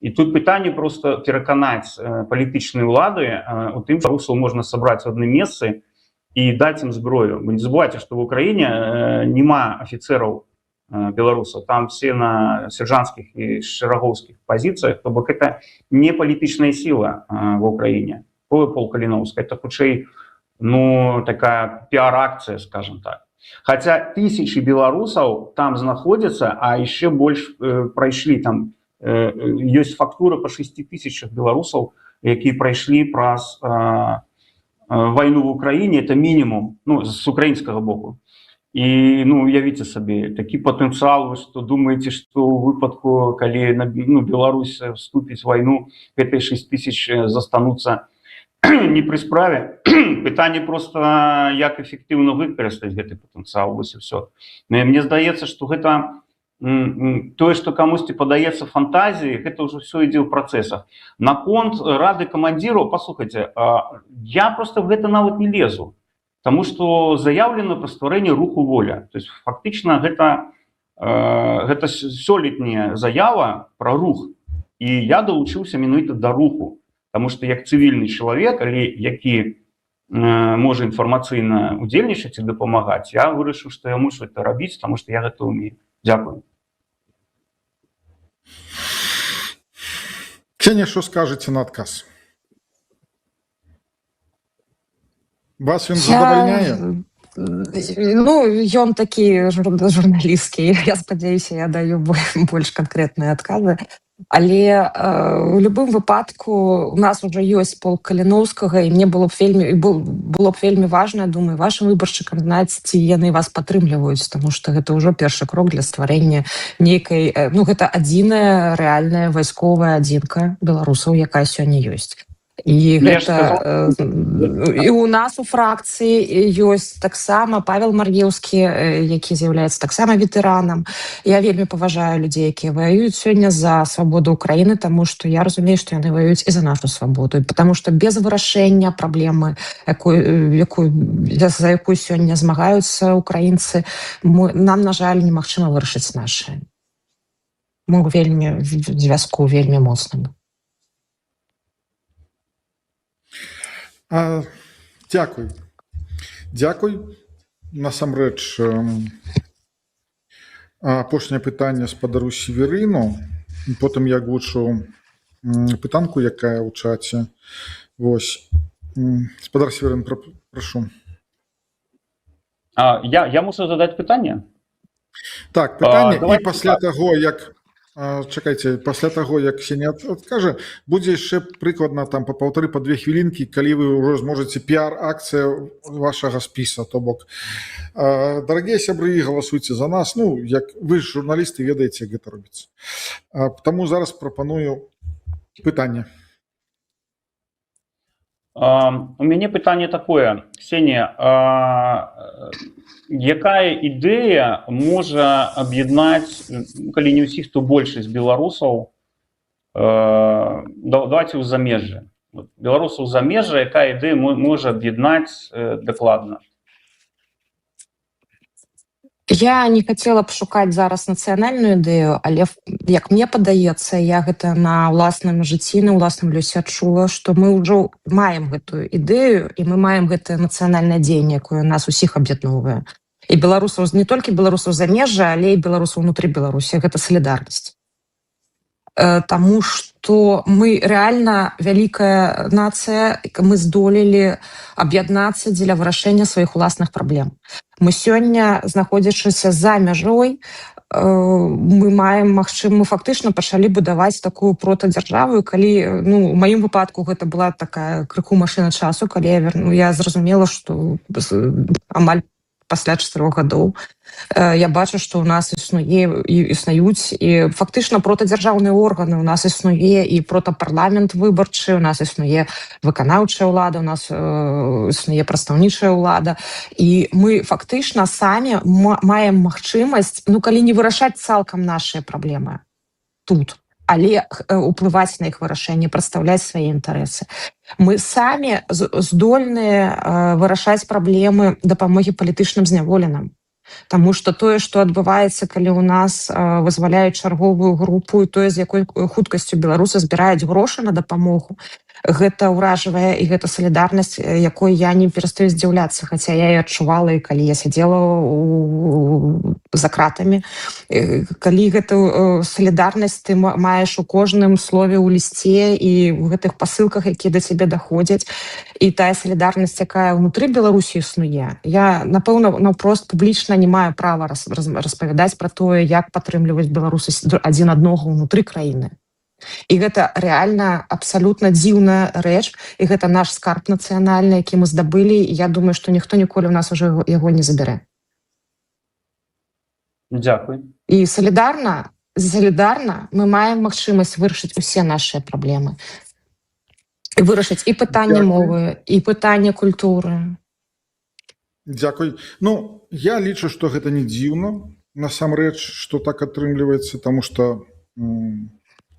І тут пытанне проста пераканаць палітычныя ўлады у тым, што русаў можна сабраць у адным месцы і даць ім зброю. Вы не забывайте, што ў Украіне няма афіцэраў беларусаў, там все на сержантскіх і шэрагоўскіх пазіцыях, то бок это не палітычная сіла в Украіне. Пол Каліноўска, это хутчэй, ну, такая піар-акцыя, скажем так. Хаця тысячи беларусаў там знаходзяцца, а яшчэ больш прайшлі там, ёсць фактура па 6 000 беларусаў, якія прайшлі праз войну в Украине, это минимум, ну, с украинского боку. И, ну, уявите себе, такий потенциал, вы что думаете, что в выпадку, коли Беларусь вступит в войну, эти 6 000 застанутся не при справе. Питание просто, як эффективно выкористать этот потенциал, вот и все. Мне здаецца, что это тое, што камусьці падаецца фантазіі, гэта ўжо все ідзе ў працэсах. Наконт рады камандзіраў, паслухайце, я просто в гэта нават не лезу, таму што заяўлена пра стварэнне руху воля. То есть фактычна гэта сёлетняя заява пра рух, і я далучыўся менавіта да руху, таму што як цывільны чалавек, але які можа інфармацыйна удзельнічаць і дапамагаць, я вырашыў, што я мушу это рабіць, таму што я гэта ўмею. Дякую. Ксенія, що скажете на адказ? Вас він задавальняе? Ну, ён такі журналістскі. Я спадзяюся, я даю больш канкрэтныя адказы. Але в любым выпадку у нас уже ёсць пол Каліноўскага, і мне было б вельмі важна, думаю, вашим выбаршчыкам знаць, ці яны вас падтрымліваюць, тому што гэта ўжо першы крок для стварэння нейкай, ну, гэта адзіная рэальная вайсковая адзінка беларусаў, якая сёння ёсць. І гэта і у нас у фракцыі ёсць таксама Павел Мар'еўскі, які з'яўляецца таксама ветэранам. Я вельмі паважаю людзей, якія ваююць сёння за свабоду Украіны, таму што я разумею, што яны ваююць і за нашу свабоду, потому што без вырашэння праблемы, за якую сёння змагаюцца украінцы, нам, на жаль, немагчыма вырашыць нашы. Мы вельмі в звязку вельмі моцным. Дякую. Дякую. Насамрэч, апошняе пытанне спадару Северыну, потым я агучу пытанку, якая ў чаце. Вось. Спадар Северын, прашу. Я мушу задаць пытанне? Так, пытанне, і пасля таго, як чакайце, пасля таго, як Ксенія адкажа, будзе яшчэ прыкладна там па 1,5-2 хвілінкі, калі вы ўжо зможаце піар-акцыя вашага спіса, то бок. Дарагія сябры, галасуйце за нас, ну, як вы ж журналісты, ведаеце, як гэта робіцца. Таму зараз прапаную пытанне. У мяне пытанне такое, Ксенія, якая ідэя можа аб'яднаць, калі не ўсіх, то большасць беларусаў, давайте ў замежжы. Беларусаў ў замежжы, якая ідэя можа аб'яднаць дакладна? Я не хацела б шукаць зараз нацыянальную ідэю, але як мне падаецца, я гэта на ўласным жыцці, на ўласным лёсе адчула, што мы ўжо маем гэтую ідэю і мы маем гэтае нацыянальнае дзеянне, якое нас усіх аб'ядноўвае. І беларусаў, не толькі беларусаў замежжа, але і беларусаў унутры Беларусі, гэта салідарнасць. Таму што мы рэальна вялікая нацыя, мы здолелі аб'яднацца дзеля вырашэння сваіх уласных праблем. Мы сёння, знаходзячыся за мяжой, мы фактычна пачалі будаваць такую протадзяржаву, калі, у маім выпадку гэта была такая крыху машына часу, калі я зразумела, што амаль пасля 4 гадоў я бачу, што ў нас існуюць і фактычна протадзяржаўныя органы, у нас існуе і протапарламент выбарчы, у нас існуе выканаўчая ўлада, у нас існуе прадстаўнічая ўлада, і мы фактычна самі маем магчымасць, калі не вырашаць цалкам нашыя праблемы тут, але уплываць на іх вырашэнне, прадстаўляць свае інтарэсы. Мы самі здольныя вырашаць праблемы дапамогі палітычным зняволеным. Таму што тое, што адбываецца, калі ў нас вызваляюць чарговую групу, і тое, з якой хуткасцю беларусы збіраюць грошы на дапамогу, гэта ўражвае, і гэта салідарнасць, якой я не перастаю здзіўляцца, хаця я і адчувала, і калі я сядзела за кратамі. Калі гэту салідарнасць ты маеш у кожным слове ў лісце і ў гэтых пасылках, якія да цябе даходзяць, і тая салідарнасць, якая ўнутры Беларусі існуе, я, напэўна, наўпрост публічна не маю права распавядаць пра тое, як падтрымліваць беларусы адзін аднаго ўнутры краіны. І гэта рэальна абсалютна дзіўная рэч, і гэта наш скарб нацыянальны, які мы здабылі, і я думаю, што ніхто ніколі ў нас ужо яго не забярэ. Дзякуй. І салідарна мы маем магчымасць вырашыць усе нашыя праблемы. І вырашыць і пытанне мовы, і пытанне культуры. Дзякуй. Я лічу, што гэта не дзіўна, насамрэч, што так атрымліваецца, таму што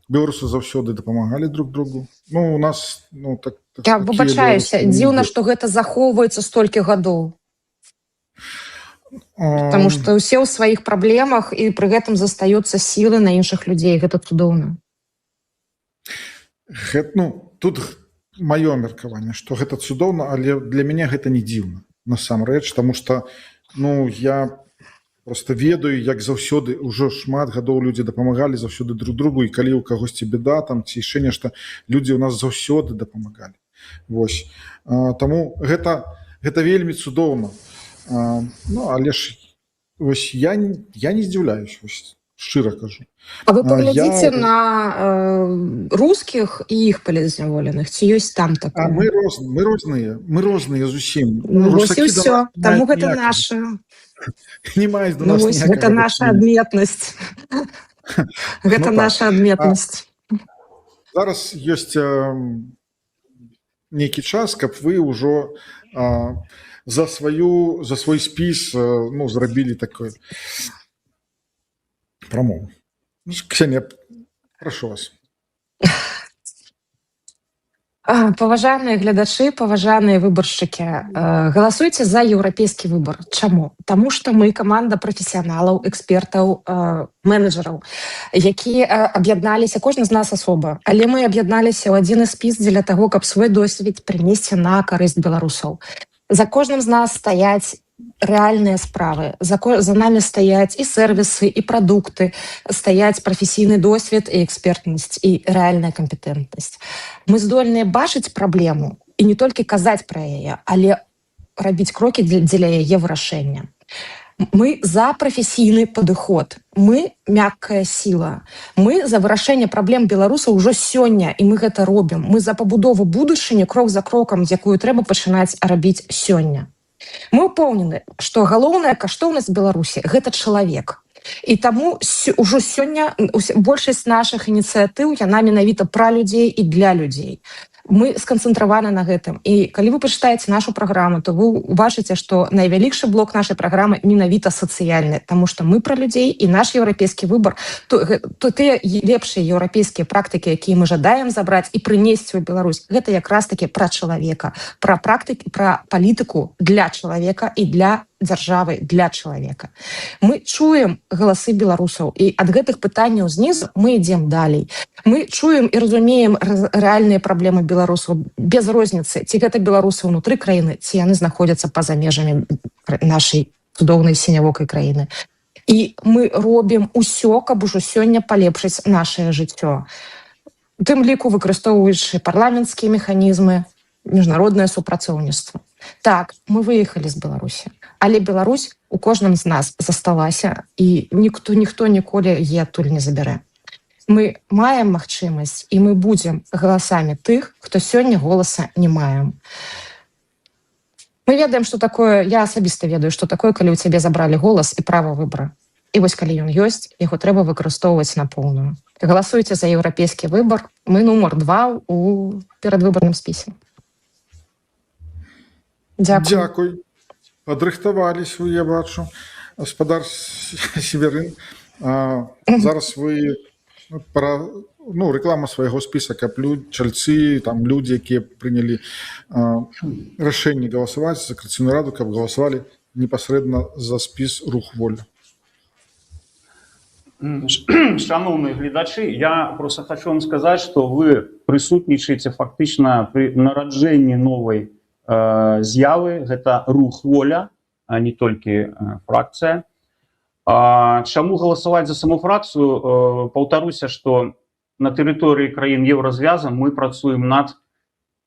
беларусы заўсёды дапамагалі друг другу. У нас, Я выбачаюся, дзіўна, што гэта захоўваецца столькі гадоў. Таму што ўсе ў сваіх праблемах, і пры гэтым застаюцца сілы на іншых людзей. Гэта цудоўна. Тут маё меркаванне, што гэта цудоўна, але для мяне гэта не дзіўна, насамрэч, таму што, я просто ведаю, як заўсёды ўжо шмат гадоў людзі дапамагалі заўсёды друг другу, і калі ў кагосьці беда, ці яшчэ нешта, людзі ў нас заўсёды дапамагалі. Вось. Таму гэта вельмі цудоўна. Але ж я не здзіўляюсь, шчыра кажу. А вы паглядзіце на рускіх і іх палітзняволеных, ці ёсць там такое? Мы розныя зусім. Вось і ўсё, таму гэта наша. Не маюць до нас ніякага. Гэта наша адметнасць. Гэта наша адметнасць. Зараз ёсць нейкі час, каб вы ўжо за свой спіс зрабілі такое прамову. Ксенія, прашу вас. Паважаныя глядачы, паважаныя выбаршчыкі, галасуйце за еўрапейскі выбар. Чаму? Таму што мы каманда прафесіяналаў, экспертаў, менеджераў, якія аб'ядналіся, кожны з нас асоба, але мы аб'ядналіся ў адзіны спіс дзеля таго, каб свой досвед прынесці на карысць беларусаў. За кожным з нас стаяць рэальныя справы. За намі стаяць і сервісы, і прадукты, стаяць прафесійны досвед і экспертнасць, і рэальная кампетэнтнасць. Мы здольныя бачыць праблему і не толькі казаць пра яе, але рабіць крокі дзеля яе вырашэння. Мы за прафесійны падыход. Мы мяккая сіла. Мы за вырашэнне праблем беларусаў ужо сёння, і мы гэта робім. Мы за пабудову будучыні крок за крокам, якую трэба пачынаць рабіць сёння. Мы ўпэўнены, што галоўная каштоўнасць Беларусі – гэта чалавек. І таму ўжо сёння большасць нашых ініцыятыў, яна менавіта пра людзей і для людзей. Мы сканцэнтраваны на гэтым. І калі вы пачытаеце нашу праграму, то вы убачыце, што найвялікшы блок нашай праграмы менавіта сацыяльны, таму што мы пра людзей, і наш еўрапейскі выбар, то тыя лепшыя еўрапейскія практыкі, якія мы жадаем забраць і прынесці ў Беларусь, гэта якраз такі пра чалавека, пра практыкі, пра палітыку для чалавека і для дзяржавай для чалавека. Мы чуем галасы беларусаў, і ад гэтых пытанняў знізу мы ідзем далей. Мы чуем і разумеем рэальныя праблемы беларусаў без розніцы, ці гэта беларусы ўнутры краіны, ці яны знаходзяцца па-за межамі нашай цудоўнай сінявокай краіны. І мы робім усё, каб ужо сёння палепшыць нашае жыццё. У тым ліку выкарыстоўваючы парламенцкія механізмы, міжнароднае супрацоўніцтва. Так, мы выехалі з Беларусі, але Беларусь у кожным з нас засталася, і ніхто ніколі яе адтуль не забярэ. Мы маем магчымасць, і мы будзем галасамі тых, хто сёння голаса не маем. Мы ведаем, што такое, я асабіста ведаю, што такое, калі ў цябе забралі голас і права выбара. І вось калі ён ёсць, яго трэба выкарыстоўваць на поўную. Галасуйце за еўрапейскі выбар, мы нумар 2 у перадвыбарным спісе. Дзякуй. Падрыхтавались вы, я бачу. Гаспадар Северын, зараз вы пра реклама свайго спіса, каб чальцы, там людзі, якія прынялі рашэнне галасаваць за Каацыйную раду, каб галасавалі непасрэдна за спіс «Рух воля». Шановные глядачи, я просто хочу вам сказать, что вы присутнічаеце фактично при нараджэнні новой з'явы, гэта «Рух воля», а не толькі фракцыя. Чаму галасаваць за саму фракцыю? Паўтаруся, што на тэрыторыі краін еўразвяза мы працуем над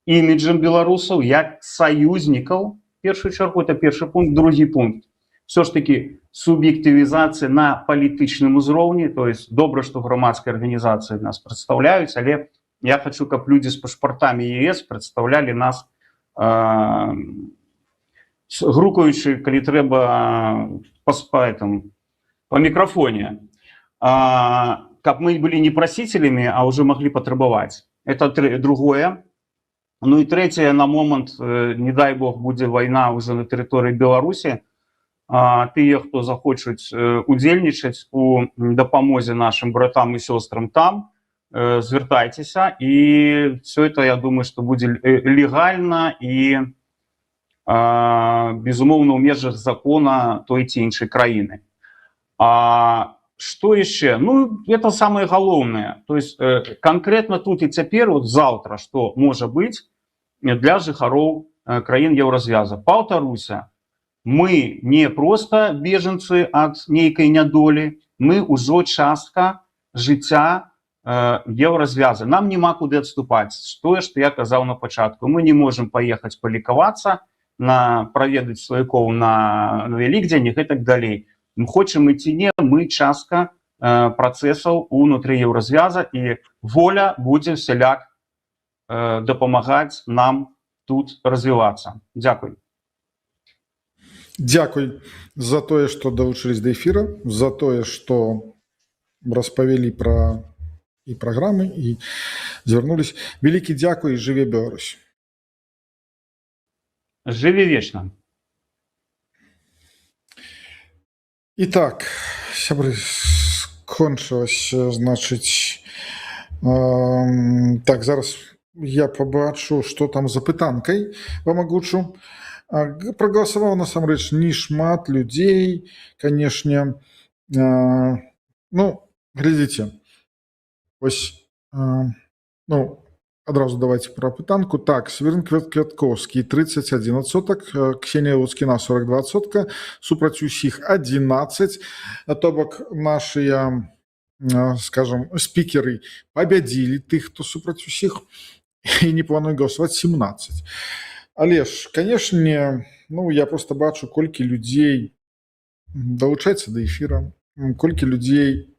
іміджам беларусаў як саюзнікаў. В першую чаргу, это першы пункт. Другі пункт. Все ж таки суб'ектывізацыя на палітычным узроўні, то есть добра, што грамадскія арганізацыі нас прадстаўляюць, але я хочу, каб людзі з пашпартамі ЕС прадстаўлялі нас грукаючы, калі трэба по мікрафоне, каб мы былі не прасіцелямі, а уже маглі патрабаваць. Это другое. Ну і трэцяе, на момант, не дай бог, будзе вайна уже на тэрыторыі Беларусі, тыя, хто захочуць удзельнічаць у дапамозе нашим братам і сёстрам там, звяртайцеся, і все это, я думаю, что будзе легальна і безумоўна ў межах закона той ці іншай краіны. Что еще? Ну, это самое галоўнае. То есть конкретно тут и цяпер, вот завтра, что можа быць для жыхароў краін еўразвяза. Паўтаруся, мы не просто беженцы ад нейкай нядолі, мы ўжо частка жыцця еўразвяза. Нам няма куды адступаць. Тое, што я казаў на пачатку. Мы не можем паехаць палікавацца, праведаць сваякоў на Вялікдзень і гэтак далей. Мы хочам ці не, мы частка працэсаў унутры еўразвяза, і воля будзе всяляк дапамагаць нам тут развівацца. Дзякуй. Дзякуй за тое, што далучылись да эфіра, за тое, што распавялі пра і праграмы, і звярнулись. Вялікі дзякуй, і жыве Беларусь. Жыве вечна. Итак, сябры, скончылася, значыць, так, зараз я побачу, што там за пытанкай вам агучу. Прагаласаваў насамрэч не шмат людзей, канешне. Ну, глядзіце, ось, ну, адразу давайте пра пытанку. Так, Северын Квяткоўскі 31%, Ксенія Луцкіна 42%, супраць усіх 11%, то бок нашыя, скажем, спікеры пабядзілі тых, хто супраць усіх, і не плануе галасаваць 17%. Але ж, канешне, ну, я просто бачу, колькі людзей далучаецца да эфіра, колькі людзей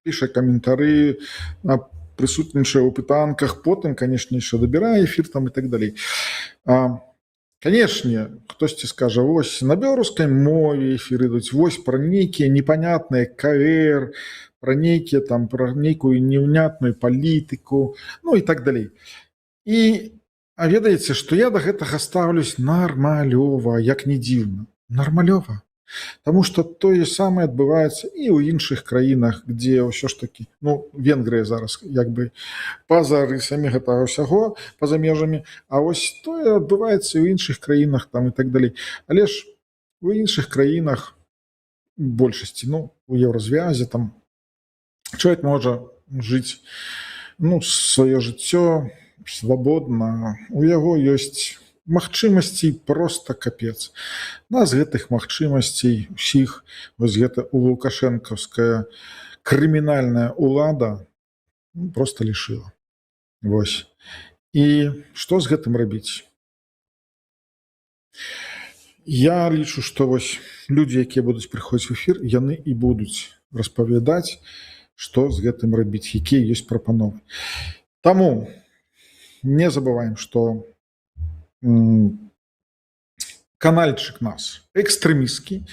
піша каментары, прысутнічае ў пытанках, потым, канешне, яшчэ дабірае эфір там і так далей. Канешне, хтосьці скажа, вось на беларускай мове эфіры ідуць, вось пра нейкія непанятныя КР, пра нейкія там, пра нейкую неўнятную палітыку, ну і так далей. І ведаеце, што я да гэтага ставлюсь нармалёва, як не дзіўна. Нармалёва. Таму што тое самае адбываецца і ў іншых краінах, дзе ўсё ж такі, ну, Венгрыя зараз як бы па-за рысамі гэтага ўсяго, па-за межамі, а вось тое адбываецца і ў іншых краінах там і так далей. Але ж У іншых краінах, большасці, ну, у еўразвязе, там, чалавек можа жыць, ну, сваё жыццё свабодна, у яго ёсць магчымасцей проста капец. Нас гэтых магчымасцей усіх, вось гэта у лукашэнкаўская крымінальная ўлада проста лішыла. Вось. І што з гэтым рабіць? Я лічу, што вось людзі, якія будуць прыходзіць у эфір, яны і будуць распавядаць, што з гэтым рабіць, якія ёсць прапановы. Таму не забываем, што канальчык нас экстрэмісцкі,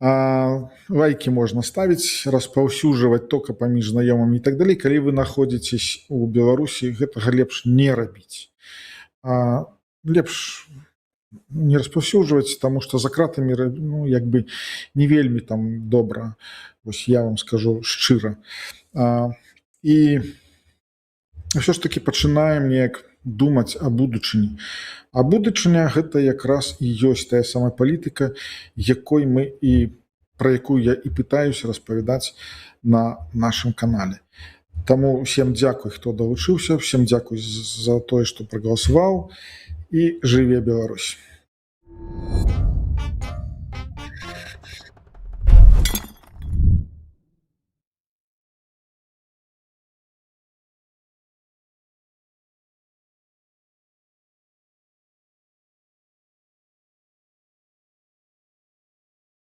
лайки можна ставіць, распаўсюджваць тока паміж знаёмымі і так далей. Калі вы знаходзіцесь у Беларусі, гэтага лепш не рабіць. Лепш не распаўсюджваць, таму што за кратамі, ну, як бы не вельмі там добра. Вось я вам скажу шчыра. І ўсё ж такі пачынаем неяк думаць о будучыні. А будучыня гэта якраз і ёсць тая самая палітыка, якой мы і пра якую я і пытаюся распавядаць на нашым канале. Таму усім дзякуй, хто далучыўся, всем дзякуй за тое, што прагаласаваў, і жыве Беларусь.